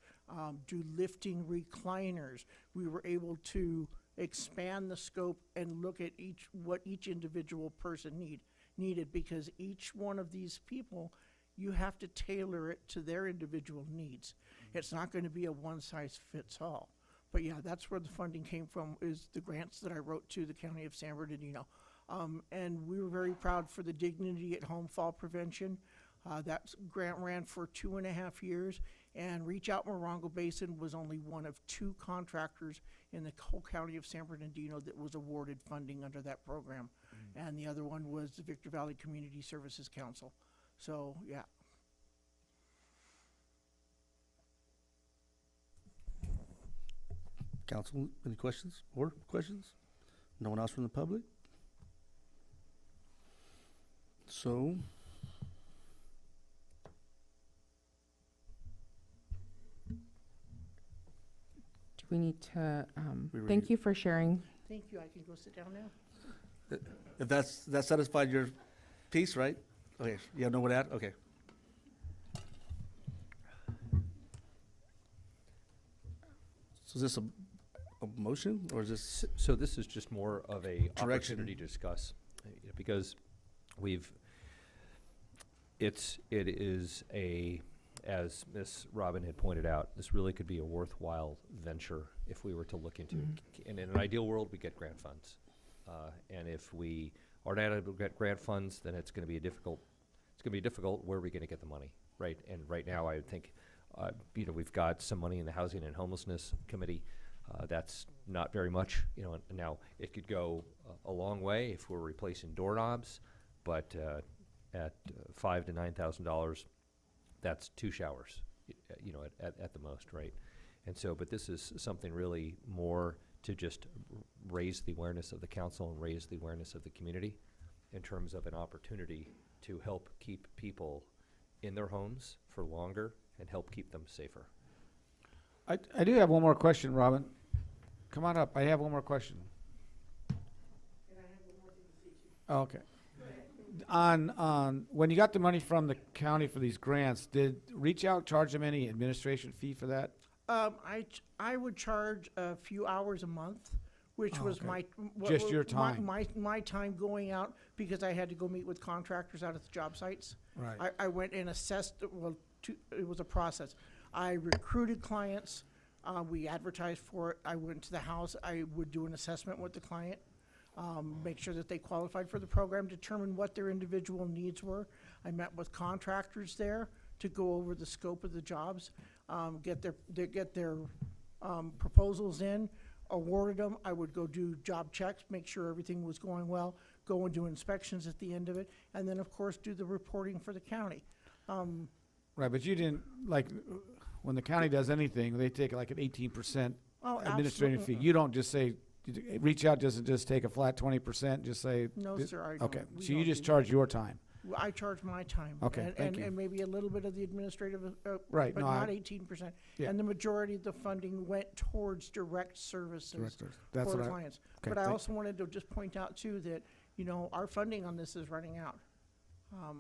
do lifting recliners. We were able to expand the scope and look at what each individual person needed, because each one of these people, you have to tailor it to their individual needs. It's not going to be a one-size-fits-all. But yeah, that's where the funding came from, is the grants that I wrote to the County of San Bernardino. And we were very proud for the Dignity at Home Fall Prevention. That grant ran for 2.5 years, and Reach Out Morongo Basin was only one of 2 contractors in the whole county of San Bernardino that was awarded funding under that program. And the other one was the Victor Valley Community Services Council. So, yeah. Council, any questions or questions? No one else from the public? So, Do we need to, We thank review- you for sharing. Thank you. I can go sit down now. if that satisfied your piece, right? Okay, you have no more to add? Okay. So is this a motion, or is this? So this is just more of a Direction. opportunity to discuss, because it is as Ms. Robin had pointed out, this really could be a worthwhile venture if we were to look into. And in an ideal world, we get grant funds. And if we are not able to get grant funds, then it's going to be difficult. Where are we going to get the money, right? And right now, I would think, we've got some money in the Housing and Homelessness Committee. That's not very much, and now it could go a long way if we're replacing doorknobs, but at $5,000 to $9,000, that's 2 showers, at the most, right? And so, but this is something really more to just raise the awareness of the council and raise the awareness of the community in terms of an opportunity to help keep people in their homes for longer and help keep them safer. I do have one more question, Robin. Come on up. I have one more question. Okay. On when you got the money from the county for these grants, did Reach Out charge them any administration fee for that? I would charge a few hours a month, which was okay. Just your time. My time going out, because I had to go meet with contractors out at the job sites. Right. I went and assessed. It was a process. I recruited clients. We advertised for it. I went to the house. I would do an assessment with the client, make sure that they qualified for the program, determine what their individual needs were. I met with contractors there to go over the scope of the jobs, get their proposals in, awarded them. I would go do job checks, make sure everything was going well, go and do inspections at the end of it, and then, of course, do the reporting for the county. Right, but you didn't, when the county does anything, they take like an 18% administrative fee. absolutely. You don't just say, Reach Out doesn't just take a flat 20%, just say. No, sir, I don't. Okay, We so you don't just do charge your time. I charge my time. Okay, and, thank you. and maybe a little bit of the administrative, Right, but no, not I- 18%. Yeah. And the majority of the funding went towards direct services Directors. That's for what I- clients. okay, But I thank- also wanted to just point out too that, you know, our funding on this is running out.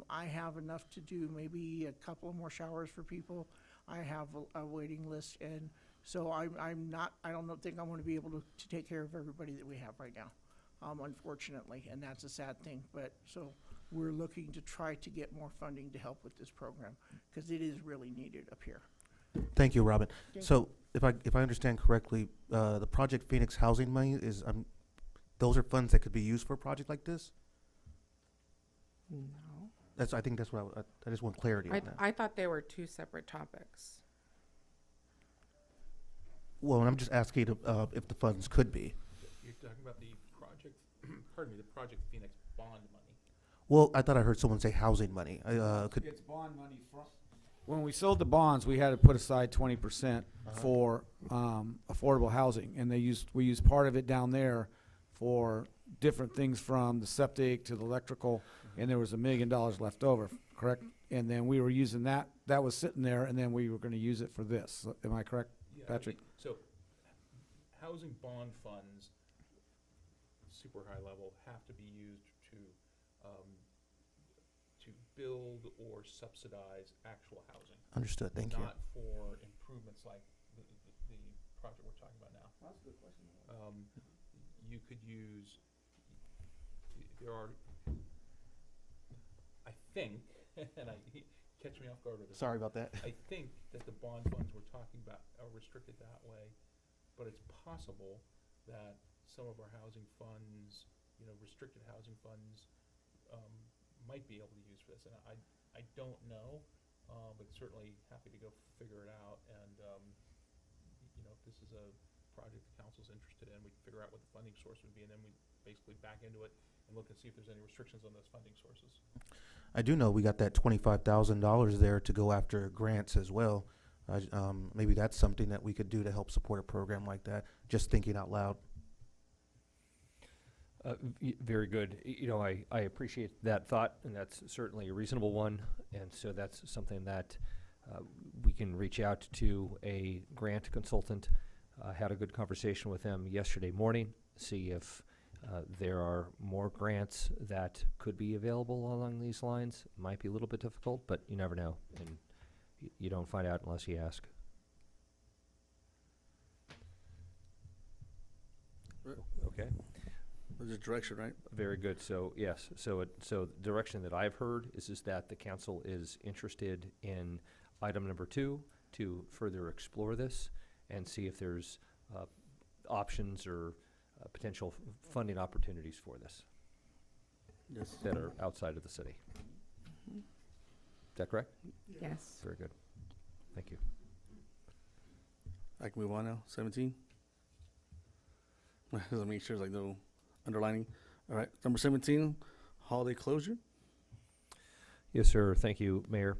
I have enough to do maybe a couple of more showers for people. I have a waiting list, and so I don't think I'm going to be able to take care of everybody that we have right now, unfortunately, and that's a sad thing. But so we're looking to try to get more funding to help with this program because it is really needed up here. Thank you, Robin. Thank So if I understand correctly, the Project Phoenix housing money is, those are funds that could be used for a project like this? No. I think that's what I just want clarity on that. I thought they were two separate topics. Well, I'm just asking if the funds could be. You're talking about the project, pardon me, the Project Phoenix bond money. Well, I thought I heard someone say housing money. It's bond money from. When we sold the bonds, we had to put aside 20% for affordable housing, and we used part of it down there for different things from the septic to the electrical, and there was $1 million left over, correct? And then we were using that was sitting there, and then we were going to use it for this. Am I correct, Yeah, Patrick? So, housing bond funds, super high level, have to be used to build or subsidize actual housing. Understood, thank you. Not for improvements like the project we're talking about now. That's a good question. You could use, there are, I think, and catch me off guard with this. Sorry about that. I think that the bond funds we're talking about are restricted that way, but it's possible that some of our housing funds, restricted housing funds, might be able to use for this. And I don't know, but certainly happy to go figure it out. And, if this is a project the council's interested in, we can figure out what the funding source would be, and then we basically back into it and look and see if there's any restrictions on those funding sources. I do know we got that $25,000 there to go after grants as well. Maybe that's something that we could do to help support a program like that. Just thinking out loud. Very good. I appreciate that thought, and that's certainly a reasonable one. And so that's something that we can reach out to a grant consultant. Had a good conversation with them yesterday morning, see if there are more grants that could be available along these lines. Might be a little bit difficult, but you never know, and you don't find out unless you ask. Okay. There's a direction, right? Very good. So yes, so the direction that I've heard is that the council is interested in item number 2 to further explore this and see if there's options or potential funding opportunities for this. Yes. That are outside of the city. Is that correct? Yes. Very good. Thank you. I can move on now. 17. Let me make sure there's no underlining. All right. Number 17, holiday closure. Yes, sir. Thank you, Mayor.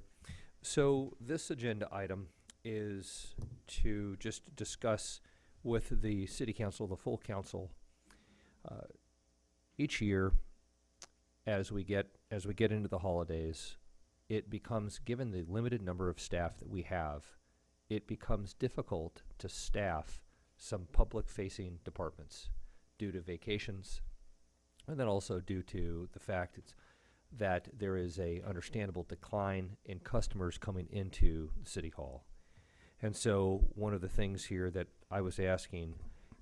So this agenda item is to just discuss with the city council, the full council, each year as we get into the holidays, it becomes, given the limited number of staff that we have, it becomes difficult to staff some public-facing departments due to vacations, and then also due to the fact that there is a understandable decline in customers coming into City Hall. And so one of the things here that I was asking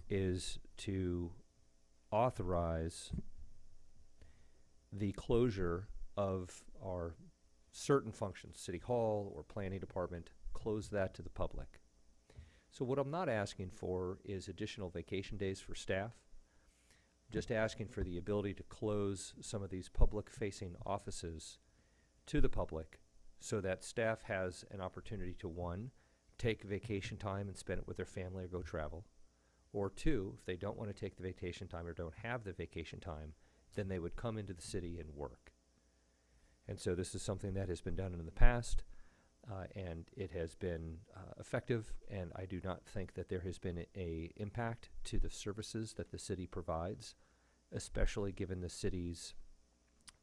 is to authorize the closure of our certain functions, City Hall or Planning Department, close that to the public. So what I'm not asking for is additional vacation days for staff. Just asking for the ability to close some of these public-facing offices to the public so that staff has an opportunity to, 1, take vacation time and spend it with their family or go travel, or 2, if they don't want to take the vacation time or don't have the vacation time, then they would come into the city and work. And so this is something that has been done in the past, and it has been effective, and I do not think that there has been a impact to the services that the city provides, especially given the city's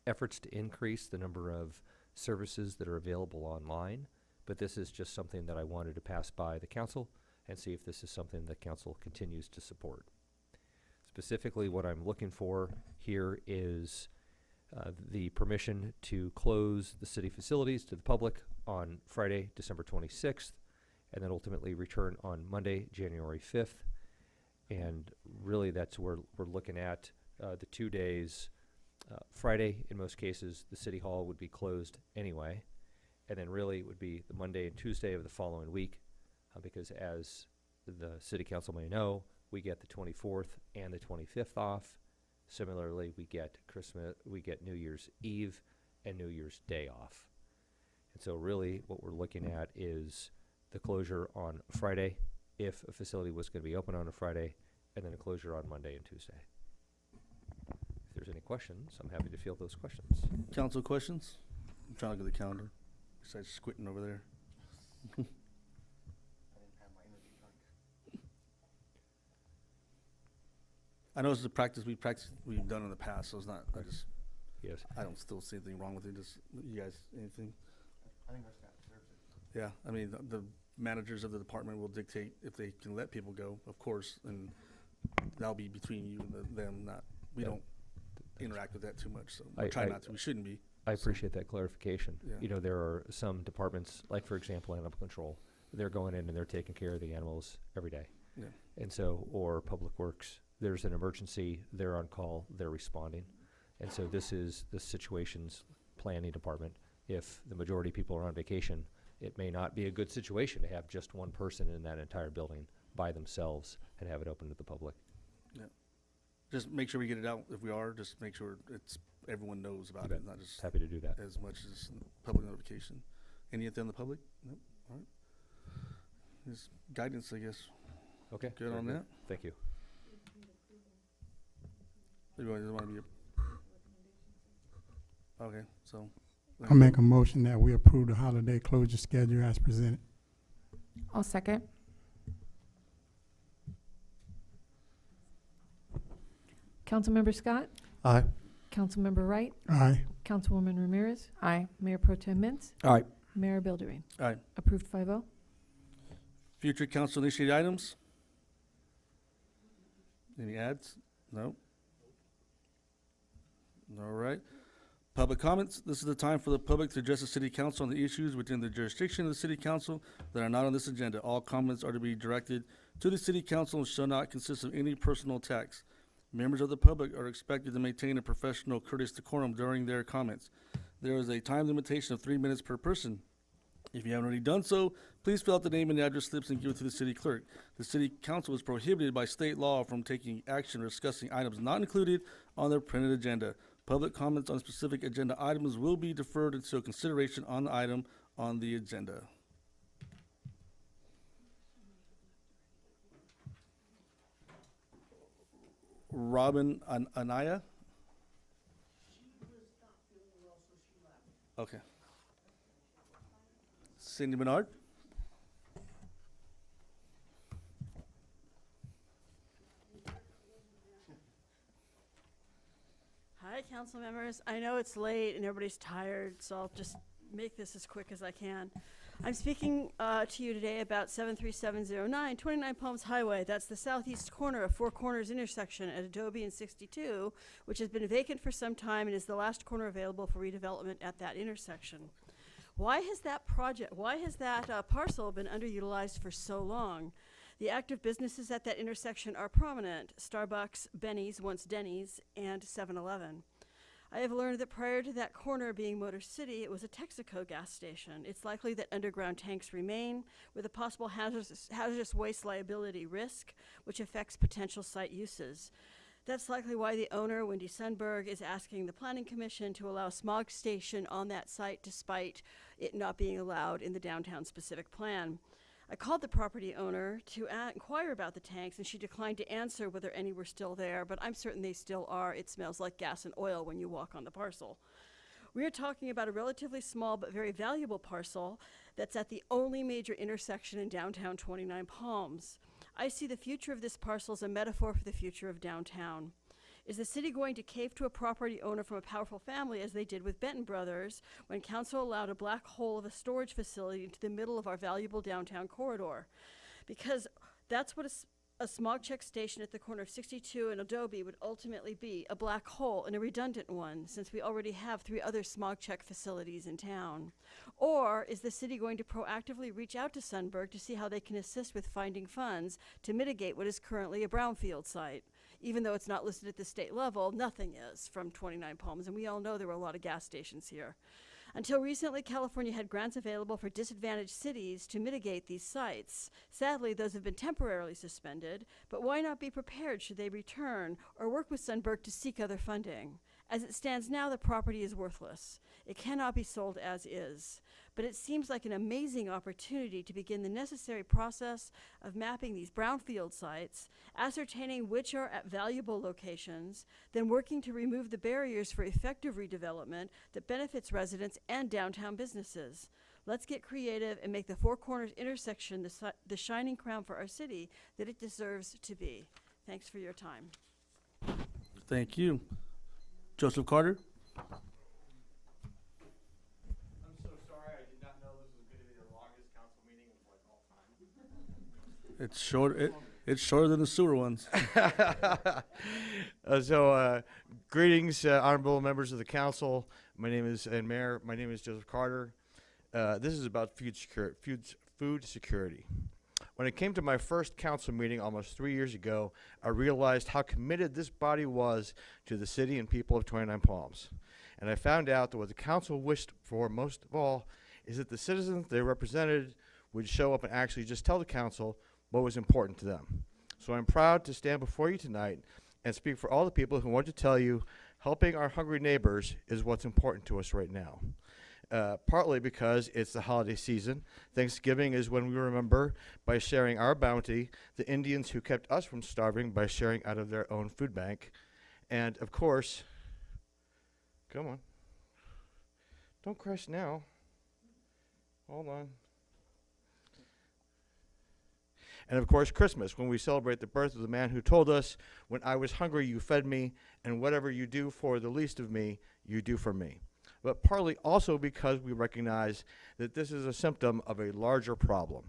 efforts to increase the number of services that are available online, but this is just something that I wanted to pass by the council and see if this is something that council continues to support. Specifically, what I'm looking for here is the permission to close the city facilities to the public on Friday, December 26th, and then ultimately return on Monday, January 5th. And really, that's where we're looking at the 2 days. Friday, in most cases, the city hall would be closed anyway. And then really it would be the Monday and Tuesday of the following week, because as the city council may know, we get the 24th and the 25th off. Similarly, we get New Year's Eve and New Year's Day off. And so really what we're looking at is the closure on Friday, if a facility was going to be open on a Friday, and then a closure on Monday and Tuesday. If there's any questions, I'm happy to field those questions. Council questions? I'm trying to look at the calendar. Besides squinting over there. I know it's a practice we've done in the past, so it's not, Yes. I don't still see anything wrong with it. Just, you guys, anything? I think our staff deserves it. Yeah, I mean, the managers of the department will dictate if they can let people go, of course, and that'll be between you and them, not, we don't interact with that too much, so we try not to, we shouldn't be. I appreciate that clarification. Yeah. You know, there are some departments, like for example, animal control, they're going in and they're taking care of the animals every day. Yeah. And so, or Public Works, there's an emergency, they're on call, they're responding. And so this is the situations planning department. If the majority of people are on vacation, it may not be a good situation to have just one person in that entire building by themselves and have it open to the public. Yeah. Just make sure we get it out. If we are, just make sure everyone knows about it, not just happy to do that as much as public notification. Anything on the public? Nope. All right. Just guidance, I guess. Okay. Good on that. Thank you. Everyone want to be okay, so. I'll make a motion that we approve the holiday closure schedule as presented. I'll second. Councilmember Scott? Aye. Councilmember Wright? Aye. Councilwoman Ramirez? Aye. Mayor Pro Tem Mintz? Aye. Mayor Bilderine? Aye. Approved 5-0. Future council initiated items? Any ads? No. All right. Public comments. This is the time for the public to address the city council on the issues within the jurisdiction of the city council that are not on this agenda. All comments are to be directed to the city council and shall not consist of any personal attacks. Members of the public are expected to maintain a professional, courteous decorum during their comments. There is a time limitation of 3 minutes per person. If you haven't already done so, please fill out the name and address slips and give it to the city clerk. The city council is prohibited by state law from taking action or discussing items not included on the printed agenda. Public comments on specific agenda items will be deferred until consideration on the item on the agenda. Robin Anaya? Okay. Cindy Bernard? Hi, council members. I know it's late and everybody's tired, so I'll just make this as quick as I can. I'm speaking to you today about 73709 29 Palms Highway. That's the southeast corner of Four Corners intersection at Adobe and 62, which has been vacant for some time and is the last corner available for redevelopment at that intersection. Why has that parcel been underutilized for so long? The active businesses at that intersection are prominent: Starbucks, Benny's, once Denny's, and 7-Eleven. I have learned that prior to that corner being Motor City, it was a Texaco gas station. It's likely that underground tanks remain, with a possible hazardous waste liability risk, which affects potential site uses. That's likely why the owner, Wendy Sundberg, is asking the Planning Commission to allow a smog station on that site despite it not being allowed in the downtown specific plan. I called the property owner to inquire about the tanks, and she declined to answer whether any were still there, but I'm certain they still are. It smells like gas and oil when you walk on the parcel. We are talking about a relatively small but very valuable parcel that's at the only major intersection in downtown 29 Palms. I see the future of this parcel as a metaphor for the future of downtown. Is the city going to cave to a property owner from a powerful family as they did with Benton Brothers when council allowed a black hole of a storage facility into the middle of our valuable downtown corridor? Because that's what a smog check station at the corner of 62 and Adobe would ultimately be, a black hole and a redundant one, since we already have 3 other smog check facilities in town. Or is the city going to proactively reach out to Sunberg to see how they can assist with finding funds to mitigate what is currently a brownfield site? Even though it's not listed at the state level, nothing is from 29 Palms, and we all know there were a lot of gas stations here. Until recently, California had grants available for disadvantaged cities to mitigate these sites. Sadly, those have been temporarily suspended, but why not be prepared should they return or work with Sunberg to seek other funding? As it stands now, the property is worthless. It cannot be sold as is. But it seems like an amazing opportunity to begin the necessary process of mapping these brownfield sites, ascertaining which are at valuable locations, then working to remove the barriers for effective redevelopment that benefits residents and downtown businesses. Let's get creative and make the Four Corners intersection the shining crown for our city that it deserves to be. Thanks for your time. Thank you. Joseph Carter? I'm so sorry, I did not know this was going to be the longest council meeting of like all time. It's short. It's shorter than the sewer ones. Greetings, honorable members of the council. My name is Mayor. My name is Joseph Carter. This is about food security. When it came to my first council meeting almost 3 years ago, I realized how committed this body was to the city and people of 29 Palms. And I found out that what the council wished for most of all is that the citizens they represented would show up and actually just tell the council what was important to them. So I'm proud to stand before you tonight and speak for all the people who want to tell you helping our hungry neighbors is what's important to us right now. Partly because it's the holiday season. Thanksgiving is when we remember, by sharing our bounty, the Indians who kept us from starving by sharing out of their own food bank. And of course, come on, don't crash now. Hold on. And of course, Christmas, when we celebrate the birth of the man who told us, when I was hungry, you fed me, and whatever you do for the least of me, you do for me. But partly also because we recognize that this is a symptom of a larger problem.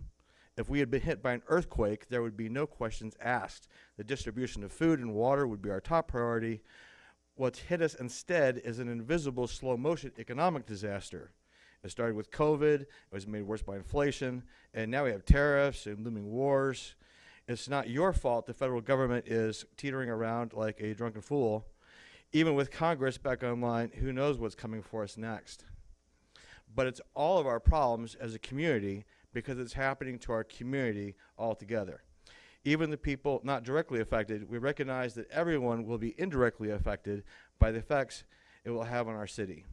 If we had been hit by an earthquake, there would be no questions asked. The distribution of food and water would be our top priority. What's hit us instead is an invisible slow-motion economic disaster. It started with COVID, it was made worse by inflation, and now we have tariffs and looming wars. It's not your fault the federal government is teetering around like a drunken fool. Even with Congress back online, who knows what's coming for us next? But it's all of our problems as a community because it's happening to our community altogether. Even the people not directly affected, we recognize that everyone will be indirectly affected by the effects it will have on our city.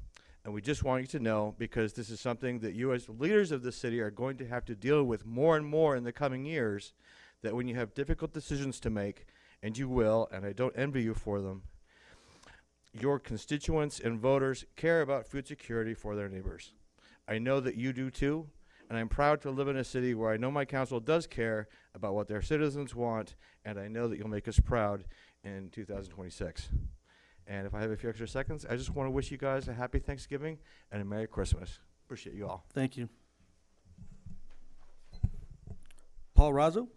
And we just want you to know, because this is something that you as leaders of the city are going to have to deal with more and more in the coming years, that when you have difficult decisions to make, and you will, and I don't envy you for them, your constituents and voters care about food security for their neighbors. I know that you do too, and I'm proud to live in a city where I know my council does care about what their citizens want, and I know that you'll make us proud in 2026. And if I have a few extra seconds, I just want to wish you guys a happy Thanksgiving and a Merry Christmas. Appreciate you all. Thank you. Paul Razzo?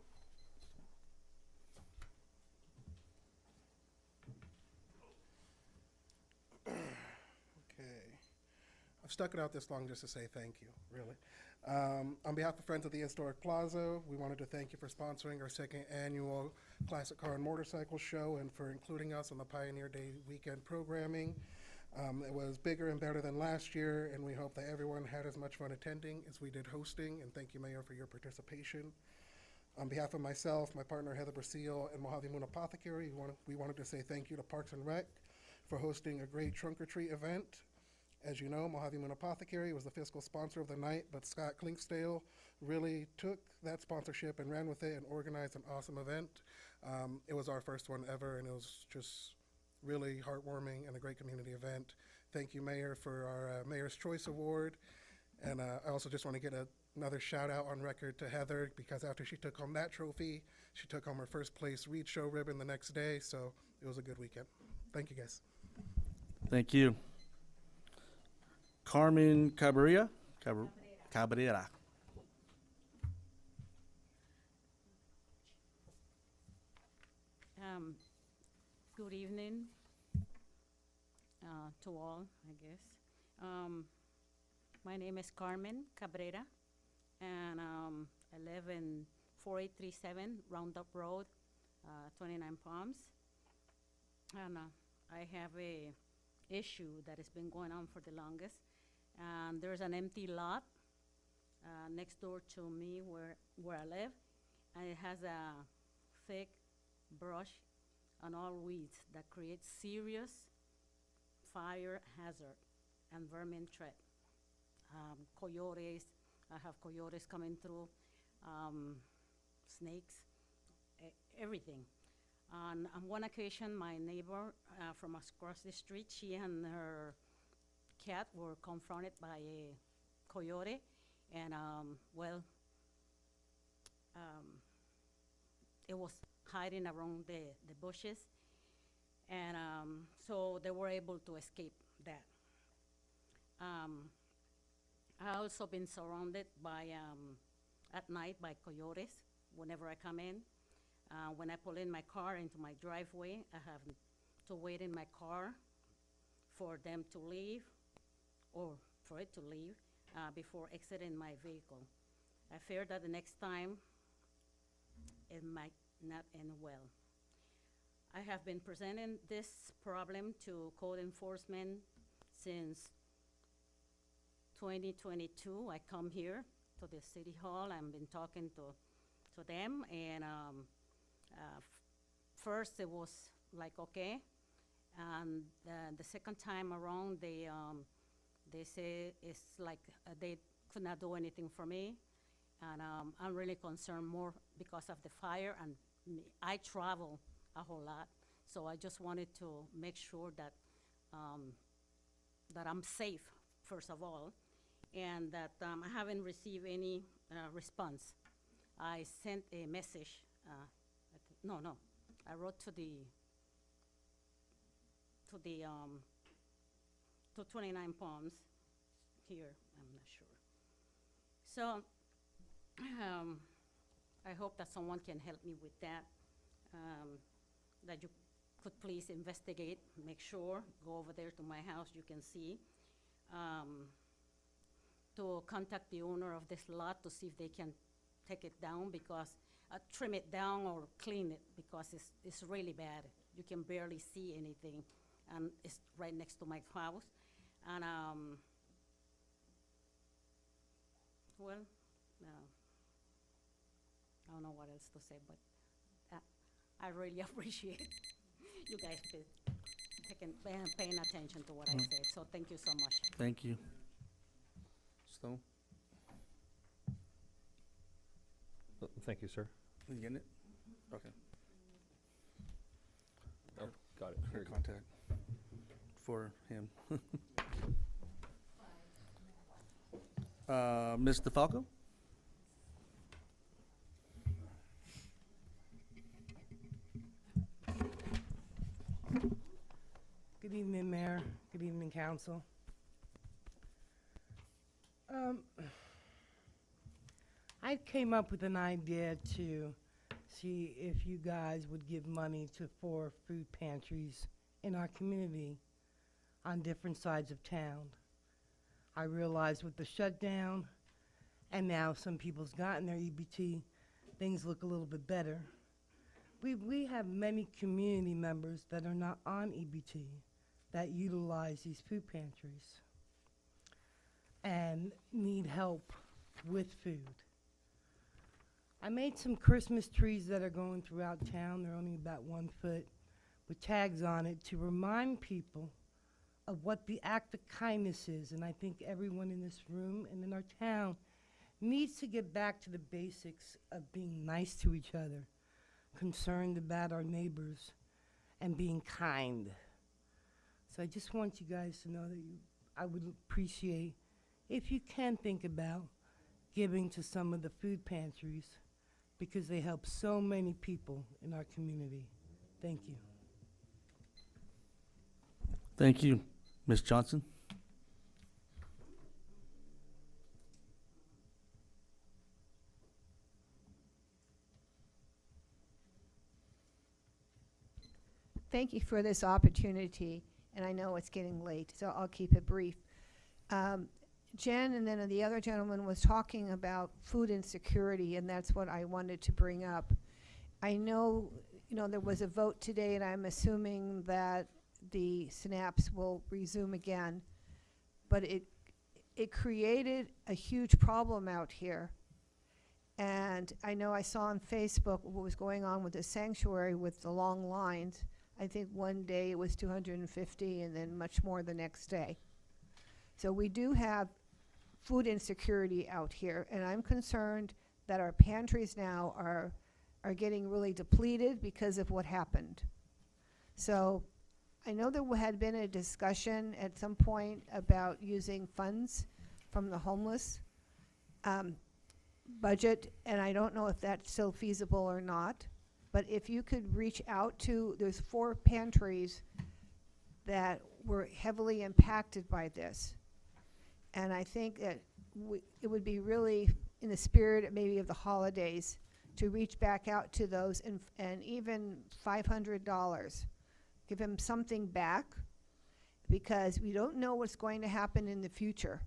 I've stuck it out this long just to say thank you, really. On behalf of Friends of the Historic Plaza, we wanted to thank you for sponsoring our second annual Classic Car and Motorcycle Show and for including us on the Pioneer Day weekend programming. It was bigger and better than last year, and we hope that everyone had as much fun attending as we did hosting, and thank you, Mayor, for your participation. On behalf of myself, my partner Heather Brasil, and Mojave Moon Apothecary, we wanted to say thank you to Parks and Rec for hosting a great trunk or treat event. As you know, Mojave Moon Apothecary was the fiscal sponsor of the night, but Scott Klinkstale really took that sponsorship and ran with it and organized an awesome event. It was our first one ever, and it was just really heartwarming and a great community event. Thank you, Mayor, for our Mayor's Choice Award. And I also just want to get another shout out on record to Heather, because after she took home that trophy, she took home her first place Reed Show ribbon the next day, so it was a good weekend. Thank you, guys. Thank you. Carmen Cabrera. Cabrera. Good evening to all, I guess. My name is Carmen Cabrera, and I live in 4837 Roundup Road, 29 Palms. And I have a issue that has been going on for the longest. And there's an empty lot next door to me where I live, and it has a thick brush and all weeds that create serious fire hazard and vermin threat. Coyotes, I have coyotes coming through, snakes, everything. On one occasion, my neighbor from across the street, she and her cat were confronted by a coyote, and it was hiding around the bushes, and so they were able to escape that. I also been surrounded by, at night, by coyotes whenever I come in. When I pull in my car into my driveway, I have to wait in my car for them to leave, or for it to leave, before exiting my vehicle. I fear that the next time it might not end well. I have been presenting this problem to code enforcement since 2022. I come here to the city hall. I've been talking to them, and first it was like okay, and the second time around they say it's like they could not do anything for me, and I'm really concerned more because of the fire, and I travel a whole lot, so I just wanted to make sure that that I'm safe, first of all, and that I haven't received any response. I sent a message, I wrote to 29 Palms here, I'm not sure. So I hope that someone can help me with that, that you could please investigate, make sure, go over there to my house, you can see, to contact the owner of this lot to see if they can take it down, because trim it down or clean it, because it's really bad. You can barely see anything, and it's right next to my house. And well, I don't know what else to say, but I really appreciate you guys paying attention to what I said. So thank you so much. Thank you. Stone? Thank you, sir. You getting it? Okay. Oh, got it. Her Very good. contact for him. Ms. DeFalco? Good evening, Mayor. Good evening, Council. I came up with an idea to see if you guys would give money to 4 food pantries in our community on different sides of town. I realize with the shutdown, and now some people's gotten their EBT, things look a little bit better. We have many community members that are not on EBT that utilize these food pantries and need help with food. I made some Christmas trees that are going throughout town. They're only about 1 foot with tags on it to remind people of what the act of kindness is. And I think everyone in this room and in our town needs to get back to the basics of being nice to each other, concerned about our neighbors, and being kind. So I just want you guys to know that I would appreciate if you can think about giving to some of the food pantries, because they help so many people in our community. Thank you. Thank you. Ms. Johnson? Thank you for this opportunity, and I know it's getting late, so I'll keep it brief. Jen and then the other gentleman was talking about food insecurity, and that's what I wanted to bring up. I know, there was a vote today, and I'm assuming that the SNAPs will resume again, but it created a huge problem out here. And I know I saw on Facebook what was going on with the sanctuary with the long lines. I think one day it was 250 and then much more the next day. So we do have food insecurity out here, and I'm concerned that our pantries now are getting really depleted because of what happened. So I know there had been a discussion at some point about using funds from the homeless budget, and I don't know if that's still feasible or not. But if you could reach out to, there's 4 pantries that were heavily impacted by this. And I think that it would be really in the spirit maybe of the holidays to reach back out to those and even $500. Give them something back, because we don't know what's going to happen in the future.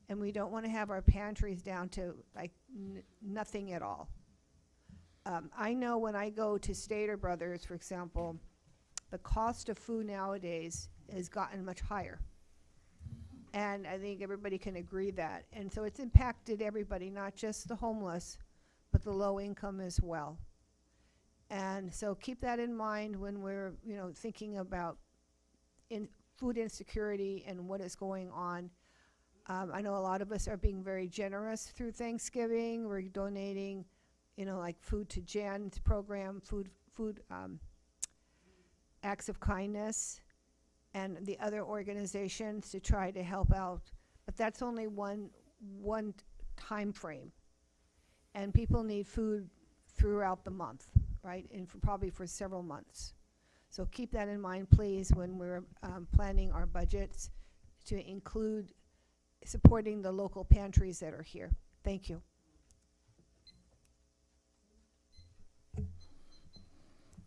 And we don't want to have our pantries down to like nothing at all. I know when I go to Stater Brothers, for example, the cost of food nowadays has gotten much higher. And I think everybody can agree that. And so it's impacted everybody, not just the homeless, but the low income as well. And so keep that in mind when we're, thinking about food insecurity and what is going on. I know a lot of us are being very generous through Thanksgiving. We're donating like Food to Jan's program, food acts of kindness, and the other organizations to try to help out. But that's only one time frame. And people need food throughout the month, right? And probably for several months. So keep that in mind, please, when we're planning our budgets, to include supporting the local pantries that are here. Thank you.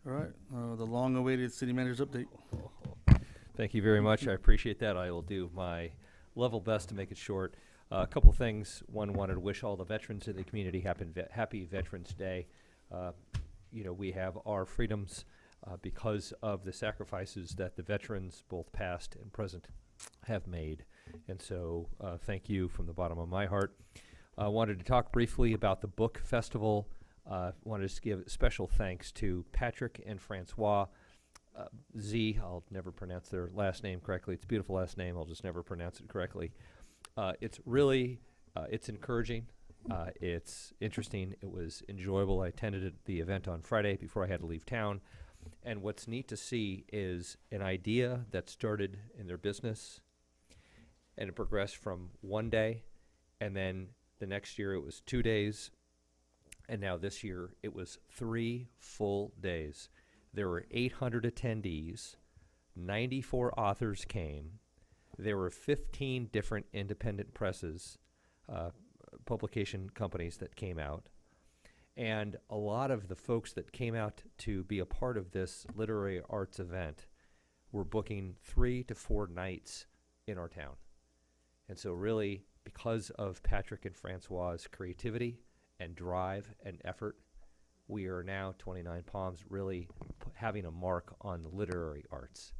All right, the long-awaited city manager's update. Thank you very much. I appreciate that. I will do my level best to make it short. A couple things. One, wanted to wish all the veterans in the community happy Veterans Day. We have our freedoms because of the sacrifices that the veterans, both past and present, have made. And so thank you from the bottom of my heart. I wanted to talk briefly about the book festival. Wanted to give special thanks to Patrick and Francois I'll never pronounce their last name correctly. It's a beautiful last name. I'll just never pronounce it correctly. It's really, it's encouraging. It's interesting. It was enjoyable. I attended the event on Friday before I had to leave town. And what's neat to see is an idea that started in their business, and it progressed from one day, and then the next year it was 2 days, and now this year it was 3 full days. There were 800 attendees, 94 authors came. There were 15 different independent presses, publication companies that came out. And a lot of the folks that came out to be a part of this literary arts event were booking 3 to 4 nights in our town. And so really, because of Patrick and Francois's creativity and drive and effort, we are now 29 Palms really having a mark on the literary arts.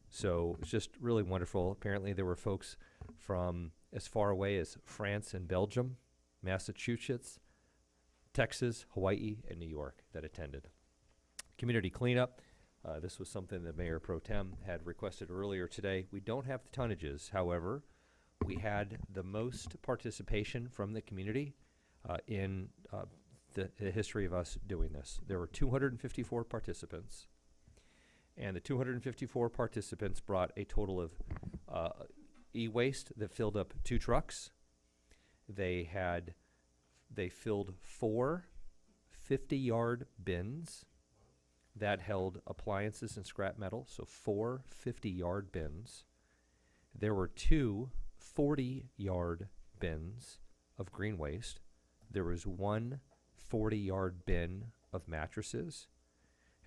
So it's just really wonderful. Apparently there were folks from as far away as France and Belgium, Massachusetts, Texas, Hawaii, and New York that attended. Community cleanup. This was something that Mayor Pro Tem had requested earlier today. We don't have the tonnages. However, we had the most participation from the community in the history of us doing this. There were 254 participants, and the 254 participants brought a total of e-waste that filled up 2 trucks. They filled 4 50-yard bins that held appliances and scrap metal, so 4 50-yard bins. There were 2 40-yard bins of green waste. There was 1 40-yard bin of mattresses.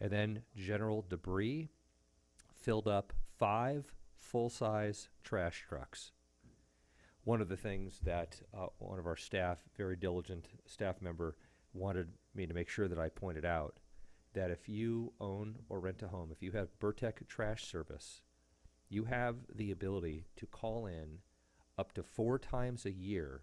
And then general debris filled up 5 full-size trash trucks. One of the things that one of our staff, very diligent staff member, wanted me to make sure that I pointed out, that if you own or rent a home, if you have Burtec Trash Service, you have the ability to call in up to 4 times a year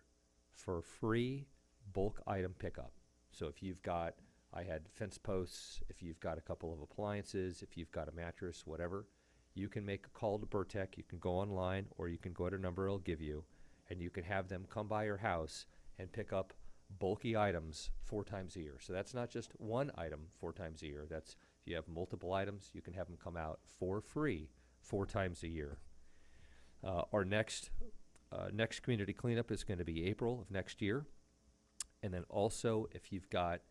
for free bulk item pickup. So if you've got, I had fence posts, if you've got a couple of appliances, if you've got a mattress, whatever, you can make a call to Burtec. You can go online, or you can go at a number I'll give you, and you can have them come by your house and pick up bulky items 4 times a year. So that's not just one item 4 times a year. That's, if you have multiple items, you can have them come out for free 4 times a year. Our next community cleanup is going to be April of next year. And then also, if you've got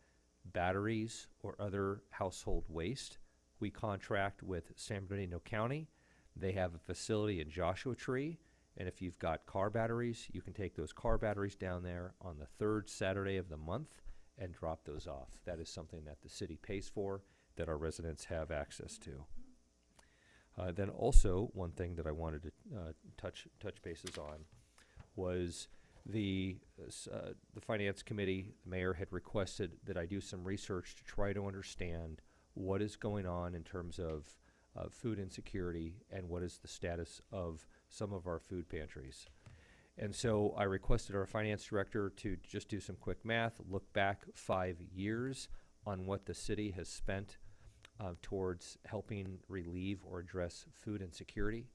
batteries or other household waste, we contract with San Bernardino County. They have a facility in Joshua Tree. And if you've got car batteries, you can take those car batteries down there on the 3rd Saturday of the month and drop those off. That is something that the city pays for, that our residents have access to. Then also, one thing that I wanted to touch bases on was the Finance Committee. The mayor had requested that I do some research to try to understand what is going on in terms of food insecurity and what is the status of some of our food pantries. And so I requested our finance director to just do some quick math, look back 5 years on what the city has spent towards helping relieve or address food insecurity.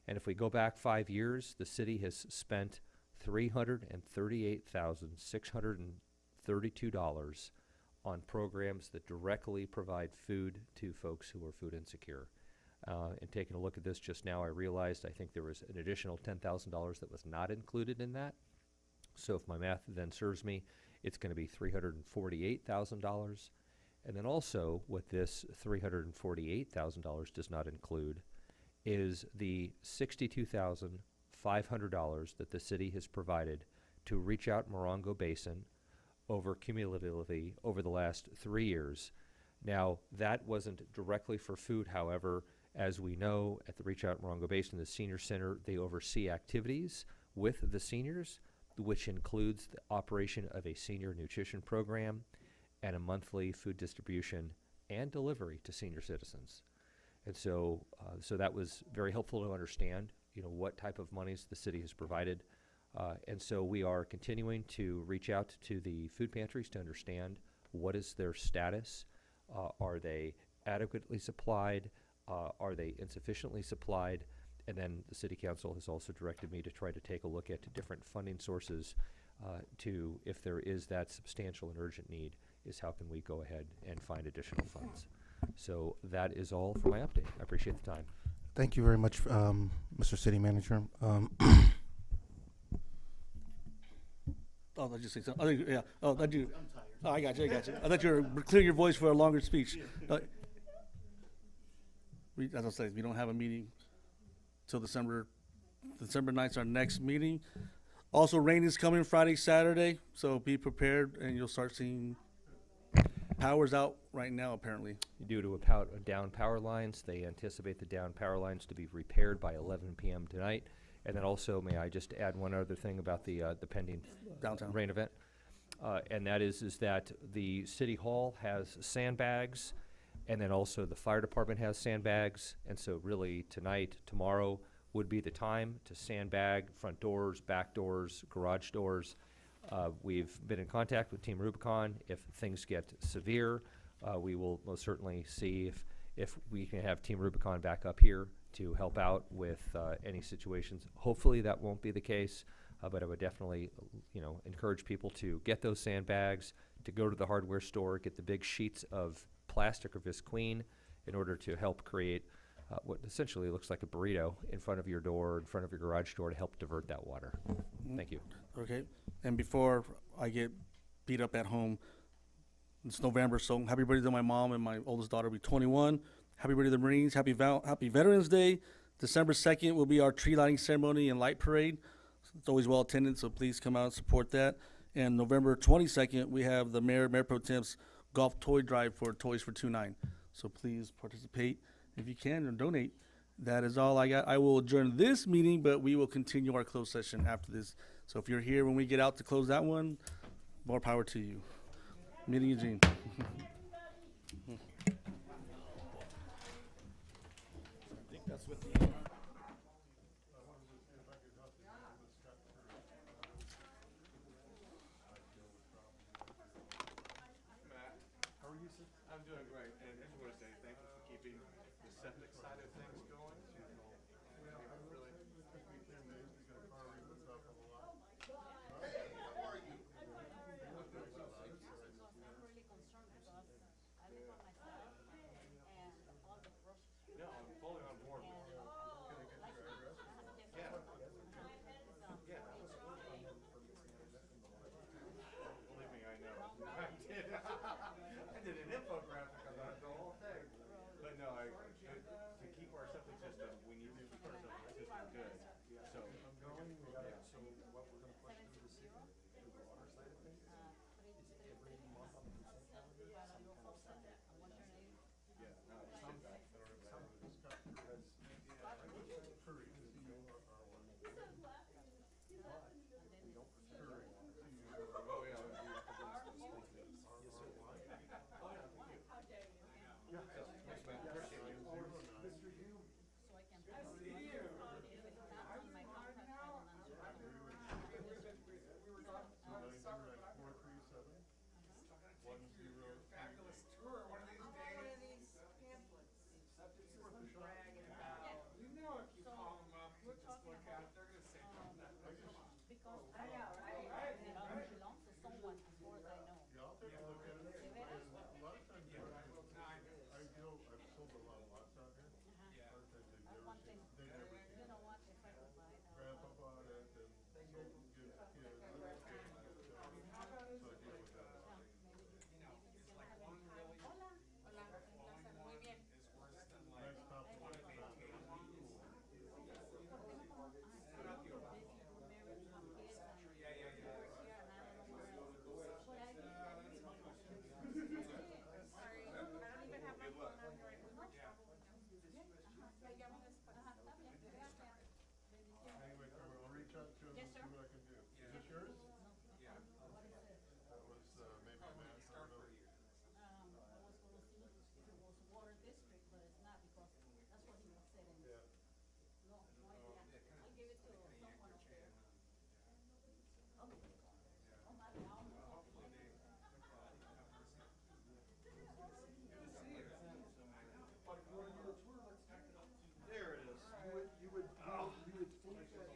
And if we go back 5 years, the city has spent $338,632 on programs that directly provide food to folks who are food insecure. And taking a look at this just now, I realized I think there was an additional $10,000 that was not included in that. So if my math then serves me, it's going to be $348,000. And then also, what this $348,000 does not include is the $62,500 that the city has provided to Reach Out Morongo Basin cumulatively over the last 3 years. Now, that wasn't directly for food. However, as we know, at the Reach Out Morongo Basin, the Senior Center, they oversee activities with the seniors, which includes the operation of a senior nutrition program and a monthly food distribution and delivery to senior citizens. And so, so that was very helpful to understand, what type of monies the city has provided. And so we are continuing to reach out to the food pantries to understand what is their status. Are they adequately supplied? Are they insufficiently supplied? And then the City Council has also directed me to try to take a look at different funding sources to, if there is that substantial and urgent need, is how can we go ahead and find additional funds. So that is all for my update. I appreciate the time. Thank you very much, Mr. City Manager. Oh, I just say something. Yeah. Oh, that you. Oh, I got you. I thought you were clearing your voice for a longer speech. As I say, we don't have a meeting till December 9th, our next meeting. Also, rain is coming Friday, Saturday, so be prepared, and you'll start seeing power's out right now, apparently. Due to down power lines, they anticipate the down power lines to be repaired by 11 p.m. tonight. And then also, may I just add one other thing about the pending downtown rain event? And that is that the City Hall has sandbags, and then also the fire department has sandbags. And so really tonight, tomorrow would be the time to sandbag front doors, back doors, garage doors. We've been in contact with Team Rubicon. If things get severe, we will most certainly see if we can have Team Rubicon back up here to help out with any situations. Hopefully that won't be the case, but I would definitely, encourage people to get those sandbags, to go to the hardware store, get the big sheets of plastic or Visqueen in order to help create what essentially looks like a burrito in front of your door, in front of your garage door, to help divert that water. Thank you. Okay. And before I get beat up at home, It's November, so happy birthday to my mom and my oldest daughter will be 21. Happy birthday to the Marines. Happy Veterans Day. December 2nd will be our tree lighting ceremony and light parade. It's always well attended, so please come out and support that. And November 22nd, we have the Mayor Pro Temp's golf toy drive for Toys for 2-9. So please participate if you can and donate. That is all I got. I will adjourn this meeting, but we will continue our closed session after this. So if you're here when we get out to close that one, more power to you. Meeting Eugene. How are you, sir? I'm doing great, and I just want to say thank you for keeping the septic side of things going. No, I'm fully on board with you. Can I get your address? Yeah. Yeah. Believe me, I know. I did an infographic on that, the whole thing. But no, to keep our septic system, we need to keep our septic system good. So I'm going, so what we're gonna push through the city, through the water side of things, is every month on the consent calendar, some kind of septic. Yeah, no, some that are discussed because Curry is the our one. But we don't Curry. Oh yeah. Yes, sir. Yes, ma'am. Appreciate you. Mr. Hume. I see you. We were talking about 437. Fabulous tour one of these days. Septic system bragging about. You know if you call them up to just look at it, they're gonna say no. Because I know, right? It belongs to someone, as far as I know. Yeah, I'll take a look at it. A lot of times, I've sold a lot of lots out here. A lot of times they never see, they never see. You know what, if I could buy it, I would. Grandpa bought it and sold, give kids, so I deal with that. Hola. Hola. Muy bien. Nice compliment. Anyway, Carmen, I'll reach out to him and see what I can do. Is this yours? Yeah. That was, maybe Matt, I don't know. I was gonna see if it was water district, but it's not, because that's what he was saying. Yeah. No, no idea. I'll give it to someone up there. Okay. Oh, my God. There it is. You would think that,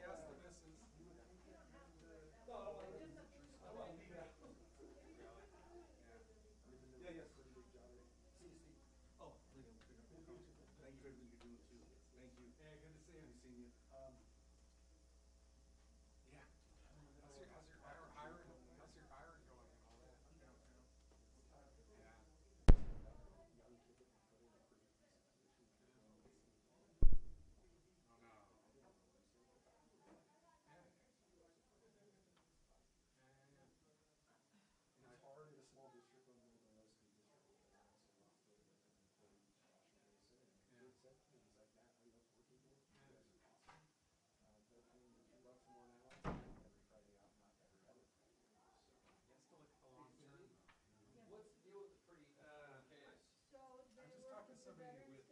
Yes, the missus. Yeah, yes. Oh, thank you for everything you're doing too. Thank you. Yeah, good to see you. Good seeing you. Yeah. How's your hiring going and all that? Yeah. Oh no. it's hard in a small district when we're in a low speed district. Said to me, he's like, Matt, I love working here. You guys are awesome. They're paying me $2 more an hour every Friday out, not every other Friday. You have to look at the long term. What's the deal with the pretty, case? So I was just talking to somebody with